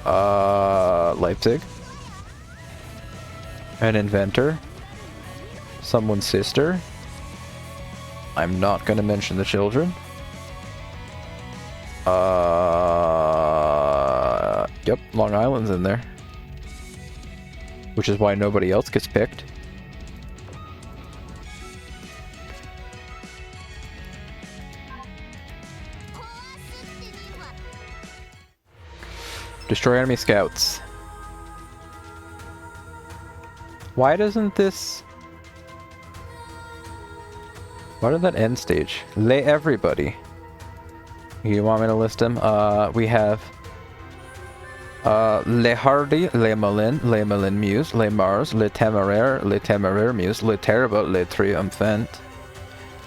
Leipzig, an inventor, someone's sister. I'm not gonna mention the children. Yep, Long Island's in there. Which is why nobody else gets picked. Destroy enemy scouts. Why doesn't this... Why did that end stage? Lay everybody. You want me to list them? We have... Le Hardy, Le Malin Muse, Le Mars, Le Téméraire Muse, Le Terrible, Le Triumphant,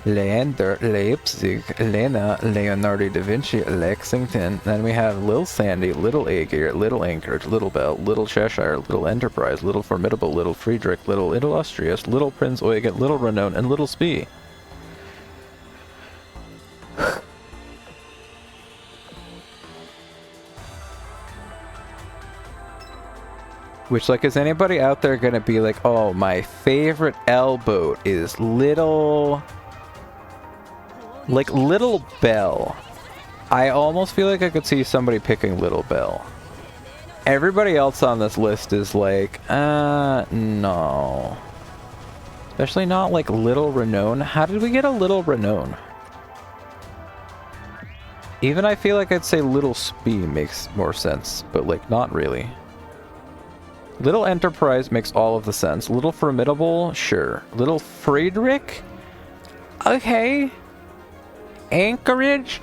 Leander, Leipzig, Lena, Leonardo da Vinci, Lexington. Then we have Lil Sandy, Little Aegir, Little Anchorage, Little Bell, Little Cheshire, Little Enterprise, Little Formidable, Little Friedrich, Little Illustrious, Little Prince Eugen, Little Renown, and Little Spee. Which, like, is anybody out there gonna be like, oh, my favorite L boat is Little... Like, Little Bell. I almost feel like I could see somebody picking Little Bell. Everybody else on this list is like, no. Especially not, like, Little Renown. How did we get a Little Renown? Even I feel like I'd say Little Spee makes more sense, but, like, not really. Little Enterprise makes all of the sense. Little Formidable, sure. Little Friedrich? Okay. Anchorage?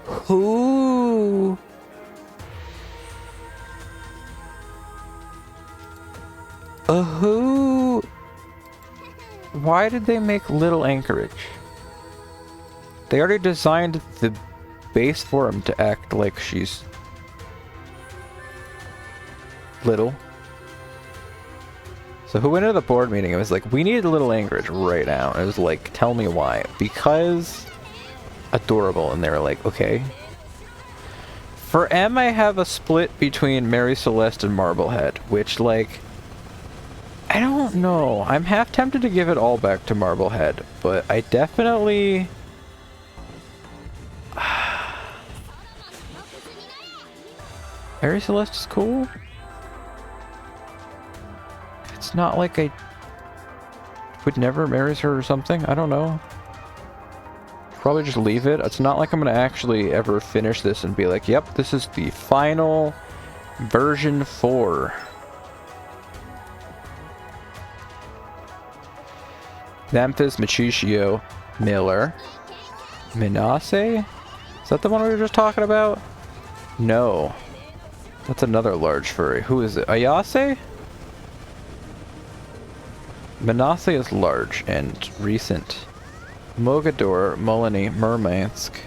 Who? Who? Why did they make Little Anchorage? They already designed the base form to act like she's little. So who went into the board meeting and was like, we need a Little Anchorage right now. And it was like, tell me why. Because adorable. And they were like, okay. For M, I have a split between Mary Celeste and Marblehead, which, like, I don't know. I'm half tempted to give it all back to Marblehead, but I definitely... Mary Celeste is cool. It's not like I would never marry her or something. I don't know. probably just leave it. It's not like I'm gonna actually ever finish this and be like, yep, this is the final version 4. Memphis, Machicio, Miller, Minase? Is that the one we were just talking about? No. That's another large furry. Who is it? Ayase? Minase is large and recent. Mogador, Mulliny, Murmansk.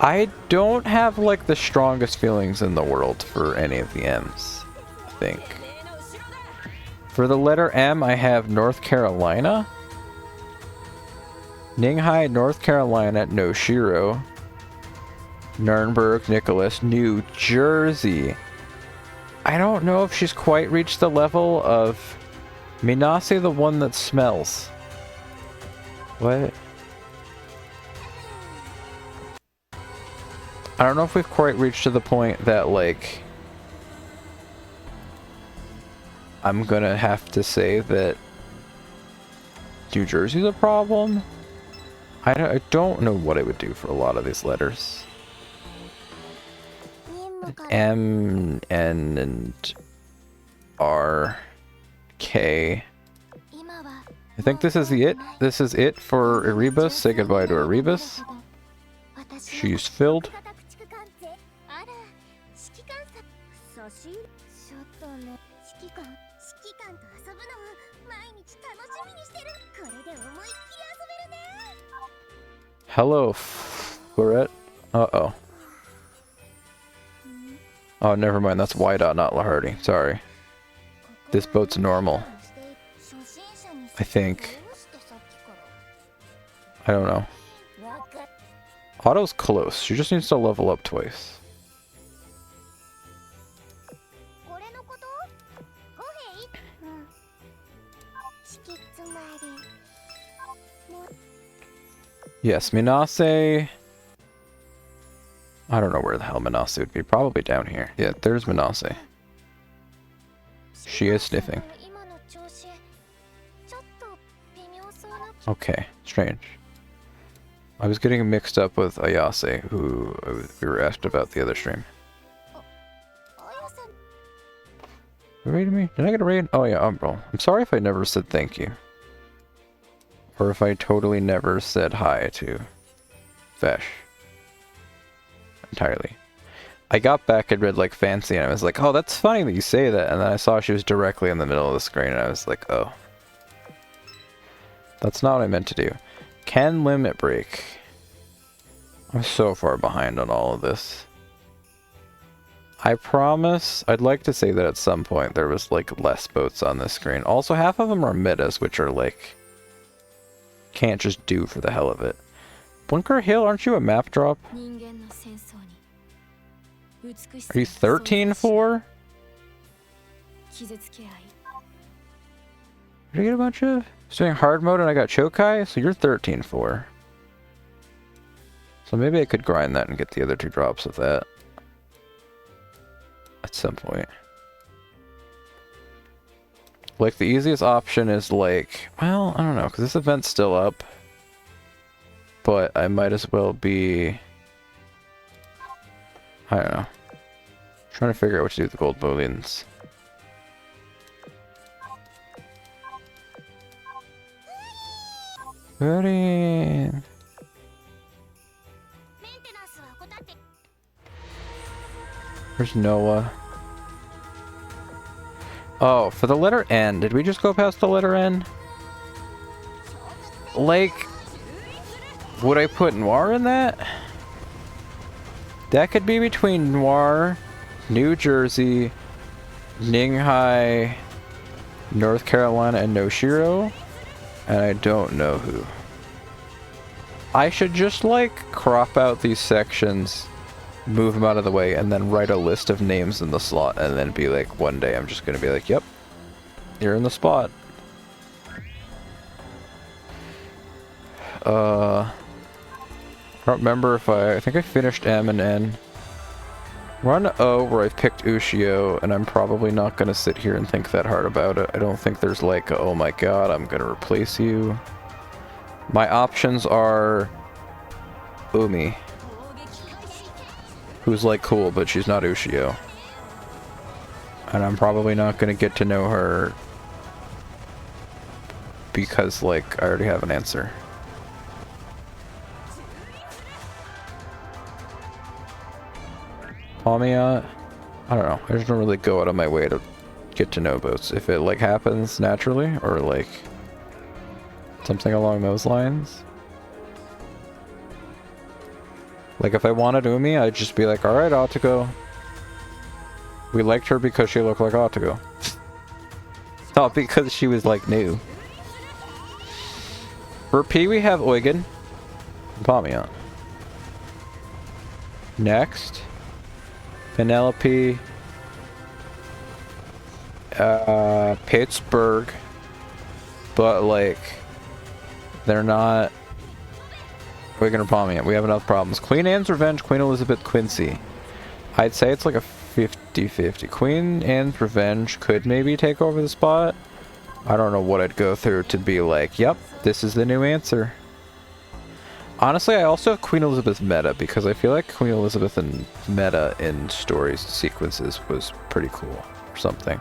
I don't have like the strongest feelings in the world for any of the M's, I think. For the letter M, I have North Carolina, Ninghai, North Carolina, Noshiro, Nuremberg, Nicholas, New Jersey. I don't know if she's quite reached the level of Minase, the one that smells. What? I don't know if we've quite reached to the point that, like, I'm gonna have to say that New Jersey's a problem. I don't know what I would do for a lot of these letters. M, N, and R, K. I think this is it. This is it for Erebus. Say goodbye to Erebus. She's filled. Hello, Florette. Uh-oh. Oh, never mind. That's Wydot, not Lahardy. Sorry. This boat's normal. I think. I don't know. Otto's close. She just needs to level up twice. Yes, Minase. I don't know where the hell Minase would be. Probably down here. Yeah, there's Minase. She is sniffing. Okay, strange. I was getting mixed up with Ayase, who we were asked about the other stream. You raided me? Did I get a raid? Oh yeah, bro. I'm sorry if I never said thank you. Or if I totally never said hi to Vesh. Entirely. I got back and read like fancy and I was like, oh, that's funny that you say that. And then I saw she was directly in the middle of the screen and I was like, oh. That's not what I meant to do. Can limit break. I'm so far behind on all of this. I promise, I'd like to say that at some point there was like less boats on this screen. Also, half of them are midas, which are like, can't just do for the hell of it. Bunker Hill, aren't you a map drop? Are you 13-4? Did I get a bunch of? I was doing hard mode and I got Chokai, so you're 13-4. So maybe I could grind that and get the other 2 drops of that. At some point. Like, the easiest option is like, well, I don't know, because this event's still up. But I might as well be... I don't know. Trying to figure out what to do with the gold bullions. Ready. Where's Noah? Oh, for the letter N. Did we just go past the letter N? Like, would I put Noir in that? That could be between Noir, New Jersey, Ninghai, North Carolina, and Noshiro. And I don't know who. I should just, like, crop out these sections, move them out of the way, and then write a list of names in the slot, and then be like, one day I'm just gonna be like, yep, you're in the spot. I don't remember if I think I finished M and N. We're on to O, where I've picked Ushio, and I'm probably not gonna sit here and think that hard about it. I don't think there's like, oh my god, I'm gonna replace you. My options are Umi, who's like cool, but she's not Ushio. And I'm probably not gonna get to know her because, like, I already have an answer. Pamiya, I don't know. I just don't really go out of my way to get to know boats. If it, like, happens naturally, or, like, something along those lines. Like, if I wanted Umi, I'd just be like, alright, Otako. We liked her because she looked like Otako. Not because she was, like, new. For P, we have Eugen and Pamiya. Next, Penelope, Pittsburgh, but, like, they're not Eugen or Pamiya. We have enough problems. Queen Anne's Revenge, Queen Elizabeth, Quincy. I'd say it's like a 50-50. Queen Anne's Revenge could maybe take over the spot. I don't know what I'd go through to be like, yep, this is the new answer. Honestly, I also have Queen Elizabeth meta, because I feel like Queen Elizabeth and meta in stories sequences was pretty cool or something.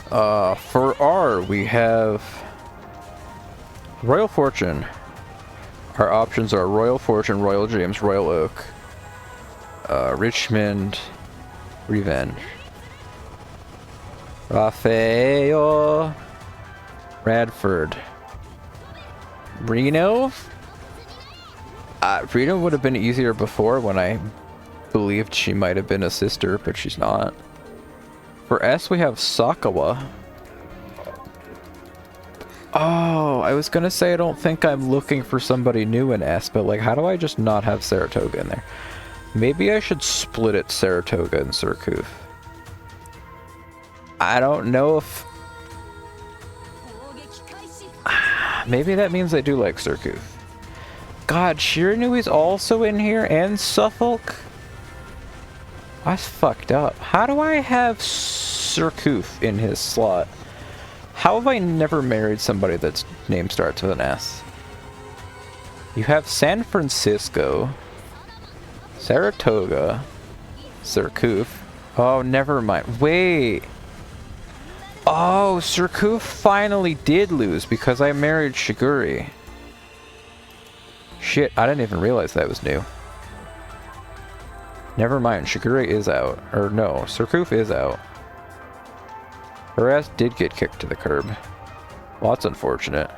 For R, we have Royal Fortune. Our options are Royal Fortune, Royal James, Royal Oak, Richmond, Revenge. Raphael, Radford, Reno. Reno would have been easier before when I believed she might have been a sister, but she's not. For S, we have Sakawa. Oh, I was gonna say I don't think I'm looking for somebody new in S, but like, how do I just not have Saratoga in there? Maybe I should split it Saratoga and Surcouf. I don't know if... Maybe that means I do like Surcouf. God, Shiranui's also in here and Suffolk? That's fucked up. How do I have Surcouf in his slot? How have I never married somebody that's name starts with an S? You have San Francisco, Saratoga, Surcouf. Oh, never mind. Wait. Oh, Surcouf finally did lose because I married Shiguri. Shit, I didn't even realize that was new. Never mind, Shiguri is out. Or no, Surcouf is out. Her ass did get kicked to the curb. Well, that's unfortunate.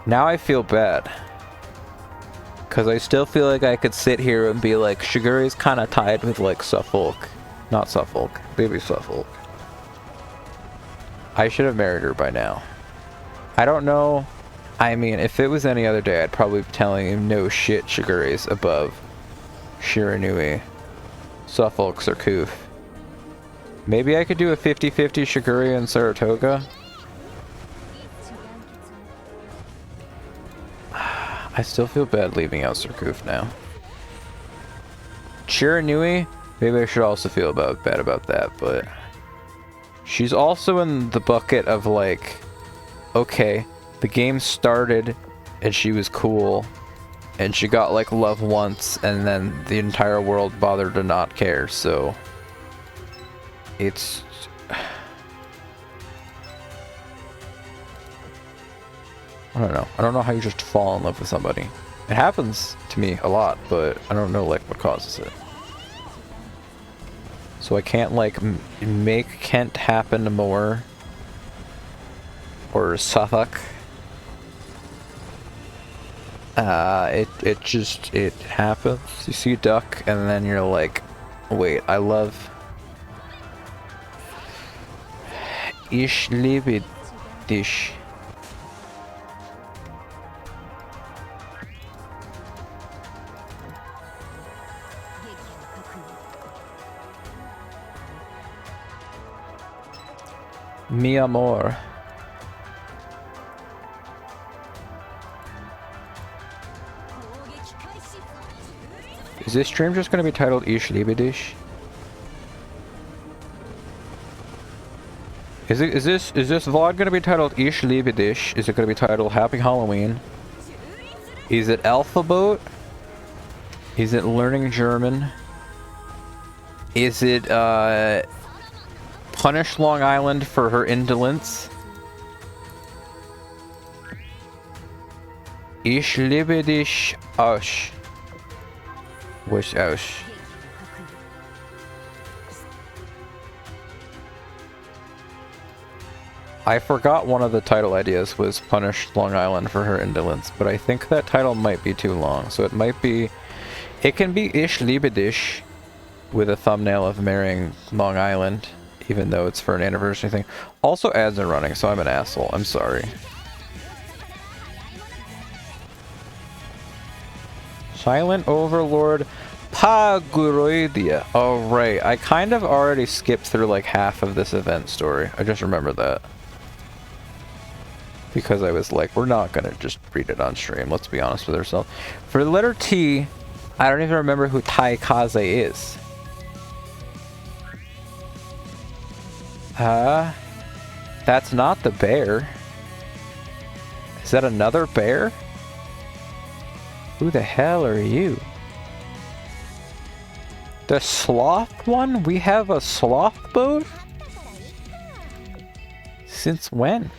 Now I feel bad. Because I still feel like I could sit here and be like, Shiguri's kind of tied with, like, Suffolk. Not Suffolk. Baby Suffolk. I should have married her by now. I don't know. I mean, if it was any other day, I'd probably be telling him, no shit, Shiguri's above Shiranui, Suffolk, Surcouf. Maybe I could do a 50-50 Shiguri and Saratoga. I still feel bad leaving out Surcouf now. Shiranui, maybe I should also feel bad about that, but... She's also in the bucket of like, okay, the game started and she was cool and she got like love once and then the entire world bothered to not care, so it's... I don't know. I don't know how you just fall in love with somebody. It happens to me a lot, but I don't know like what causes it. So I can't like make Kent happen more, or Suffolk. It happens. You see a duck and then you're like, wait, I love Liebe, Dich. Mi amor. Is this stream just going to be titled Ich liebe dich? Is this vlog gonna be titled Ich Liebe Dich? Is it gonna be titled Happy Halloween? Is it Alphabet? Is it learning German? Is it punish Long Island for her indolence? Ich liebe dich aus. Wish aus. I forgot one of the title ideas was punish Long Island for her indolence, but I think that title might be too long, so it might be... It can be Ich liebe dich with a thumbnail of marrying Long Island, even though it's for an anniversary thing. Also, ads are running, so I'm an asshole. I'm sorry. Silent Overlord Paguroidia. Oh, right. I kind of already skipped through like half of this event story. I just remember that. Because I was like, we're not gonna just read it on stream, let's be honest with ourselves. For the letter T, I don't even remember who Tai Kaze is. That's not the bear. Is that another bear? Who the hell are you? The sloth one? We have a sloth boat? Since when?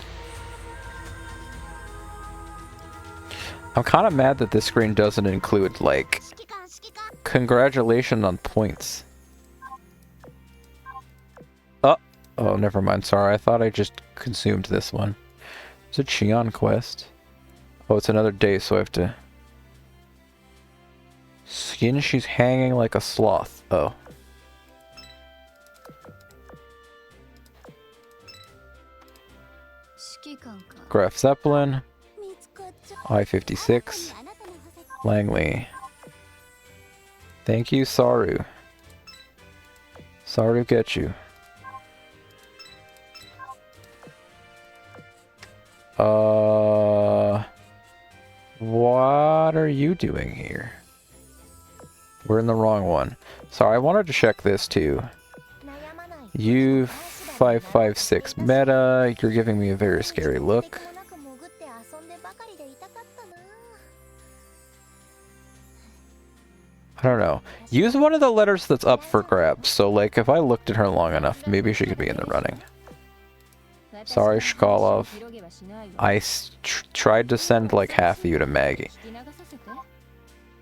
I'm kind of mad that this screen doesn't include, like, congratulations on points. Oh, never mind. Sorry, I thought I just consumed this one. It's a Cheon quest. Oh, it's another day, so I have to... Skin, she's hanging like a sloth. Oh. Graf Zeppelin. I-56. Langley. Thank you, Saru. Saru get you. What are you doing here? We're in the wrong one. Sorry, I wanted to check this too. U556 meta, you're giving me a very scary look. I don't know. Use one of the letters that's up for grabs, so like if I looked at her long enough, maybe she could be in the running. Sorry, Shkalov. I tried to send like half of you to Maggie.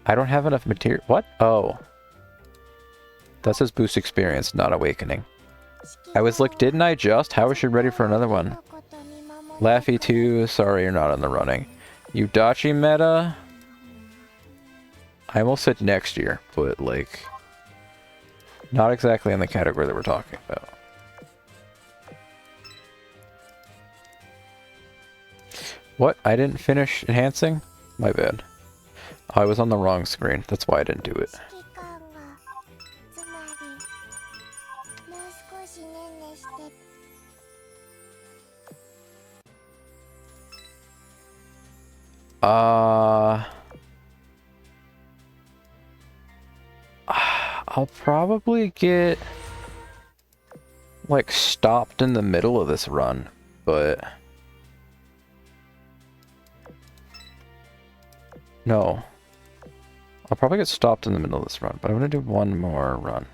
I don't have enough material. What? Oh. That says boost experience, not awakening. I was like, didn't I just? How is she ready for another one? Laffy 2, sorry you're not in the running. Udachi meta? I almost said next year, but like... not exactly in the category that we're talking about. What? I didn't finish enhancing? My bad. I was on the wrong screen. That's why I didn't do it. I'll probably get like stopped in the middle of this run, but no. I'll probably get stopped in the middle of this run, but I'm gonna do one more run.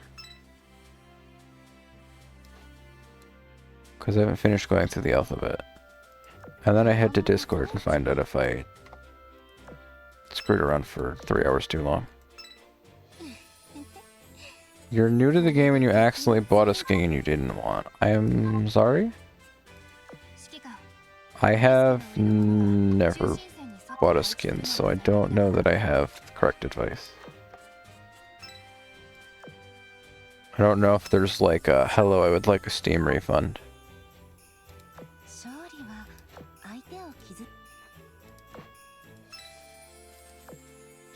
Because I haven't finished going through the alphabet. And then I head to Discord and find out if I screwed around for 3 hours too long. You're new to the game and you accidentally bought a skin you didn't want. I am sorry? I have never bought a skin, so I don't know that I have the correct advice. I don't know if there's like a, hello, I would like a Steam refund. Is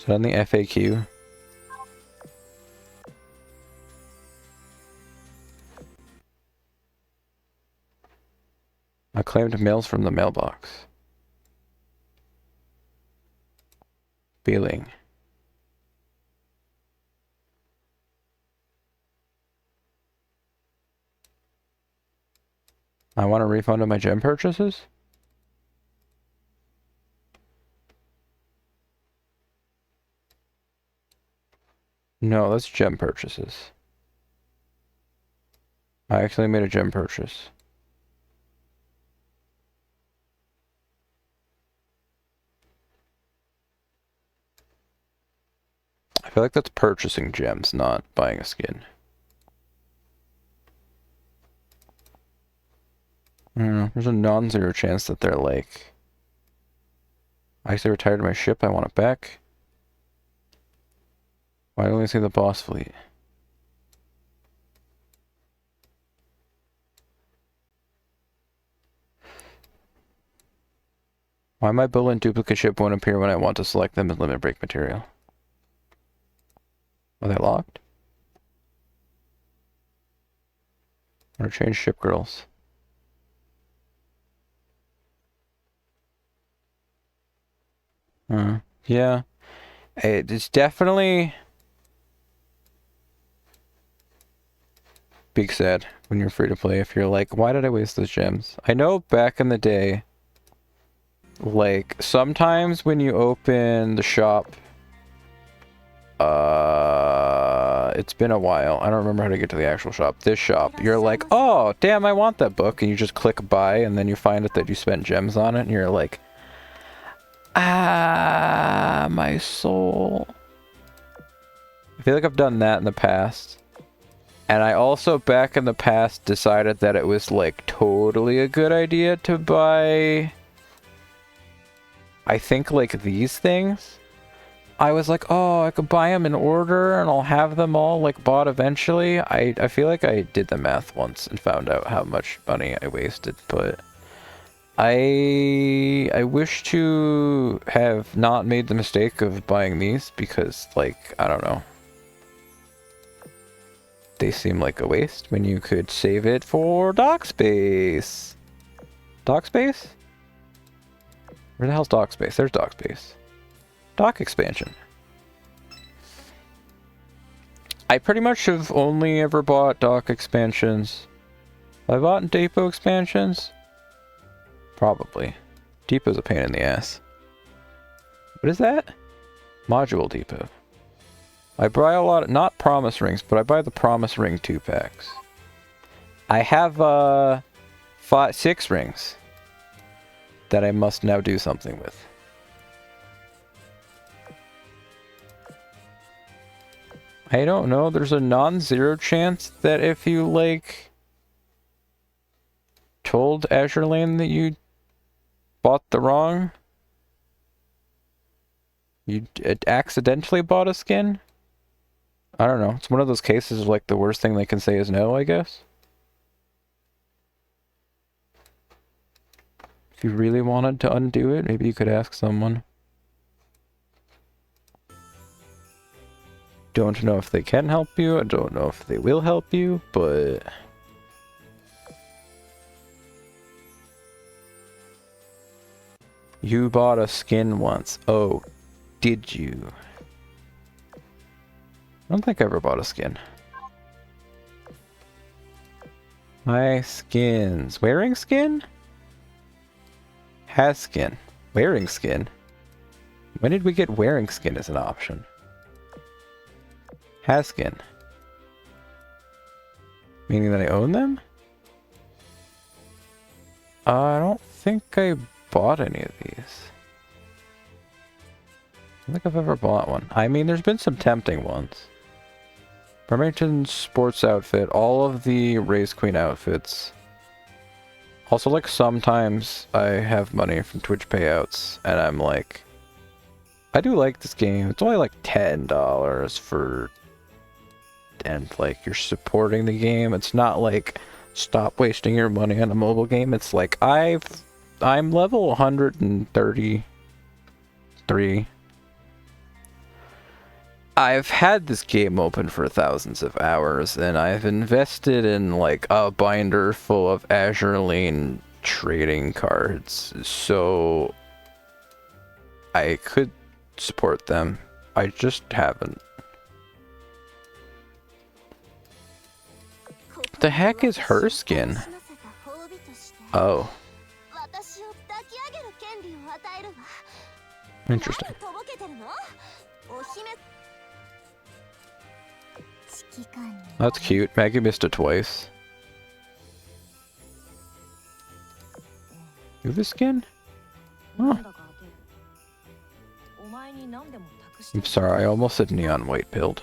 that on the FAQ? I claimed mails from the mailbox. Feeling. I want a refund of my gem purchases? No, that's gem purchases. I actually made a gem purchase. I feel like that's purchasing gems, not buying a skin. I don't know. There's a non-zero chance that they're like, I actually retired my ship, I want it back. Why don't we see the boss fleet? Why my bull and duplicate ship won't appear when I want to select them as limit break material? Are they locked? Or change ship girls? Yeah. It's definitely big sad when you're free to play if you're like, why did I waste those gems? I know back in the day, like, sometimes when you open the shop, it's been a while. I don't remember how to get to the actual shop. This shop, you're like, oh, damn, I want that book. And you just click buy, and then you find it that you spent gems on it, and you're like, ah, my soul. I feel like I've done that in the past. And I also, back in the past, decided that it was, like, totally a good idea to buy, I think, like, these things. I was like, oh, I could buy them in order, and I'll have them all, like, bought eventually. I feel like I did the math once and found out how much money I wasted, but I wish to have not made the mistake of buying these, because, like, I don't know. They seem like a waste when you could save it for dock space. Dock space? Where the hell's dock space? There's dock space. Dock expansion. I pretty much have only ever bought dock expansions. Have I bought depot expansions? Probably. Depot's a pain in the ass. What is that? Module depot. I buy a lot of, not promise rings, but I buy the promise ring 2-packs. I have 6 rings that I must now do something with. I don't know, there's a non-zero chance that if you, like, told Azure Lane that you bought the wrong, you accidentally bought a skin? I don't know, it's one of those cases of, like, the worst thing they can say is no, I guess. If you really wanted to undo it, maybe you could ask someone. Don't know if they can help you, I don't know if they will help you, but you bought a skin once. Oh, did you? I don't think I ever bought a skin. My skins. Wearing skin? Has skin. Wearing skin? When did we get wearing skin as an option? Has skin. Meaning that I own them? I don't think I bought any of these. I don't think I've ever bought one. I mean, there's been some tempting ones. Remington sports outfit, all of the Race Queen outfits. Also, like, sometimes I have money from Twitch payouts, and I'm like, I do like this game. It's only like $10 for... And, like, you're supporting the game. It's not like, stop wasting your money on a mobile game. It's like, I'm level 133. I've had this game open for thousands of hours, and I've invested in, like, a binder full of Azure Lane trading cards, so I could support them. I just haven't. What the heck is her skin? Oh, 私を抱き上げる権利を与えるわ。 interesting. 何とぼけてるの？お姫。指揮官に That's cute. Maggie missed it twice. You have a skin? Huh. I'm sorry, I almost said neon white pilled.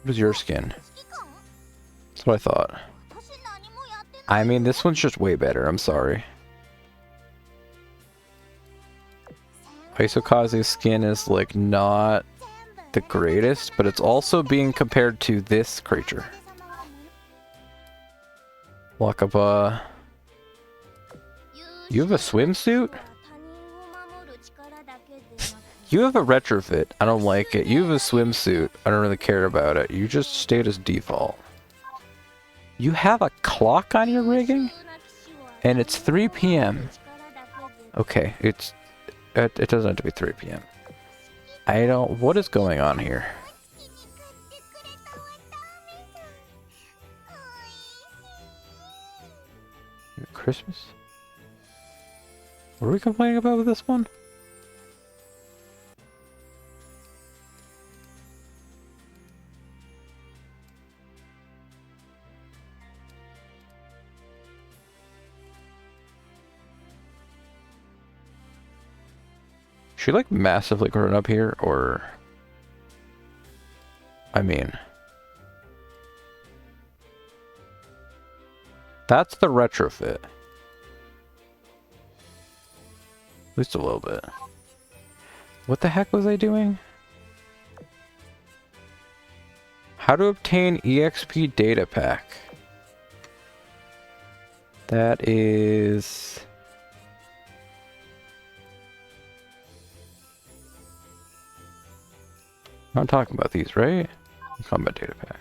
What is your skin? 指揮官？ That's what I thought. 私何もやってない。 I mean, this one's just way better. I'm sorry. Isokazu's skin is, like, not the greatest, but it's also being compared to this creature. Wakaba. You have a swimsuit? You have a retrofit. I don't like it. You have a swimsuit. I don't really care about it. You just stayed as default. You have a clock on your rigging? And it's 3 p.m. Okay, it doesn't have to be 3 p.m. I don't... What is going on here? Christmas? What are we complaining about with this one? Is she like massively grown up here, or... I mean... That's the retrofit. At least a little bit. What the heck was I doing? How to obtain EXP data pack. That is... I'm not talking about these, right? Combat data packs.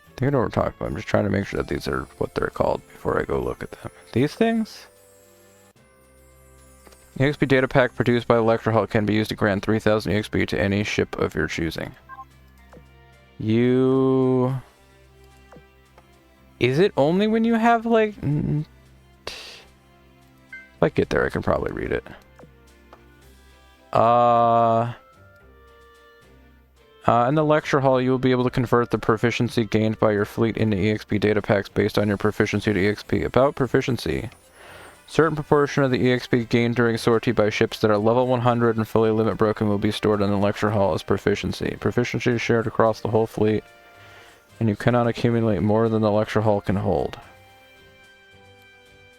I think I know what we're talking about. I'm just trying to make sure that these are what they're called before I go look at them. These things? The EXP data pack produced by Electro Hall can be used to grant 3000 EXP to any ship of your choosing. You... Is it only when you have, like... If I get there, I can probably read it. In the lecture hall, you will be able to convert the proficiency gained by your fleet into EXP data packs based on your proficiency to EXP. About proficiency. Certain proportion of the EXP gained during sortie by ships that are level 100 and fully limit broken will be stored in the lecture hall as proficiency. Proficiency is shared across the whole fleet, and you cannot accumulate more than the lecture hall can hold.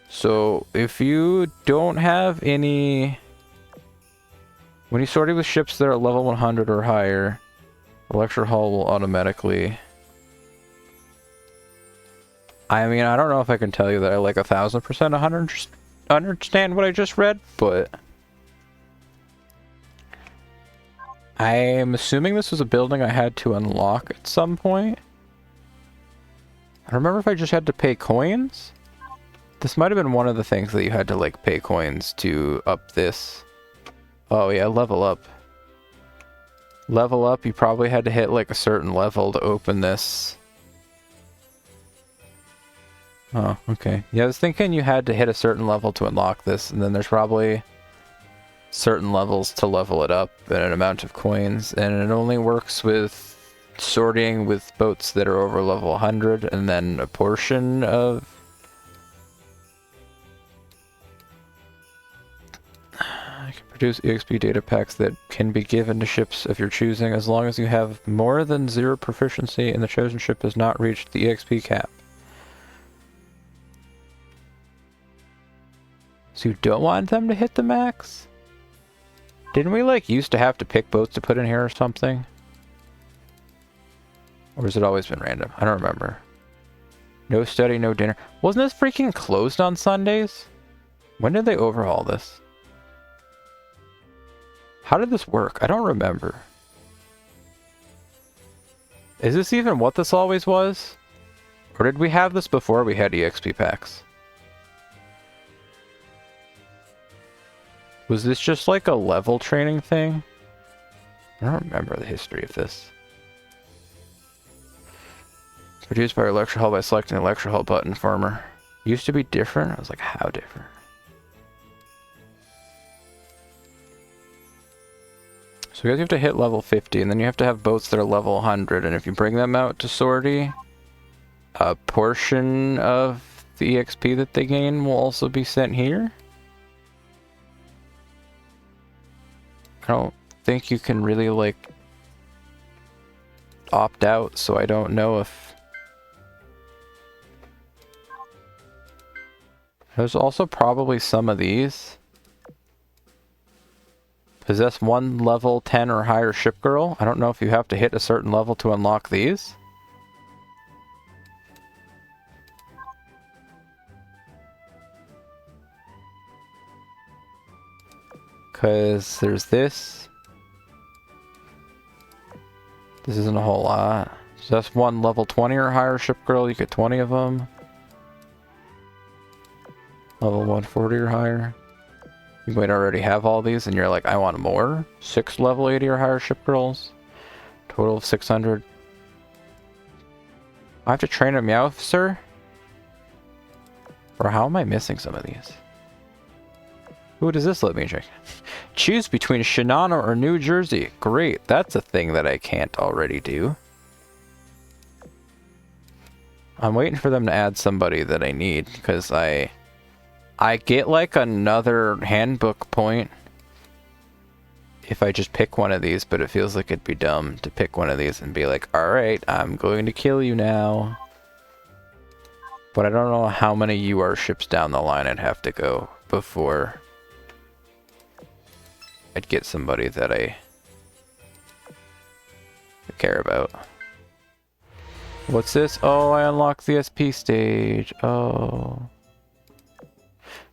So, if you don't have any... When you sortie with ships that are level 100 or higher, the lecture hall will automatically... I mean, I don't know if I can tell you that I like 1000% understand what I just read, but... I am assuming this was a building I had to unlock at some point. I don't remember if I just had to pay coins. This might have been one of the things that you had to, like, pay coins to up this. Oh yeah, level up. Level up, you probably had to hit like a certain level to open this. Oh, okay. Yeah, I was thinking you had to hit a certain level to unlock this, and then there's probably certain levels to level it up and an amount of coins, and it only works with sorting with boats that are over level 100, and then a portion of... I can produce EXP data packs that can be given to ships of your choosing as long as you have more than 0 proficiency and the chosen ship has not reached the EXP cap. So you don't want them to hit the max? Didn't we like used to have to pick boats to put in here or something? Or has it always been random? I don't remember. No study, no dinner. Wasn't this freaking closed on Sundays? When did they overhaul this? How did this work? I don't remember. Is this even what this always was? Or did we have this before we had EXP packs? Was this just like a level training thing? I don't remember the history of this. Produced by Electro Hull by selecting the Electro Hull button. Former. Used to be different? I was like, how different? So you guys have to hit level 50, and then you have to have boats that are level 100, and if you bring them out to sortie, a portion of the EXP that they gain will also be sent here. I don't think you can really, like, opt out, so I don't know if... There's also probably some of these. Possess one level 10 or higher ship girl. I don't know if you have to hit a certain level to unlock these. Because there's this. This isn't a whole lot. Possess one level 20 or higher ship girl. You get 20 of them. Level 140 or higher. You might already have all these and you're like, I want more. 6 level 80 or higher ship girls. Total of 600. I have to train a Meowth, sir? Or how am I missing some of these? Who does this let me check? Choose between Shinano or New Jersey. Great, that's a thing that I can't already do. I'm waiting for them to add somebody that I need, because I get like another handbook point if I just pick one of these, but it feels like it'd be dumb to pick one of these and be like, alright, I'm going to kill you now. But I don't know how many UR ships down the line I'd have to go before I'd get somebody that I care about. What's this? Oh, I unlocked the SP stage. Oh.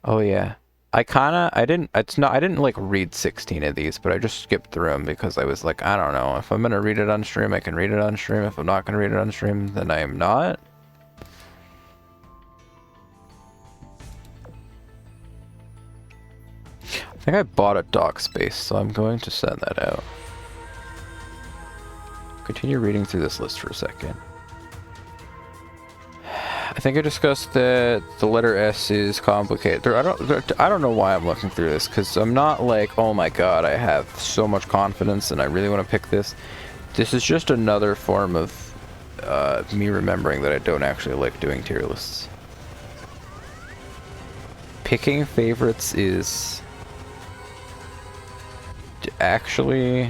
Oh yeah. I didn't like read 16 of these, but I just skipped through them because I was like, I don't know. If I'm gonna read it on stream, I can read it on stream. If I'm not gonna read it on stream, then I am not. I think I bought a dock space, so I'm going to send that out. Continue reading through this list for a second. I think I discussed that the letter S is complicated. I don't know why I'm looking through this, because I'm not like, oh my god, I have so much confidence and I really want to pick this. This is just another form of me remembering that I don't actually like doing tier lists. Picking favorites is actually...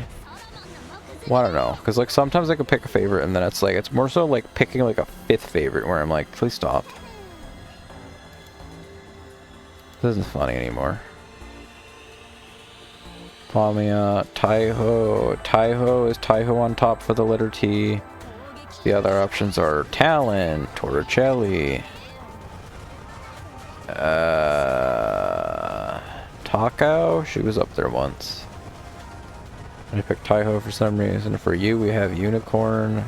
Well, I don't know, because like sometimes I could pick a favorite and then it's like, it's more so like picking like a 5th favorite where I'm like, please stop. This isn't funny anymore. Palmia, Taiho. Taiho is Taiho on top for the letter T. The other options are Talon, Torricelli, Takao, she was up there once. I picked Taiho for some reason. For you, we have Unicorn.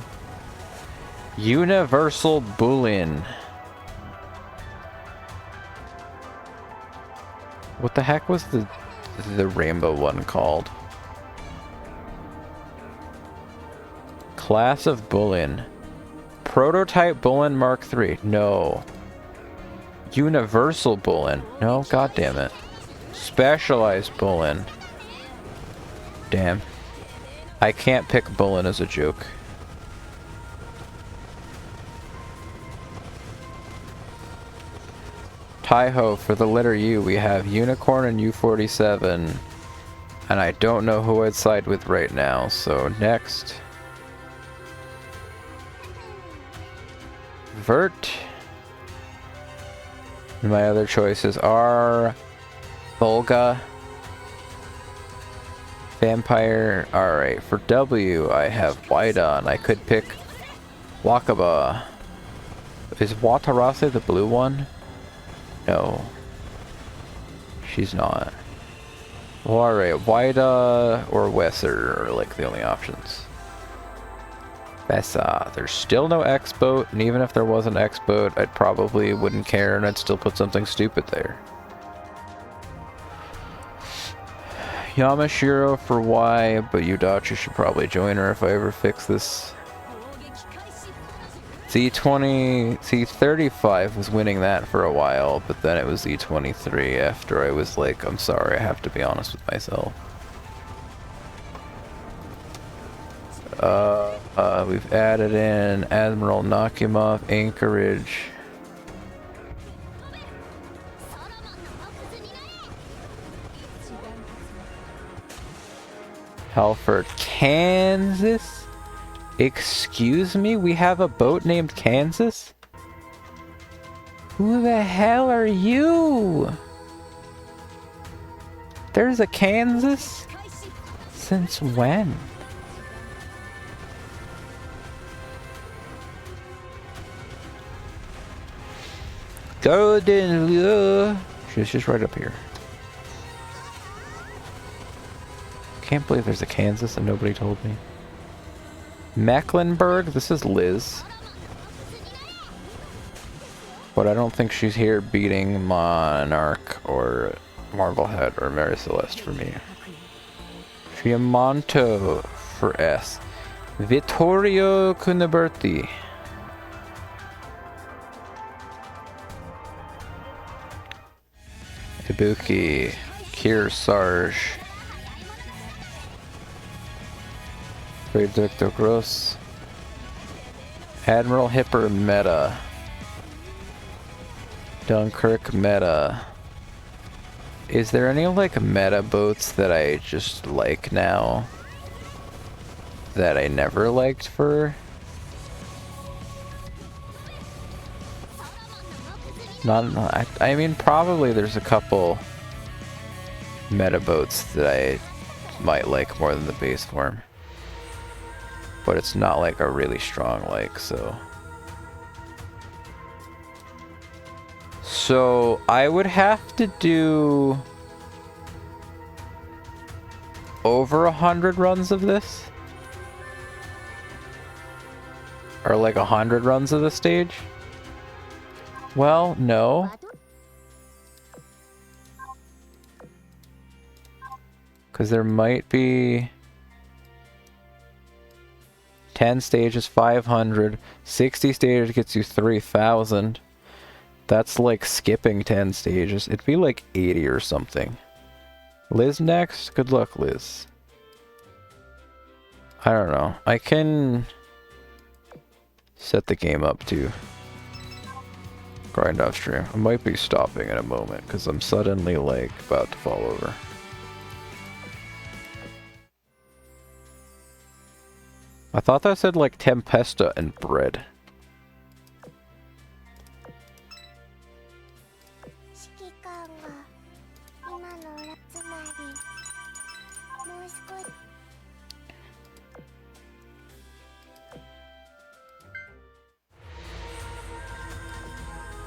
Universal Bullion. What the heck was the rainbow one called? Class of Bullion. Prototype Bullion Mark III. No. Universal Bullion. No, god damn it. Specialized Bullion. Damn. I can't pick Bullion as a joke. Taiho, for the letter U, we have Unicorn and U47. And I don't know who I'd side with right now, so next. Vert. And my other choices are Volga, Vampire. Alright, for W, I have Wydon. I could pick Wakaba. Is Watarase the blue one? No. She's not. Well, alright, Wyda or Wesser are like the only options. Bessa. There's still no X-Boat, and even if there was an X-Boat, I probably wouldn't care and I'd still put something stupid there. Yamashiro for Y, but Yudachi should probably join her if I ever fix this. Z20, Z35 was winning that for a while, but then it was Z23 after I was like, I'm sorry, I have to be honest with myself. We've added in Admiral Nakhimov, Anchorage. Halford, Kansas? Excuse me? We have a boat named Kansas? Who the hell are you? There's a Kansas? Since when? Golden, she's just right up here. Can't believe there's a Kansas and nobody told me. Mecklenburg, this is Liz. But I don't think she's here beating Monarch or Marblehead or Mary Celeste for me. Fiamonto for S. Vittorio Cuniberti. Ibuki. Kearsarge. Victor Gross. Admiral Hipper meta. Dunkirk meta. Is there any like meta boats that I just like now that I never liked for? I mean, probably there's a couple meta boats that I might like more than the base form. But it's not like a really strong like, so. So I would have to do over 100 runs of this. Or like 100 runs of the stage. Well, no. Because there might be 10 stages, 500. 60 stages gets you 3,000. That's like skipping 10 stages. It'd be like 80 or something. Liz next? Good luck, Liz. I don't know. I can set the game up to grind off stream. I might be stopping in a moment because I'm suddenly like about to fall over. I thought that said like Tempesta and bread.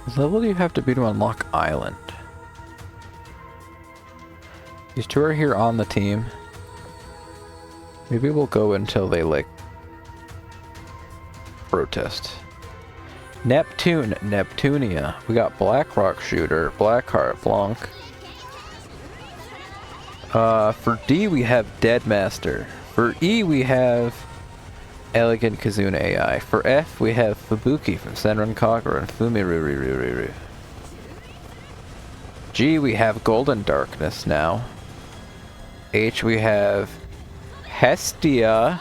What level do you have to be to unlock Island? These two are here on the team. Maybe we'll go until they like protest. Neptune, Neptunia. We got Blackrock Shooter, Blackheart, Blanc. For D we have Deadmaster. For E we have Elegant Kazuna AI. For F we have Fubuki from Senran Kagura and Fumiru. G we have Golden Darkness now. H we have Hestia.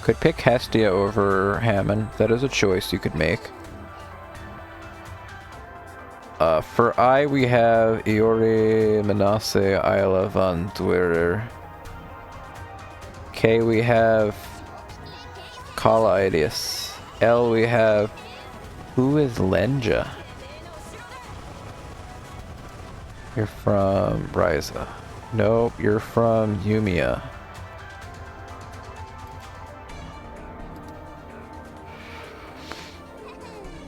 Could pick Hestia over Hammond. That is a choice you could make. For I we have Iori, Manasse, Isla van Dwerer. K we have Kala Idius. L we have... Who is Lenja? You're from Ryza. Nope, you're from Yumiya.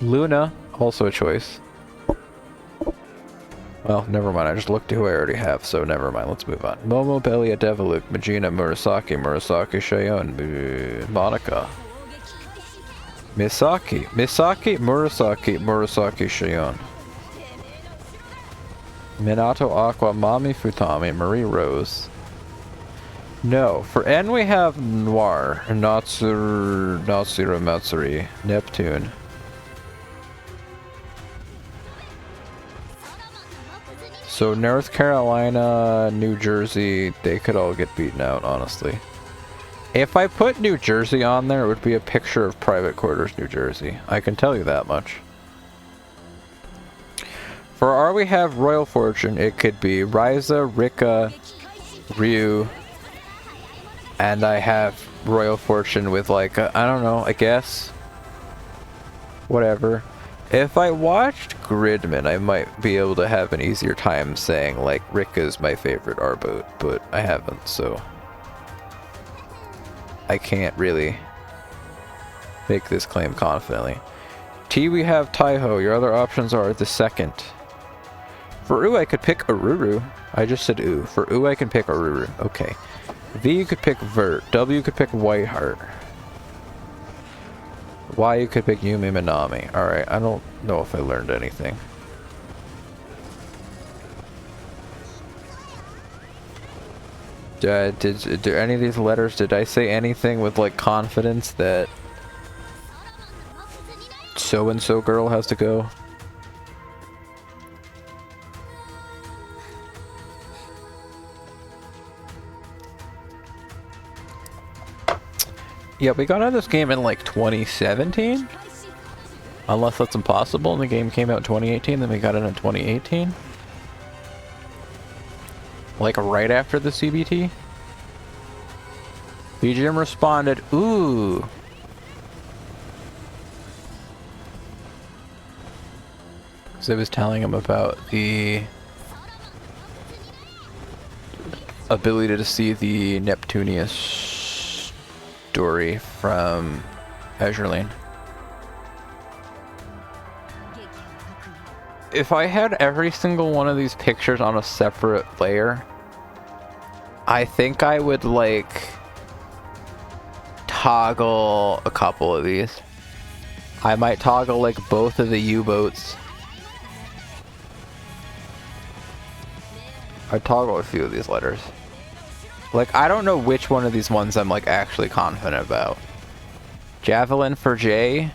Luna, also a choice. Well, never mind. I just looked at who I already have, so never mind. Let's move on. Momo, Belia, Deviluk, Majina, Murasaki, Shion, Monica. Misaki, Murasaki, Shion. Minato, Aqua, Mami, Futami, Marie Rose. No, for N we have Noir, Natsura Matsuri, Neptune. So North Carolina, New Jersey, they could all get beaten out, honestly. If I put New Jersey on there, it would be a picture of Private Quarters, New Jersey. I can tell you that much. For R we have Royal Fortune, it could be Ryza, Rika, Ryu, and I have Royal Fortune with like, I don't know, I guess. Whatever. If I watched Gridman, I might be able to have an easier time saying like Rika's my favorite R boat, but I haven't, so I can't really make this claim confidently. T we have Taiho, your other options are the second. For U I could pick Aruru. I just said U. For U I can pick Aruru. Okay. V you could pick Vert. W you could pick Whiteheart. Y you could pick Yumi Minami. Alright, I don't know if I learned anything. Did any of these letters, did I say anything with like confidence that so-and-so girl has to go? Yeah, we got out of this game in like 2017? Unless that's impossible and the game came out in 2018, then we got it in 2018? Like right after the CBT? BGM responded, ooh! Because I was telling him about the ability to see the Neptunius story from Azure Lane. If I had every single one of these pictures on a separate layer, I think I would like toggle a couple of these. I might toggle like both of the U-boats. I'd toggle a few of these letters. Like, I don't know which one of these ones I'm, like, actually confident about. Javelin for J?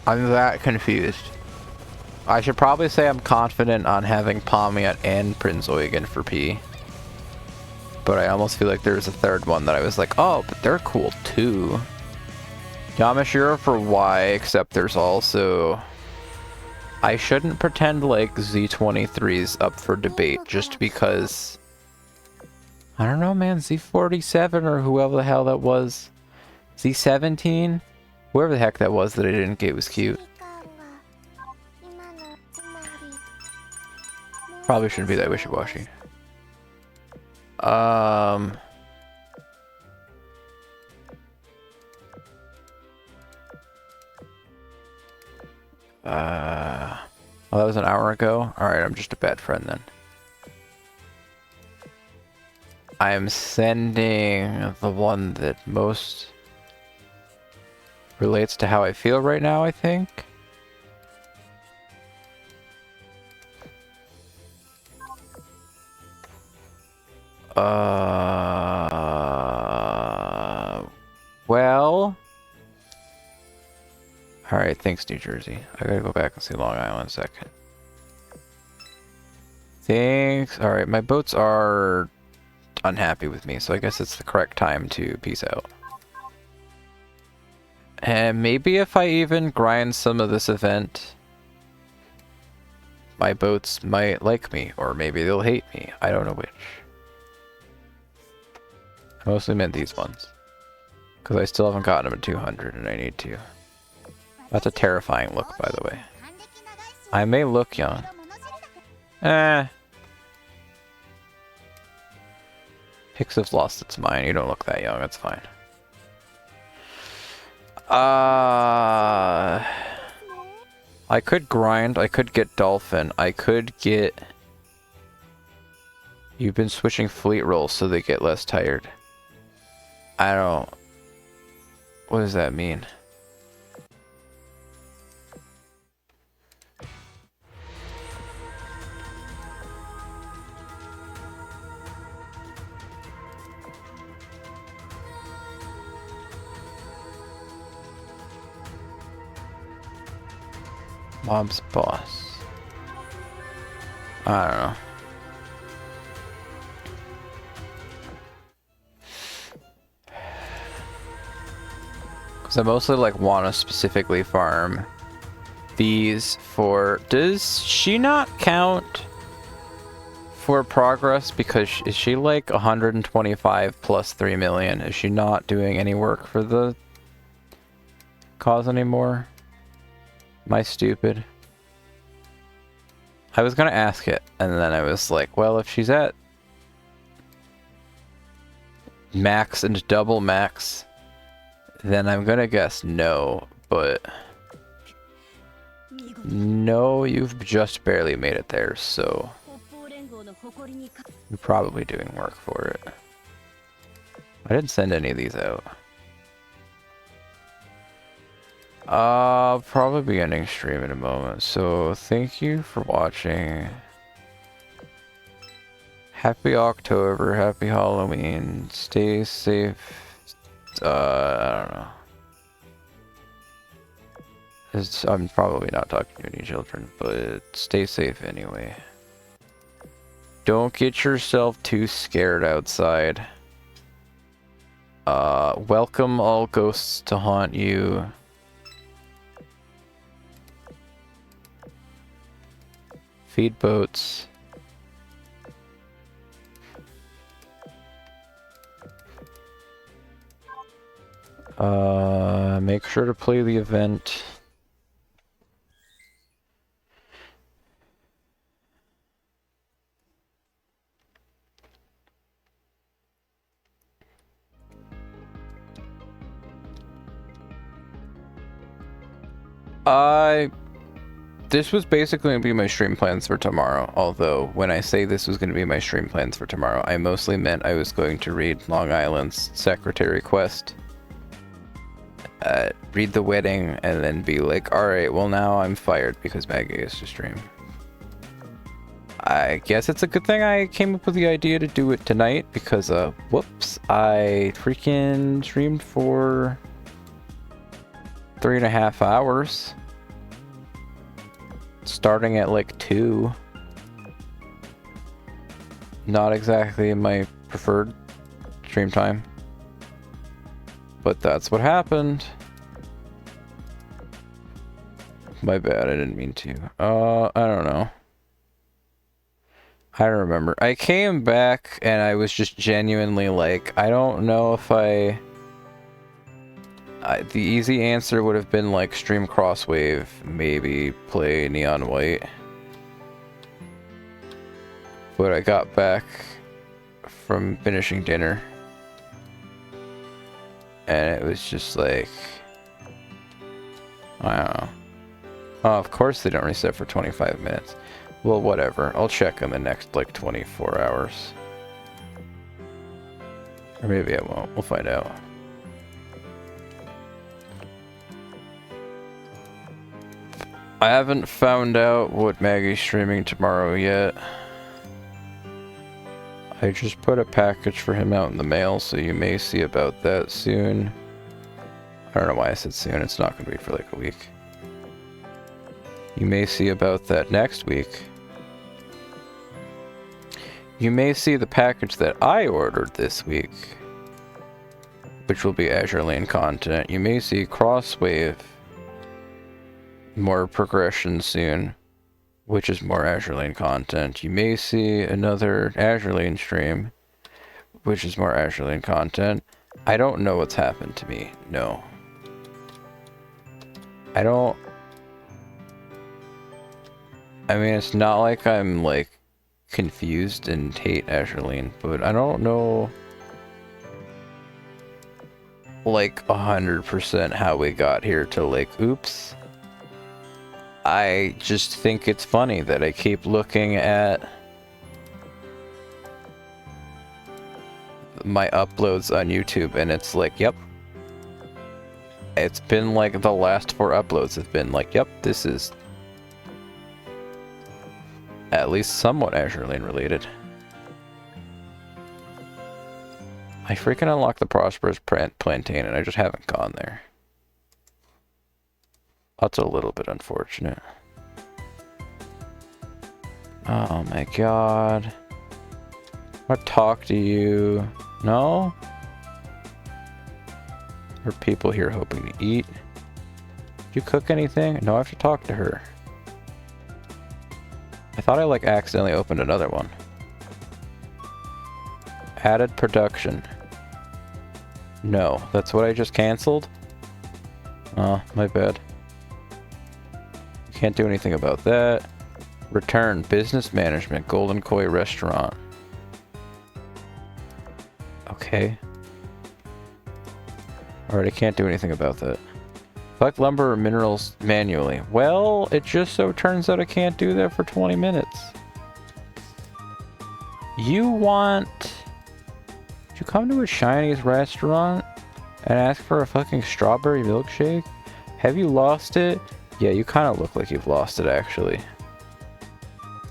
I'm that confused. I should probably say I'm confident on having Pomiat and Prince Eugen for P. But I almost feel like there's a third one that I was like, oh, but they're cool too. Yamashiro for Y, except there's also... I shouldn't pretend like Z23's up for debate just because... I don't know, man, Z47 or whoever the hell that was. Z17? Whoever the heck that was that I didn't get was cute. Probably shouldn't be that wishy-washy. Oh, that was an hour ago? Alright, I'm just a bad friend then. I'm sending the one that most relates to how I feel right now, I think. Well... Alright, thanks New Jersey. I gotta go back and see Long Island a second. Thanks. Alright, my boats are unhappy with me, so I guess it's the correct time to peace out. And maybe if I even grind some of this event, my boats might like me, or maybe they'll hate me. I don't know which. I mostly meant these ones. Because I still haven't gotten them at 200 and I need to. That's a terrifying look, by the way. I may look young. Pixiv's lost its mind. You don't look that young. That's fine. I could grind. I could get Dolphin. I could get... You've been switching fleet roles so they get less tired. I don't... What does that mean? Mob's boss. I don't know. Because I mostly like want to specifically farm these for... Does she not count for progress? Because is she like 125 plus 3 million? Is she not doing any work for the cause anymore? Am I stupid? I was gonna ask it, and then I was like, well, if she's at max and double max, then I'm gonna guess no, but no, you've just barely made it there, so you're probably doing work for it. I didn't send any of these out. I'll probably be ending stream in a moment, so thank you for watching. Happy October, happy Halloween, stay safe. I don't know. I'm probably not talking to any children, but stay safe anyway. Don't get yourself too scared outside. Welcome all ghosts to haunt you. Feed boats. Make sure to play the event. This was basically going to be my stream plans for tomorrow, although when I say this was going to be my stream plans for tomorrow, I mostly meant I was going to read Long Island's Secretary Quest, read the wedding, and then be like, alright, well now I'm fired because Maggie is to stream. I guess it's a good thing I came up with the idea to do it tonight, because, whoops, I freaking streamed for 3.5 hours. Starting at like 2. Not exactly my preferred stream time. But that's what happened. My bad, I didn't mean to. I don't know. I don't remember. I came back and I was just genuinely like, I don't know if the easy answer would have been like stream Crosswave, maybe play Neon White. But I got back from finishing dinner and it was just like, I don't know. Oh, of course they don't reset for 25 minutes. Well, whatever. I'll check in the next like 24 hours. Or maybe I won't. We'll find out. I haven't found out what Maggie's streaming tomorrow yet. I just put a package for him out in the mail, so you may see about that soon. I don't know why I said soon, it's not going to be for like a week. You may see about that next week. You may see the package that I ordered this week, which will be Azure Lane content. You may see Crosswave, more progression soon, which is more Azure Lane content. You may see another Azure Lane stream, which is more Azure Lane content. I don't know what's happened to me, no. I mean, it's not like I'm, like, confused and hate Azure Lane, but I don't know, like, 100% how we got here to, like, oops. I just think it's funny that I keep looking at my uploads on YouTube and it's like, yep. It's been like the last 4 uploads have been like, yep, this is at least somewhat Azure Lane related. I freaking unlocked the Prosperous Plantain and I just haven't gone there. That's a little bit unfortunate. Oh my god. I want to talk to you. No? There are people here hoping to eat. Did you cook anything? No, I have to talk to her. I thought I like accidentally opened another one. Added production. No, that's what I just canceled? Oh, my bad. Can't do anything about that. Return, business management, Golden Koi restaurant. Okay. Alright, I can't do anything about that. Collect lumber or minerals manually. Well, it just so turns out I can't do that for 20 minutes. You want... Did you come to a Chinese restaurant and ask for a fucking strawberry milkshake? Have you lost it? Yeah, you kind of look like you've lost it, actually.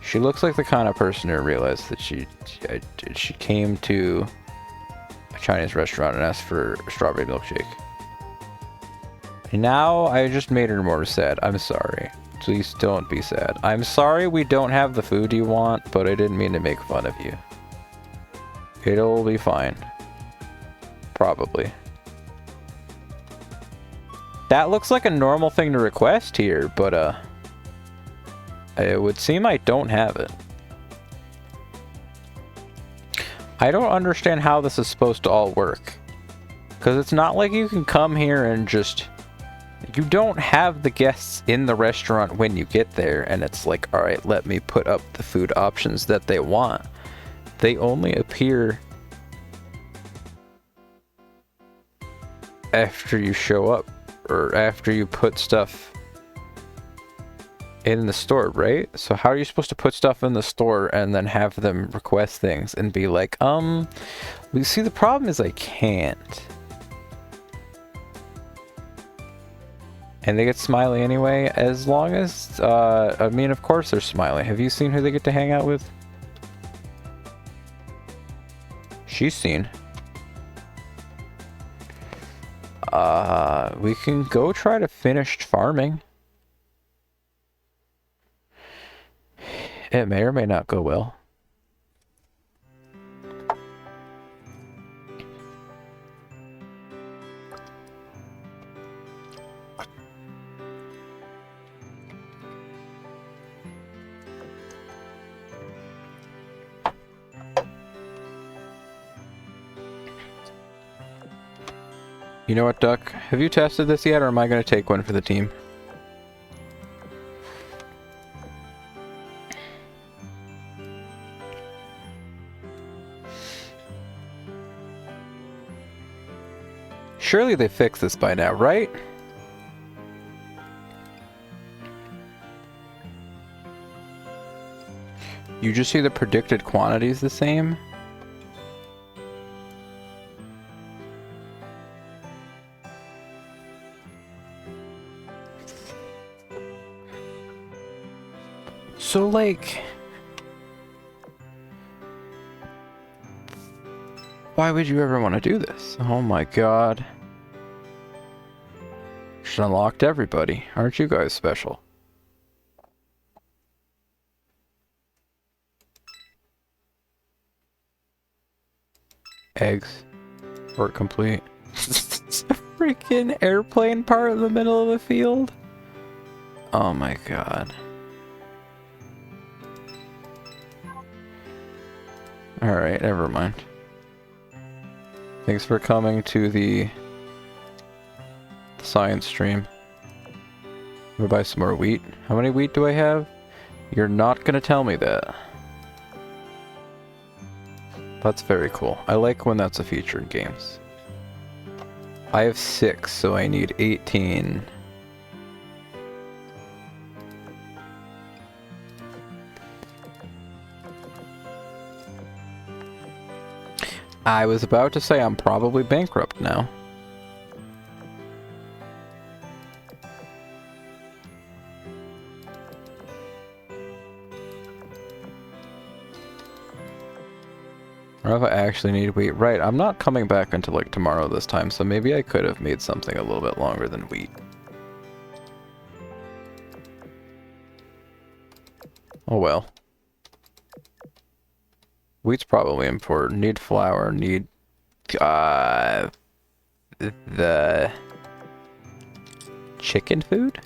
She looks like the kind of person who realized that she came to a Chinese restaurant and asked for a strawberry milkshake. Now I just made her more sad. I'm sorry. Please don't be sad. I'm sorry we don't have the food you want, but I didn't mean to make fun of you. It'll be fine. Probably. That looks like a normal thing to request here, but it would seem I don't have it. I don't understand how this is supposed to all work. Because it's not like you can come here and just... You don't have the guests in the restaurant when you get there, and it's like, alright, let me put up the food options that they want. They only appear after you show up, or after you put stuff in the store, right? So how are you supposed to put stuff in the store and then have them request things and be like, you see, the problem is I can't. And they get smiley anyway, as long as, I mean, of course they're smiley. Have you seen who they get to hang out with? She's seen. We can go try to finish farming. It may or may not go well. You know what, Duck? Have you tested this yet, or am I going to take one for the team? Surely they fixed this by now, right? You just see the predicted quantities the same? So, like... Why would you ever want to do this? Oh my god. Just unlocked everybody. Aren't you guys special? Eggs. Work complete. It's a freaking airplane part in the middle of the field. Oh my god. Alright, never mind. Thanks for coming to the science stream. I'm gonna buy some more wheat. How many wheat do I have? You're not gonna tell me that. That's very cool. I like when that's a feature in games. I have 6, so I need 18. I was about to say I'm probably bankrupt now. I don't know if I actually need wheat. Right, I'm not coming back until like tomorrow this time, so maybe I could have made something a little bit longer than wheat. Oh well. Wheat's probably important. Need flour, need the chicken food?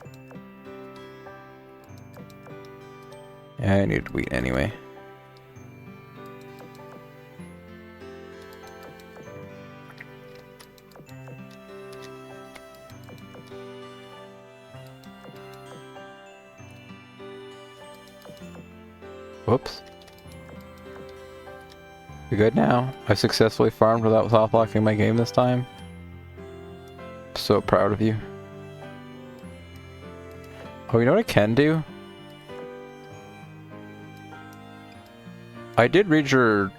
Yeah, I need wheat anyway. Whoops. You're good now. I successfully farmed without soft locking my game this time. So proud of you. Oh, you know what I can do? I did read your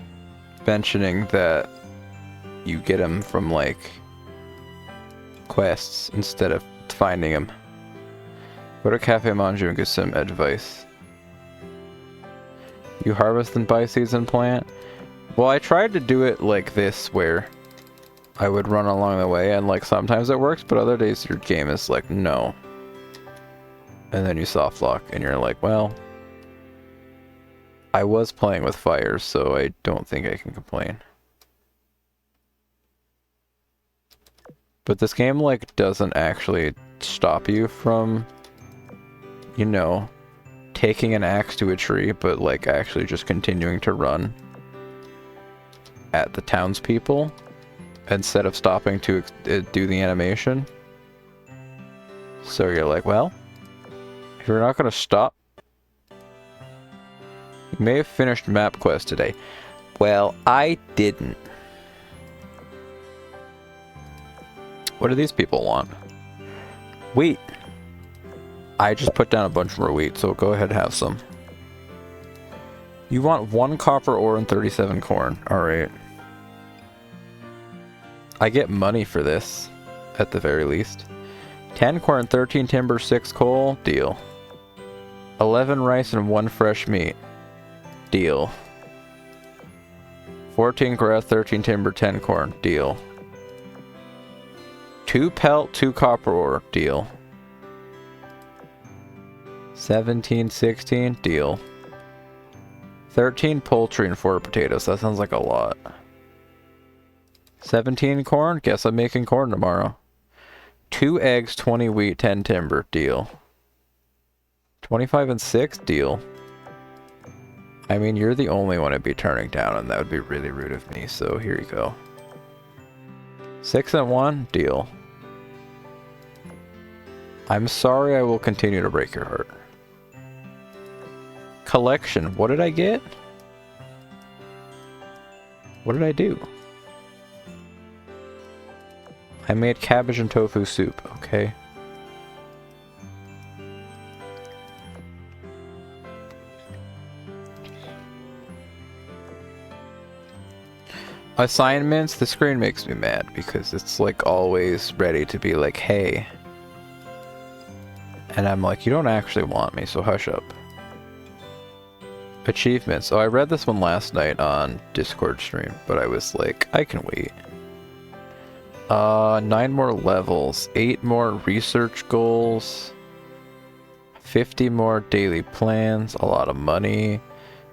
mentioning that you get them from, like, quests instead of finding them. Go to Cafe Manju and get some advice. You harvest and buy seeds and plant? Well, I tried to do it like this, where I would run along the way, and like sometimes it works, but other days your game is like, no. And then you soft lock, and you're like, well, I was playing with fire, so I don't think I can complain. But this game, like, doesn't actually stop you from, you know, taking an axe to a tree, but like actually just continuing to run at the townspeople instead of stopping to do the animation. So you're like, well, if you're not going to stop, you may have finished map quest today. Well, I didn't. What do these people want? Wheat. I just put down a bunch more wheat, so go ahead and have some. You want 1 copper ore and 37 corn. Alright. I get money for this, at the very least. 10 corn, 13 timber, 6 coal. Deal. 11 rice and 1 fresh meat. Deal. 14 grass, 13 timber, 10 corn. Deal. 2 pelt, 2 copper ore. Deal. 17, 16, deal. 13 poultry and 4 potatoes. That sounds like a lot. 17 corn? Guess I'm making corn tomorrow. 2 eggs, 20 wheat, 10 timber. Deal. 25 and 6? Deal. I mean, you're the only one I'd be turning down, and that would be really rude of me, so here you go. 6 and 1? Deal. I'm sorry, I will continue to break your heart. Collection. What did I get? What did I do? I made cabbage and tofu soup. Okay. Assignments. The screen makes me mad because it's like always ready to be like, hey. And I'm like, you don't actually want me, so hush up. Achievements. Oh, I read this one last night on Discord stream, but I was like, I can wait. 9 more levels, 8 more research goals, 50 more daily plans, a lot of money,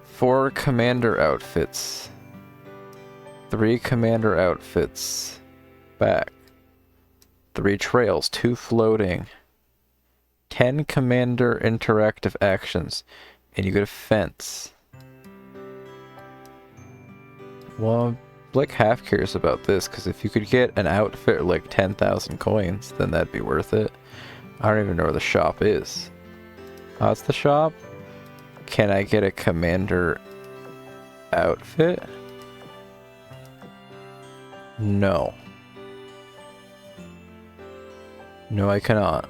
4 commander outfits, 3 commander outfits, back, 3 trails, 2 floating, 10 commander interactive actions. And you get a fence. Well, I'm like half curious about this, because if you could get an outfit like 10,000 coins, then that'd be worth it. I don't even know where the shop is. Oh, it's the shop? Can I get a commander outfit? No. No, I cannot.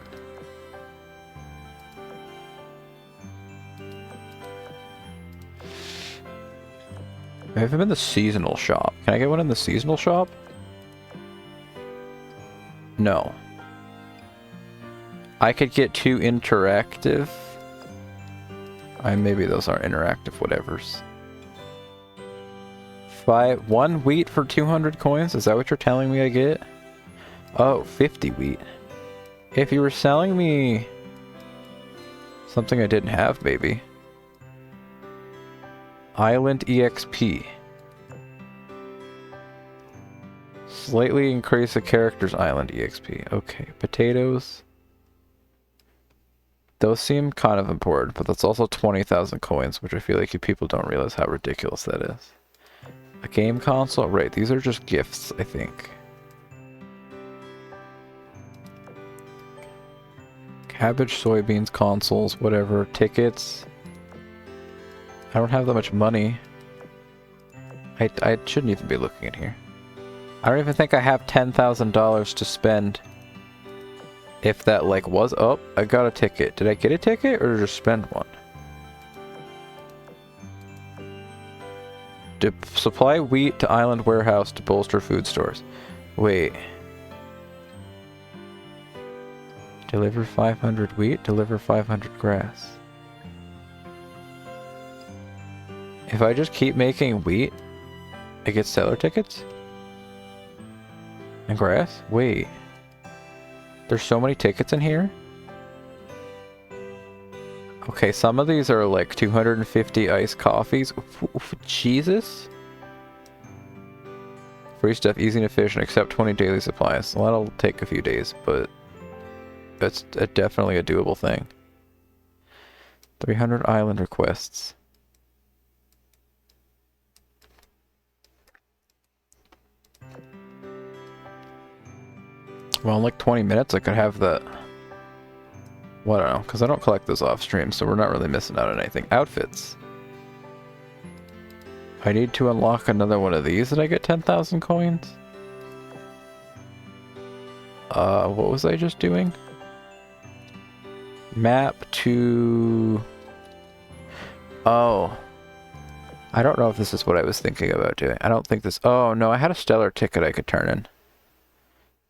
I have them in the seasonal shop. Can I get one in the seasonal shop? No. I could get 2 interactive. Maybe those aren't interactive, whatevers. 1 wheat for 200 coins? Is that what you're telling me I get? Oh, 50 wheat. If you were selling me something I didn't have, maybe. Island EXP. Slightly increase the character's island EXP. Okay, potatoes. Those seem kind of important, but that's also 20,000 coins, which I feel like you people don't realize how ridiculous that is. A game console? Right, these are just gifts, I think. Cabbage, soybeans, consoles, whatever. Tickets. I don't have that much money. I shouldn't even be looking at here. I don't even think I have $10,000 to spend. If that, like, was... Oh, I got a ticket. Did I get a ticket or just spend one? Supply wheat to island warehouse to bolster food stores. Wait. Deliver 500 wheat, deliver 500 grass. If I just keep making wheat, I get seller tickets? And grass? Wait. There's so many tickets in here? Okay, some of these are like 250 iced coffees. Oof, Jesus. Free stuff, easy and efficient, accept 20 daily supplies. Well, that'll take a few days, but that's definitely a doable thing. 300 island requests. Well, in like 20 minutes I could have that. Well, I don't know, because I don't collect those off stream, so we're not really missing out on anything. Outfits. I need to unlock another one of these that I get 10,000 coins. What was I just doing? Map to... Oh. I don't know if this is what I was thinking about doing. I don't think this... Oh, no, I had a stellar ticket I could turn in.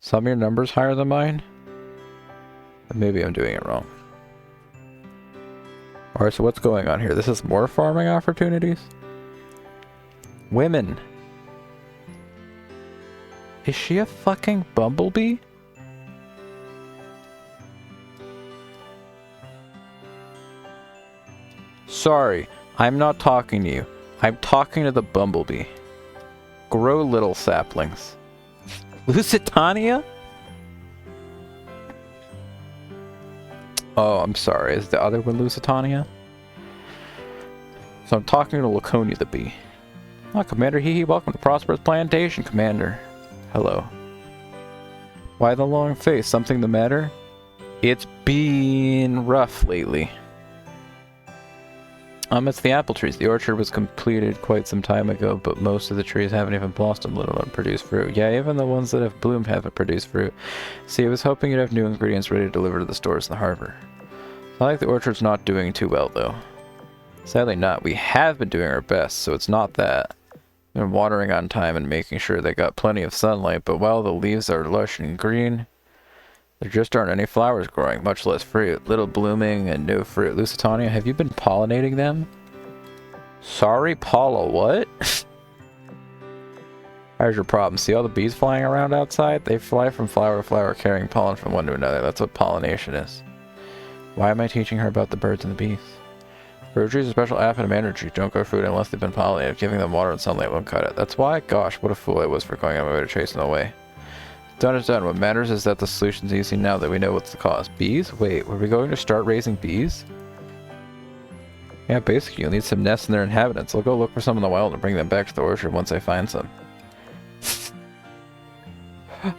Some of your numbers higher than mine? Maybe I'm doing it wrong. Alright, so what's going on here? This is more farming opportunities? Women. Is she a fucking bumblebee? Sorry, I'm not talking to you. I'm talking to the bumblebee. Grow little saplings. Lusitania? Oh, I'm sorry. Is the other one Lusitania? So I'm talking to Laconia the bee. Oh, Commander Hee, welcome to Prosperous Plantation, Commander. Hello. Why the long face? Something the matter? It's been rough lately. It's the apple trees. The orchard was completed quite some time ago, but most of the trees haven't even blossomed, let alone produced fruit. Yeah, even the ones that have bloomed haven't produced fruit. See, I was hoping you'd have new ingredients ready to deliver to the stores in the harbor. I like the orchard's not doing too well, though. Sadly not. We have been doing our best, so it's not that. We've been watering on time and making sure they got plenty of sunlight, but while the leaves are lush and green, there just aren't any flowers growing, much less fruit. Little blooming and no fruit. Lusitania, have you been pollinating them? Sorry, Paula, what? Here's your problem. See all the bees flying around outside? They fly from flower to flower, carrying pollen from one to another. That's what pollination is. Why am I teaching her about the birds and the bees? Fruit trees are a special app and energy. Don't grow fruit unless they've been pollinated. Giving them water and sunlight won't cut it. That's why? Gosh, what a fool I was for going on my way to chasing them away. Done is done. What matters is that the solution's easy now that we know what's the cause. Bees? Wait, were we going to start raising bees? Yeah, basically you'll need some nests and their inhabitants. I'll go look for some in the wild and bring them back to the orchard once I find some.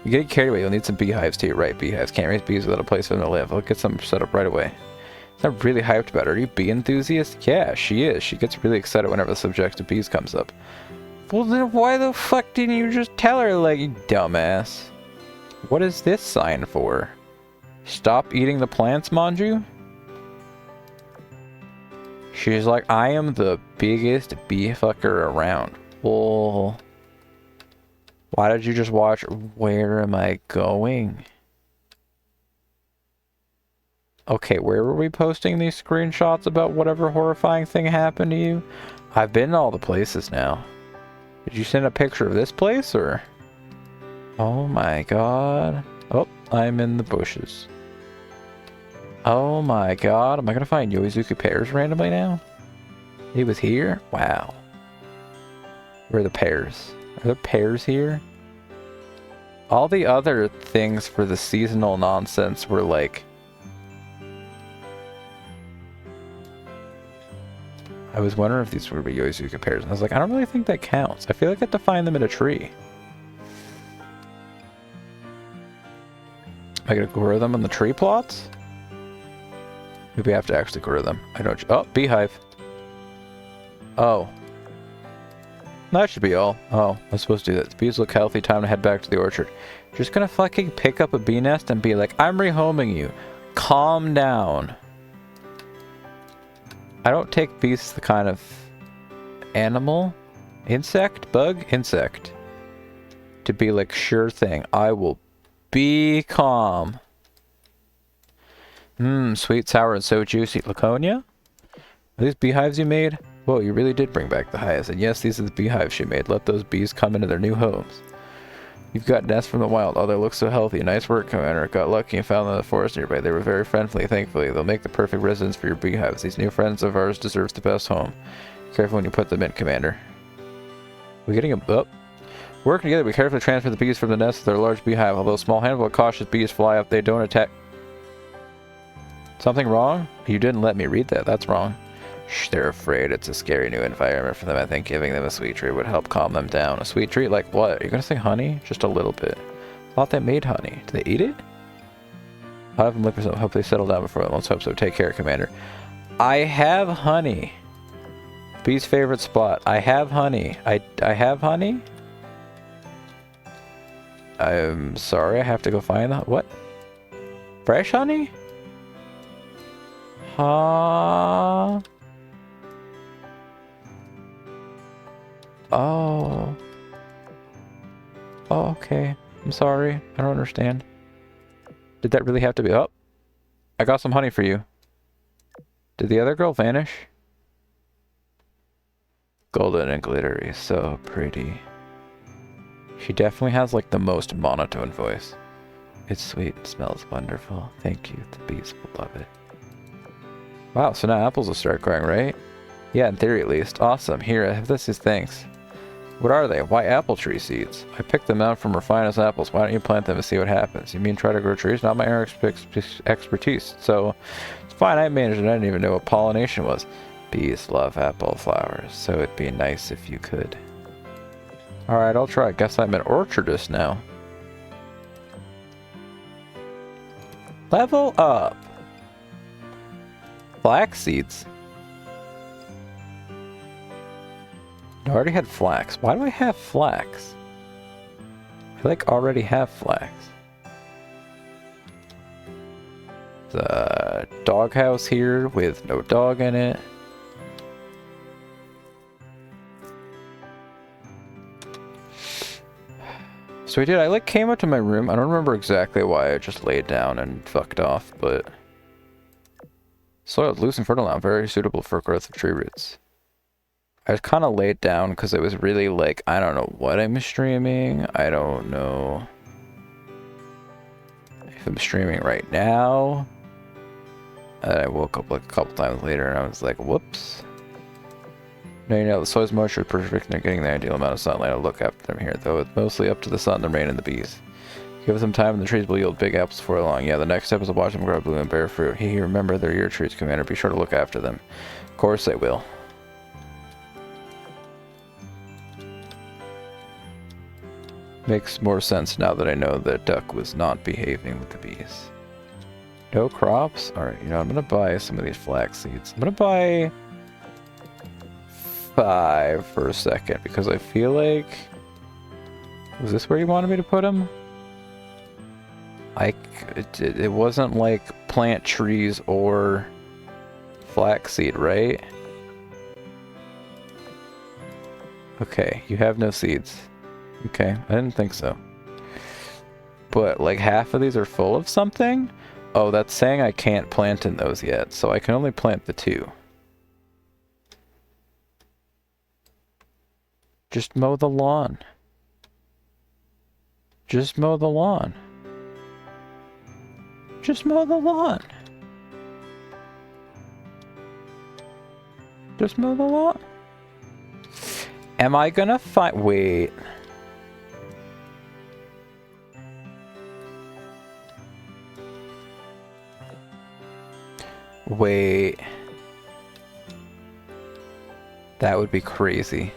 You get carried away, you'll need some beehives too. Right, beehives. Can't raise bees without a place for them to live. I'll get some set up right away. I'm really hyped about her. Are you a bee enthusiast? Yeah, she is. She gets really excited whenever the subject of bees comes up. Well then why the fuck didn't you just tell her, like, you dumbass? What is this sign for? Stop eating the plants, Manju? She's like, I am the biggest bee fucker around. Well, why did you just watch? Where am I going? Okay, where were we posting these screenshots about whatever horrifying thing happened to you? I've been in all the places now. Did you send a picture of this place, or? Oh my god. Oh, I'm in the bushes. Oh my god, am I gonna find Yoizuki pears randomly now? He was here? Wow. Where are the pears? Are there pears here? All the other things for the seasonal nonsense were like... I was wondering if these were Yoizu comparisons. I was like, I don't really think that counts. I feel like I have to find them in a tree. Am I gonna grow them on the tree plots? Maybe I have to actually grow them. I don't... Oh, beehive. Oh. That should be all. Oh, I'm supposed to do that. The bees look healthy. Time to head back to the orchard. Just gonna fucking pick up a bee nest and be like, I'm rehoming you. Calm down. I don't take bees as the kind of animal, insect, bug, insect, to be like, sure thing, I will be calm. Mmm, sweet, sour, and so juicy. Laconia? Are these beehives you made? Whoa, you really did bring back the hives. And yes, these are the beehives she made. Let those bees come into their new homes. You've got nests from the wild. Oh, they look so healthy. Nice work, Commander. Got lucky and found them in the forest nearby. They were very friendly, thankfully. They'll make the perfect residence for your beehives. These new friends of ours deserve the best home. Careful when you put them in, Commander. We're getting a... Oh. Working together, we carefully transfer the bees from the nest to their large beehive. Although a small handful of cautious bees fly up, they don't attack... Something wrong? You didn't let me read that. That's wrong. Shh, they're afraid. It's a scary new environment for them. I think giving them a sweet treat would help calm them down. A sweet treat? Like what? Are you gonna say honey? Just a little bit. Thought they made honey. Do they eat it? I'll have them look for something. Hope they settle down before them. Let's hope so. Take care, Commander. I have honey. Bee's favorite spot. I have honey. I have honey? I'm sorry, I have to go find that. What? Fresh honey? Huh? Oh. Oh, okay. I'm sorry. I don't understand. Did that really have to be... Oh. I got some honey for you. Did the other girl vanish? Golden and glittery. So pretty. She definitely has like the most monotone voice. It's sweet and smells wonderful. Thank you. The bees will love it. Wow, so now apples will start growing, right? Yeah, in theory at least. Awesome. Here, I have this as thanks. What are they? Why apple tree seeds? I picked them out from Refinest apples. Why don't you plant them and see what happens? You mean try to grow trees? Not my area expertise. So, it's fine. I managed it. I didn't even know what pollination was. Bees love apple flowers, so it'd be nice if you could. Alright, I'll try. Guess I'm an orchardist now. Level up! Flax seeds. I already had flax. Why do I have flax? I like already have flax. The doghouse here with no dog in it. So I did, I like came up to my room. I don't remember exactly why. I just laid down and fucked off, but... Soil is loose and fertile now, very suitable for growth of tree roots. I was kind of laid down because it was really like, I don't know what I'm streaming. I don't know if I'm streaming right now. And I woke up like a couple times later and I was like, whoops. No, you know, the soil's moisture is perfect and they're getting the ideal amount of sunlight. I'll look after them here, though it's mostly up to the sun, the rain, and the bees. Give them time and the trees will yield big apples before long. Yeah, the next step is to watch them grow, bloom, and bear fruit. Hey, remember, they're your trees, Commander. Be sure to look after them. Of course I will. Makes more sense now that I know that duck was not behaving with the bees. No crops? Alright, you know, I'm gonna buy some of these flax seeds. I'm gonna buy 5 for a second, because I feel like... Was this where you wanted me to put them? It wasn't like plant trees or flaxseed, right? Okay, you have no seeds. Okay, I didn't think so. But like half of these are full of something? Oh, that's saying I can't plant in those yet, so I can only plant the 2. Just mow the lawn. Just mow the lawn. Just mow the lawn. Just mow the lawn. Am I gonna find... Wait. Wait. That would be crazy.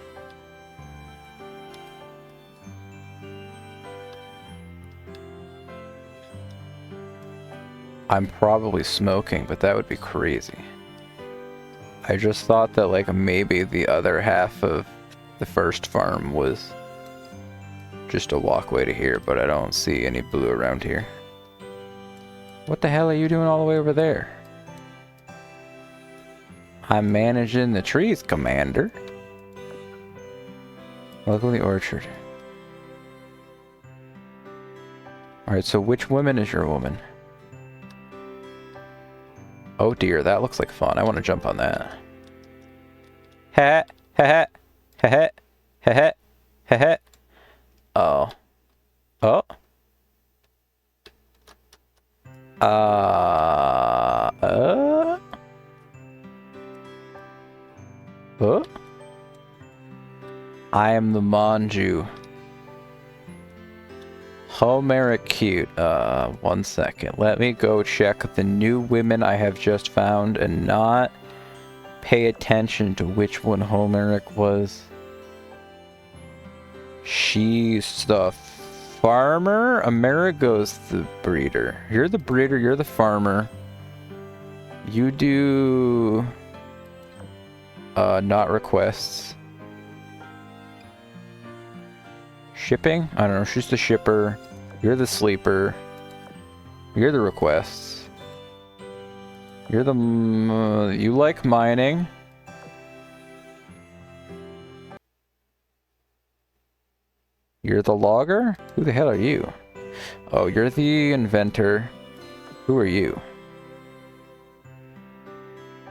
I'm probably smoking, but that would be crazy. I just thought that, like, maybe the other half of the first farm was just a walkway to here, but I don't see any blue around here. What the hell are you doing all the way over there? I'm managing the trees, Commander. Welcome to the orchard. Alright, so which woman is your woman? Oh dear, that looks like fun. I want to jump on that. Ha ha ha ha ha ha ha. Oh. Oh. Oh. I am the Manju. Homeric cute. One second. Let me go check the new women I have just found and not pay attention to which one Homeric was. She's the farmer? Amerigo's the breeder. You're the breeder, you're the farmer. You do... not requests. Shipping? I don't know, she's the shipper. You're the sleeper. You're the requests. You're the... you like mining. You're the logger? Who the hell are you? Oh, you're the inventor. Who are you?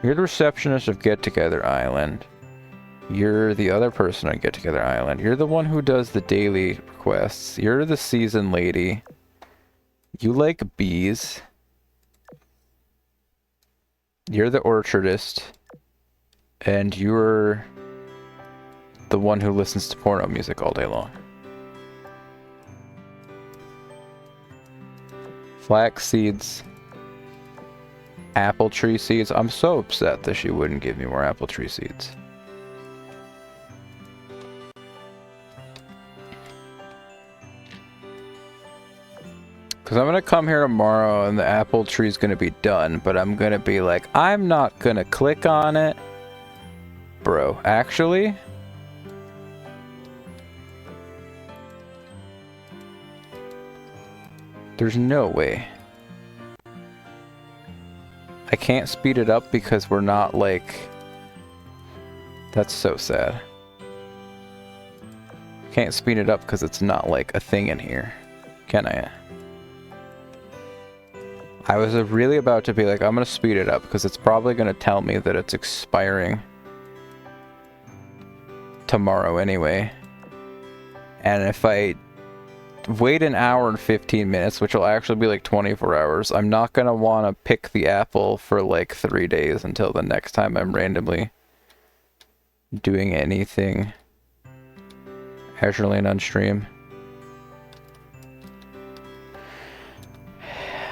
You're the receptionist of Get Together Island. You're the other person on Get Together Island. You're the one who does the daily requests. You're the season lady. You like bees. You're the orchardist. And you're the one who listens to porno music all day long. Flax seeds. Apple tree seeds. I'm so upset that she wouldn't give me more apple tree seeds. Because I'm going to come here tomorrow and the apple tree's going to be done, but I'm going to be like, I'm not going to click on it. Bro, actually... there's no way. I can't speed it up because we're not, like... that's so sad. Can't speed it up because it's not, like, a thing in here. Can I? I was really about to be like, I'm gonna speed it up because it's probably gonna tell me that it's expiring tomorrow anyway. And if I wait an hour and 15 minutes, which will actually be like 24 hours, I'm not gonna want to pick the apple for like 3 days until the next time I'm randomly doing anything Azure Lane on stream.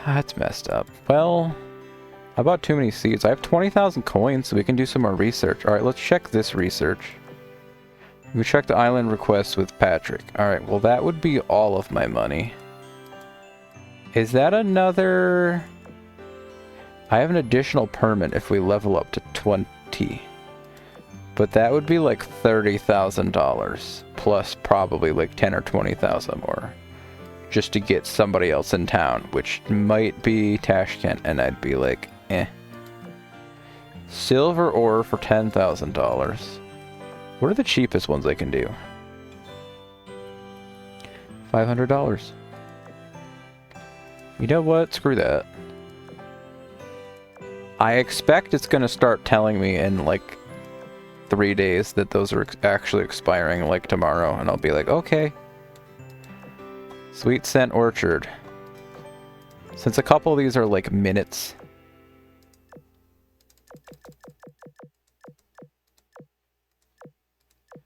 That's messed up. Well, I bought too many seeds. I have 20,000 coins, so we can do some more research. Alright, let's check this research. We check the island requests with Patrick. Alright, well that would be all of my money. Is that another... I have an additional permit if we level up to 20. But that would be like $30,000. Plus probably like 10 or 20,000 more. Just to get somebody else in town, which might be Tashkent, and I'd be like, eh. Silver ore for $10,000. What are the cheapest ones I can do? $500. You know what? Screw that. I expect it's going to start telling me in like 3 days that those are actually expiring like tomorrow, and I'll be like, okay. Sweet Scent Orchard. Since a couple of these are like minutes.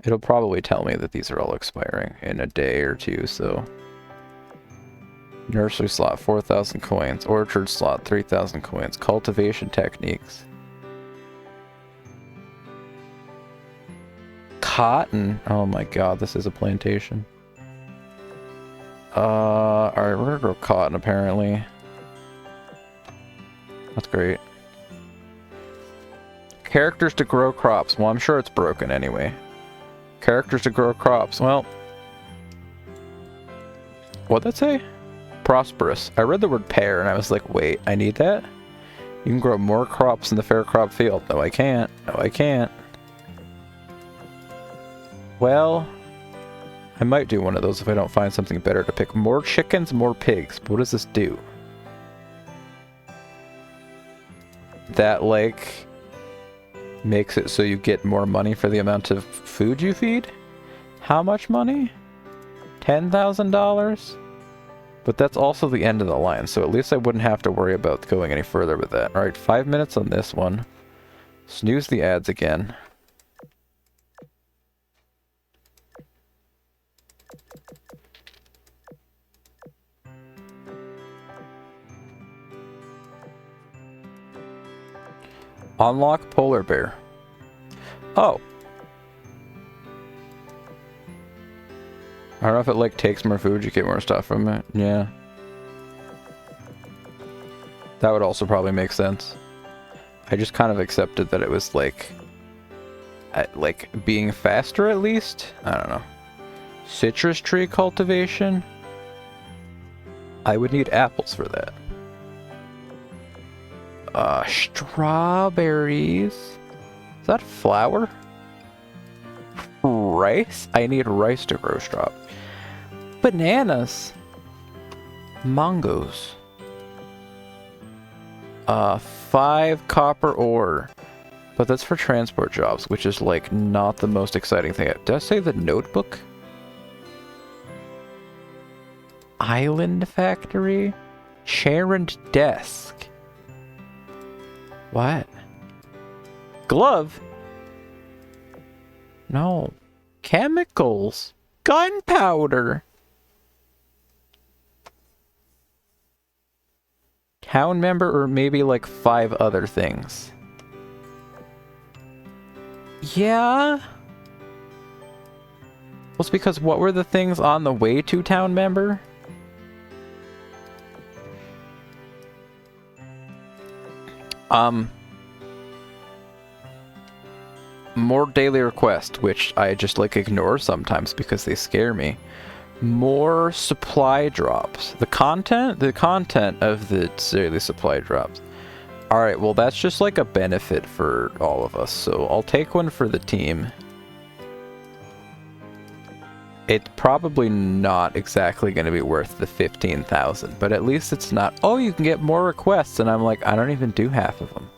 It'll probably tell me that these are all expiring in a day or two, so... Nursery slot, 4,000 coins. Orchard slot, 3,000 coins. Cultivation techniques. Cotton. Oh my god, this is a plantation. Alright, we're gonna grow cotton apparently. That's great. Characters to grow crops. Well, I'm sure it's broken anyway. Characters to grow crops. Well, what'd that say? Prosperous. I read the word pear and I was like, wait, I need that? You can grow more crops in the fair crop field. No, I can't. No, I can't. Well, I might do one of those if I don't find something better to pick. More chickens, more pigs. But what does this do? That, like, makes it so you get more money for the amount of food you feed? How much money? $10,000? But that's also the end of the line, so at least I wouldn't have to worry about going any further with that. Alright, 5 minutes on this one. Snooze the ads again. Unlock polar bear. Oh. I don't know if it like takes more food, you get more stuff from it. Yeah. That would also probably make sense. I just kind of accepted that it was like being faster at least. I don't know. Citrus tree cultivation. I would need apples for that. Strawberries. Is that flour? Rice? I need rice to grow straw. Bananas. Mangoes. 5 copper ore. But that's for transport jobs, which is like not the most exciting thing. Did I say the notebook? Island factory? Chair and desk. What? Glove? No. Chemicals. Gunpowder. Town member or maybe like 5 other things. Yeah? Well, it's because what were the things on the way to town member? More daily requests, which I just like ignore sometimes because they scare me. More supply drops. The content of the daily supply drops. Alright, well that's just like a benefit for all of us, so I'll take one for the team. It's probably not exactly going to be worth the 15,000, but at least it's not, oh, you can get more requests, and I'm like, I don't even do half of them.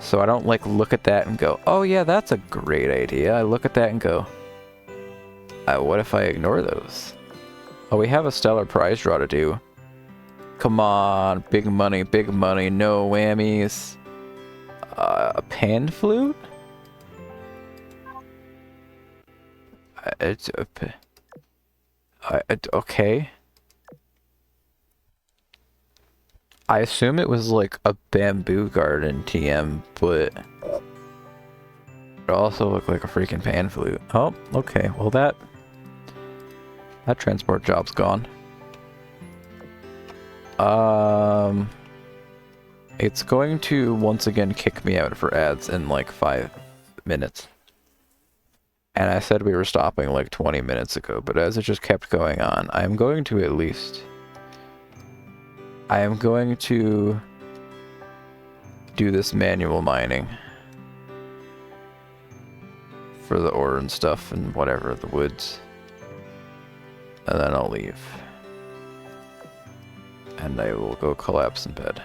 So I don't like look at that and go, oh yeah, that's a great idea. I look at that and go, what if I ignore those? Oh, we have a stellar prize draw to do. Come on, big money, no whammies. A pan flute? It's okay. I assume it was like a bamboo garden TM, but it also looked like a freaking pan flute. Oh, okay. Well, that transport job's gone. It's going to once again kick me out for ads in like 5 minutes. And I said we were stopping like 20 minutes ago, but as it just kept going on, I am going to do this manual mining for the ore and stuff and whatever, the woods. And then I'll leave. And I will go collapse in bed.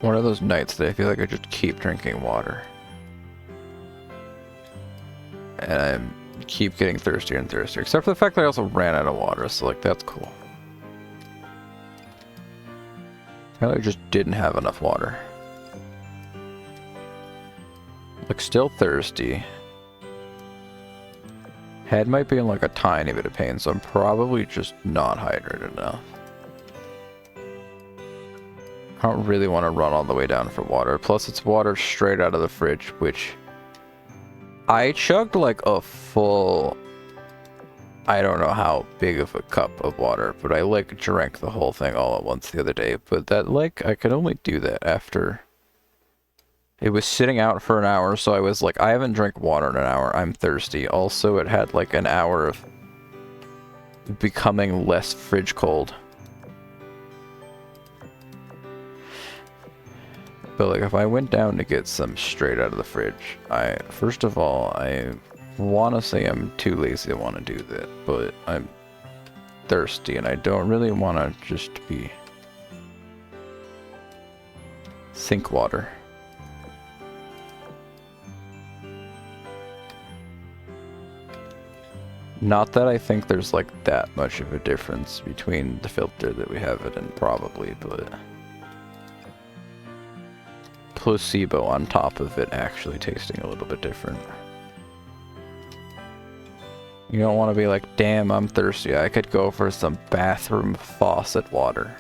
One of those nights that I feel like I just keep drinking water. And I keep getting thirstier and thirstier. Except for the fact that I also ran out of water, so like that's cool. I just didn't have enough water. Like Like, still thirsty. Head might be in like a tiny bit of pain, so I'm probably just not hydrated enough. I don't really want to run all the way down for water. Plus, it's water straight out of the fridge, which I chugged like a full, I don't know how big of a cup of water, but I like drank the whole thing all at once the other day. But that, like, I could only do that after it was sitting out for an hour, so I was like, I haven't drank water in an hour, I'm thirsty. Also, it had like an hour of becoming less fridge cold. But like, if I went down to get some straight out of the fridge, first of all, I want to say I'm too lazy to want to do that, but I'm thirsty and I don't really want to just be sink water. Not that I think there's like that much of a difference between the filter that we have it in, probably, but placebo on top of it actually tasting a little bit different. You don't want to be like, damn, I'm thirsty, I could go for some bathroom faucet water.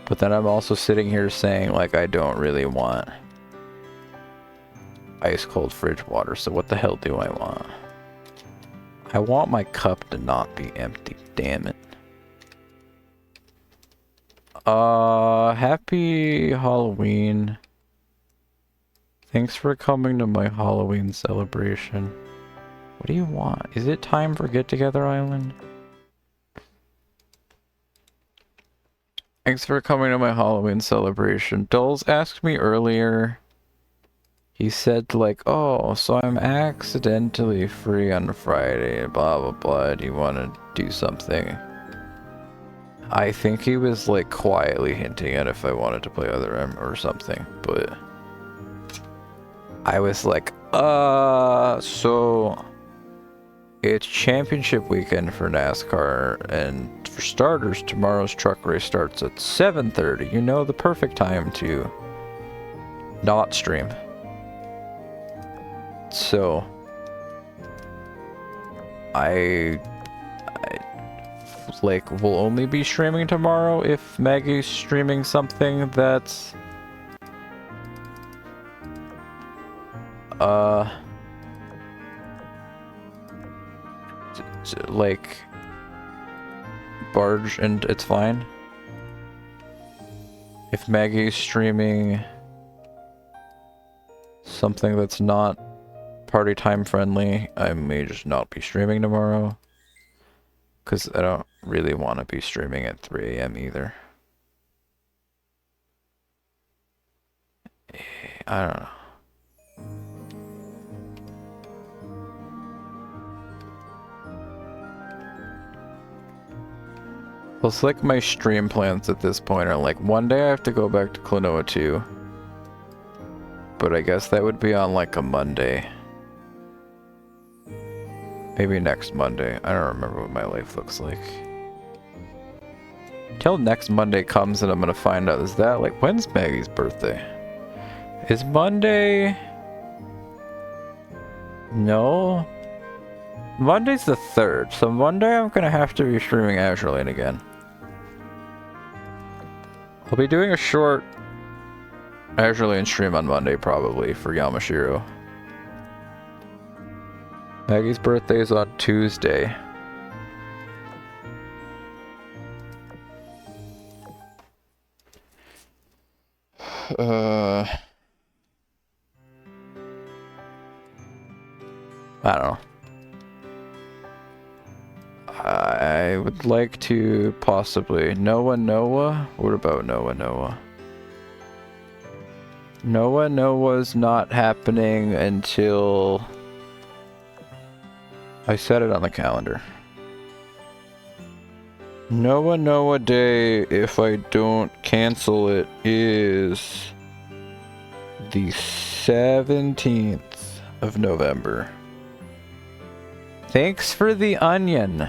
But then I'm also sitting here saying like I don't really want ice cold fridge water, so what the hell do I want? I want my cup to not be empty, damn it. Happy Halloween. Thanks for coming to my Halloween celebration. What do you want? Is it time for Get Together Island? Thanks for coming to my Halloween celebration. Dulls asked me earlier. He said like, oh, so I'm accidentally free on Friday, blah blah blah, do you want to do something? I think he was like quietly hinting at if I wanted to play Other M or something, but I was like, so it's championship weekend for NASCAR, and for starters, tomorrow's truck race starts at 7:30. You know, the perfect time to not stream. So I like will only be streaming tomorrow if Maggie's streaming something that's like barge and it's fine. If Maggie's streaming something that's not party time friendly, I may just not be streaming tomorrow. Because I don't really want to be streaming at 3 AM either. I don't know. Plus, like, my stream plans at this point are like, one day I have to go back to Klonoa 2. But I guess that would be on like a Monday. Maybe next Monday. I don't remember what my life looks like. Till next Monday comes and I'm gonna find out, is that like, when's Maggie's birthday? Is Monday? No. Monday's the 3rd, so Monday I'm gonna have to be streaming Azure Lane again. I'll be doing a short Azure Lane stream on Monday probably for Yamashiro. Maggie's birthday is on Tuesday. I don't know. I would like to possibly Noah. What about Noah? Noah's not happening until I set it on the calendar. Noah Day, if I don't cancel it, is the 17th of November. Thanks for the onion.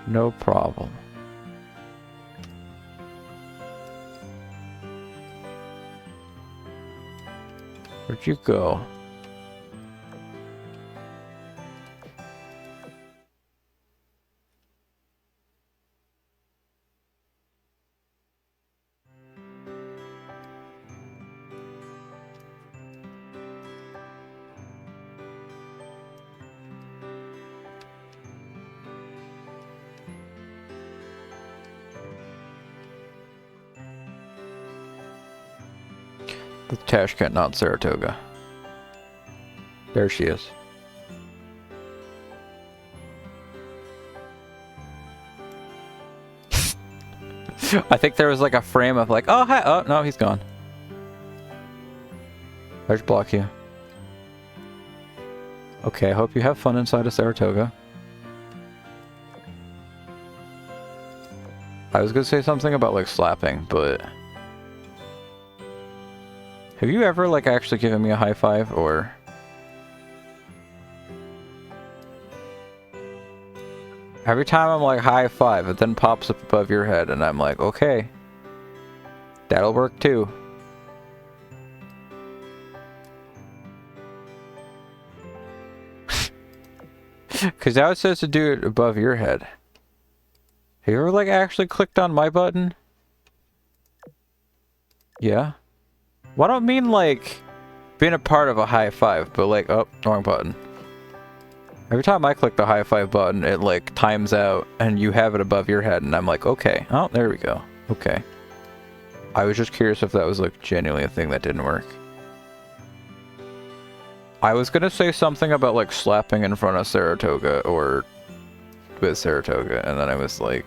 No problem. Where'd you go? The Tashkent, not Saratoga. There she is. I think there was like a frame of like, oh hi, oh no, he's gone. I just block you. Okay, I hope you have fun inside of Saratoga. I was gonna say something about like slapping, but have you ever like actually given me a high five or? Every time I'm like high five, it then pops up above your head and I'm like, okay, that'll work too. Cause now it says to do it above your head. Have you ever like actually clicked on my button? Yeah. Well, I don't mean like being a part of a high five, but like, oh, wrong button. Every time I click the high five button, it like times out and you have it above your head and I'm like, okay. Oh, there we go. Okay. I was just curious if that was like genuinely a thing that didn't work. I was gonna say something about like slapping in front of Saratoga or with Saratoga, and then I was like,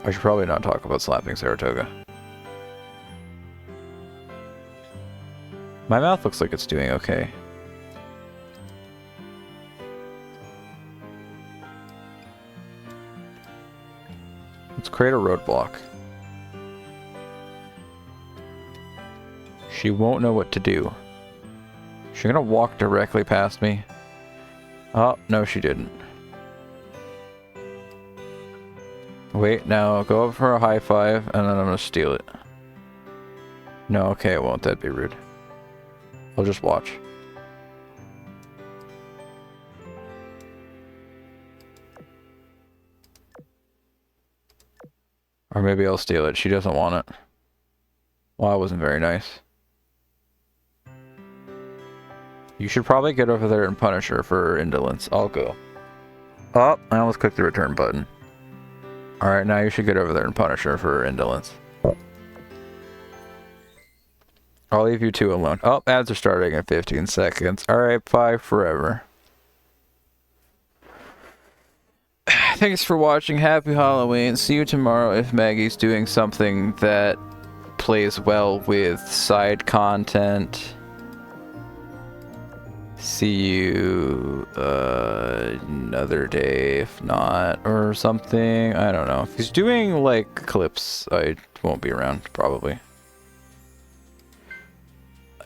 I should probably not talk about slapping Saratoga. My mouth looks like it's doing okay. Let's create a roadblock. She won't know what to do. She's gonna walk directly past me. Oh, no she didn't. Wait, now go up for a high five and then I'm gonna steal it. No, okay, it won't. That'd be rude. I'll just watch. Or maybe I'll steal it. She doesn't want it. Well, that wasn't very nice. You should probably get over there and punish her for her indolence. I'll go. Oh, I almost clicked the return button. Alright, now you should get over there and punish her for her indolence. I'll leave you two alone. Oh, ads are starting in 15 seconds. Alright, bye forever. Thanks for watching. Happy Halloween. See you tomorrow if Maggie's doing something that plays well with side content. See you another day if not, or something. I don't know. If he's doing like clips, I won't be around probably.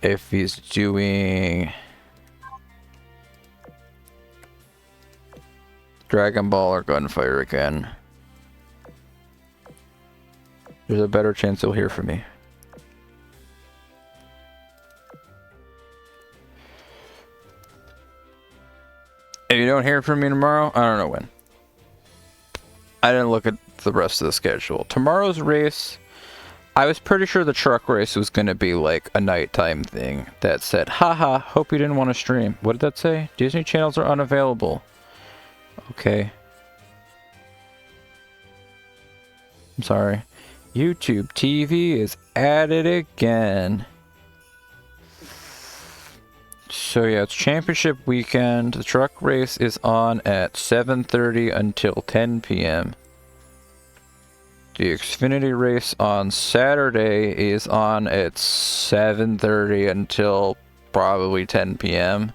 If he's doing Dragon Ball or Gunfire again, there's a better chance he'll hear from me. If you don't hear from me tomorrow, I don't know when. I didn't look at the rest of the schedule. Tomorrow's race, I was pretty sure the truck race was going to be like a nighttime thing that said, haha, hope you didn't want to stream. What did that say? Disney channels are unavailable. Okay. I'm sorry. YouTube TV is at it again. So yeah, it's championship weekend. The truck race is on at 7:30 until 10 p.m. The Xfinity race on Saturday is on at 7:30 until probably 10 p.m.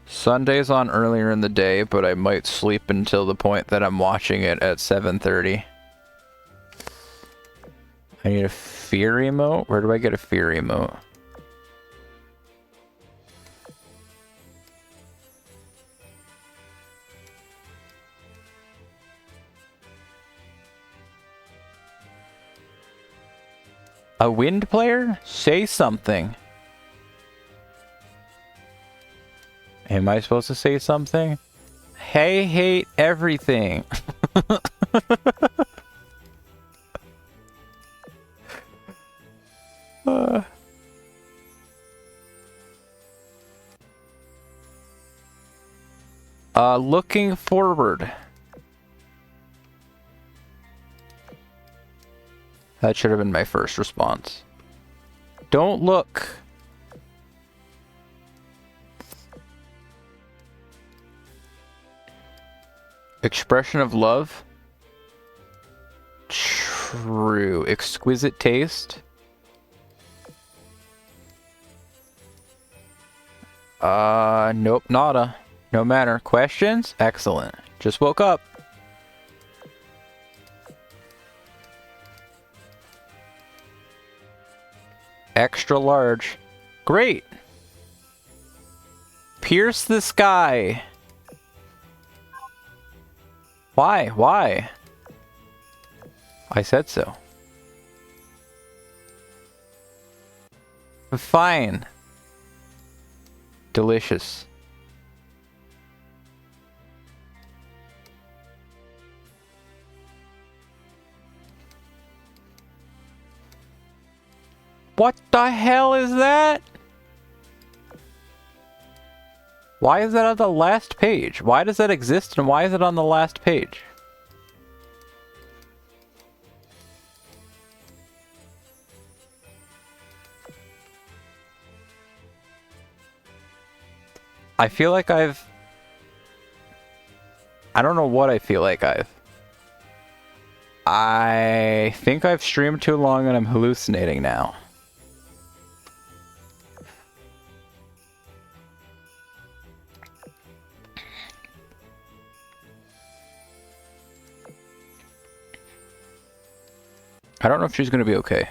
Sunday's on earlier in the day, but I might sleep until the point that I'm watching it at 7:30. I need a fear emote? Where do I get a fear emote? A wind player? Say something. Am I supposed to say something? Hey, hate everything. Looking forward. That should have been my first response. Don't look. Expression of love. True. Exquisite taste. Nope, nada. No matter. Questions? Excellent. Just woke up. Extra large. Great. Pierce the sky. Why? Why? I said so. Fine. Delicious. What the hell is that? Why is that on the last page? Why does that exist and why is it on the last page? I feel like I don't know what I feel like I think I've streamed too long and I'm hallucinating now. I don't know if she's gonna be okay.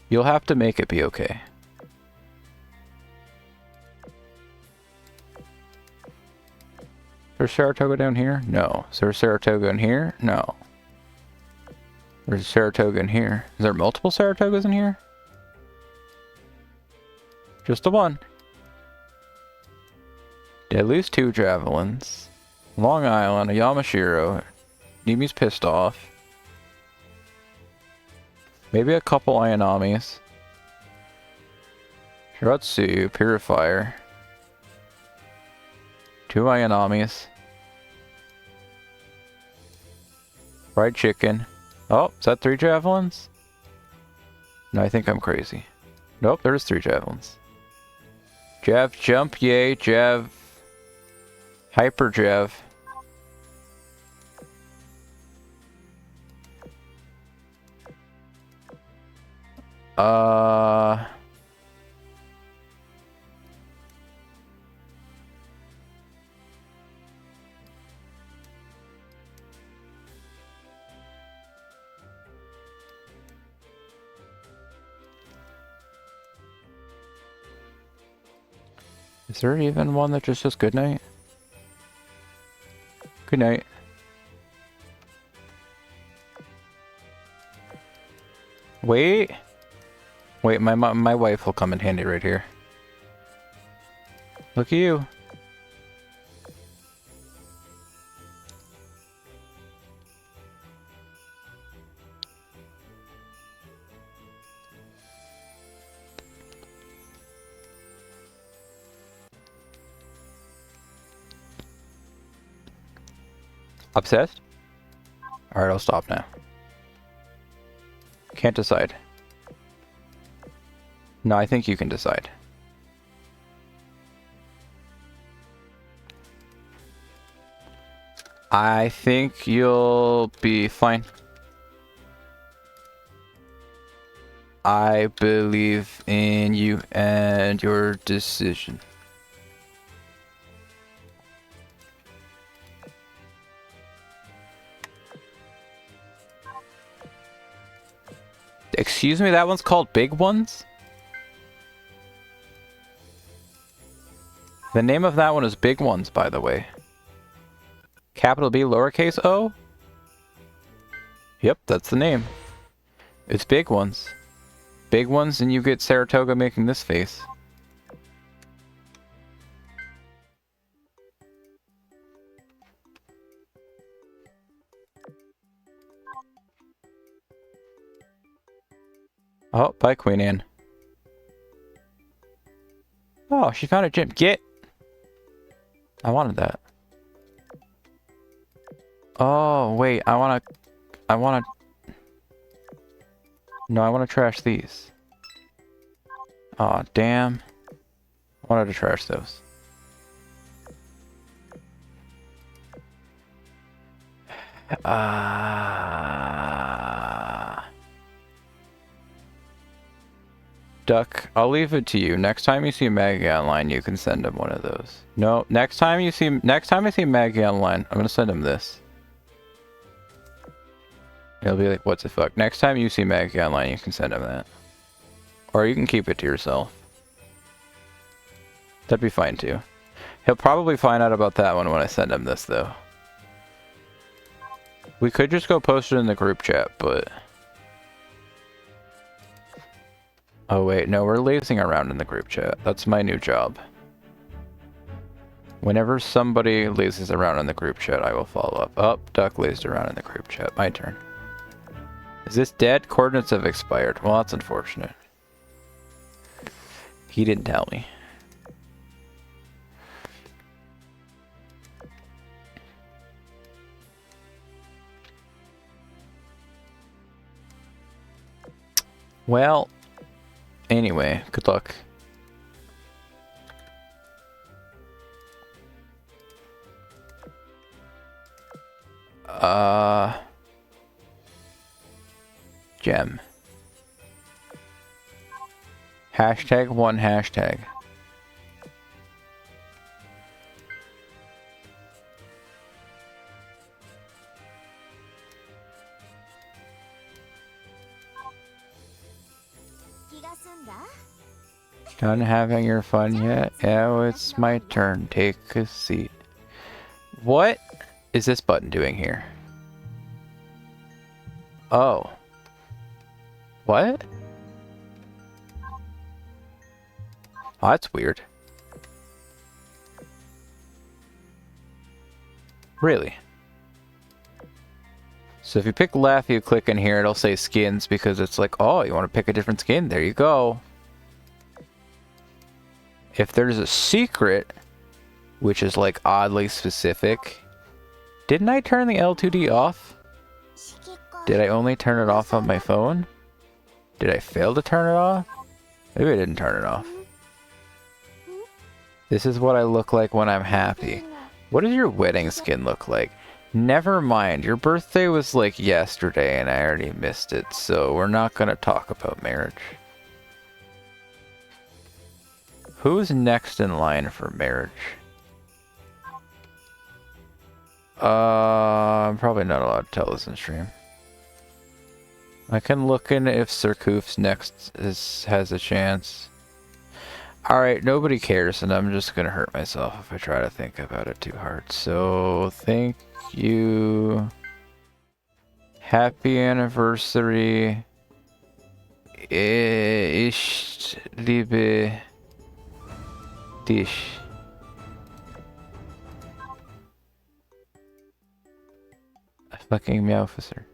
You'll have to make it be okay. Is there Saratoga down here? No. Is there Saratoga in here? No. There's a Saratoga in here. Is there multiple Saratogas in here? Just the one. At least 2 javelins. Long Island, a Yamashiro. Nimi's pissed off. Maybe a couple Ayanamis. Shiratsu, Purifier. 2 Ayanamis. Fried chicken. Oh, is that 3 javelins? No, I think I'm crazy. Nope, there's 3 javelins. Jav, jump, yay, jav. Hyper jav. Is there even one that just says good night? Good night. Wait. Wait, my wife will come in handy right here. Look at you. Obsessed? Alright, I'll stop now. Can't decide. No, I think you can decide. I think you'll be fine. I believe in you and your decision. Excuse me, that one's called Big Ones? The name of that one is Big Ones, by the way. Capital B, lowercase o? Yep, that's the name. It's big ones. Big ones, and you get Saratoga making this face. Oh, bye, Queen Anne. Oh, she found a gem. Get! I wanted that. Oh, wait, I wanna... No, I wanna trash these. Aw, damn. I wanted to trash those. Duck, I'll leave it to you. Next time you see Maggie online, you can send him one of those. No, next time I see Maggie online, I'm gonna send him this. He'll be like, what the fuck? Next time you see Maggie online, you can send him that. Or you can keep it to yourself. That'd be fine too. He'll probably find out about that one when I send him this though. We could just go post it in the group chat, but... Oh wait, no, we're lazing around in the group chat. That's my new job. Whenever somebody lazes around in the group chat, I will follow up. Oh, Duck lazed around in the group chat. My turn. Is this dead? Coordinates have expired. Well, that's unfortunate. He didn't tell me. Well, anyway, good luck. Gem. Hashtag one hashtag. Done having your fun yet? Oh, it's my turn. Take a seat. What is this button doing here? Oh. What? Oh, that's weird. Really? So if you pick left, you click in here, it'll say skins because it's like, oh, you want to pick a different skin? There you go. If there's a secret, which is like oddly specific, didn't I turn the L2D off? Did I only turn it off on my phone? Did I fail to turn it off? Maybe I didn't turn it off. This is what I look like when I'm happy. What does your wedding skin look like? Never mind, your birthday was like yesterday and I already missed it, so we're not gonna talk about marriage. Who's next in line for marriage? I'm probably not allowed to tell this in stream. I can look in if Sirkoof's next has a chance. Alright, nobody cares, and I'm just gonna hurt myself if I try to think about it too hard. So, thank you. Happy anniversary. Ich liebe dich. A fucking meow officer.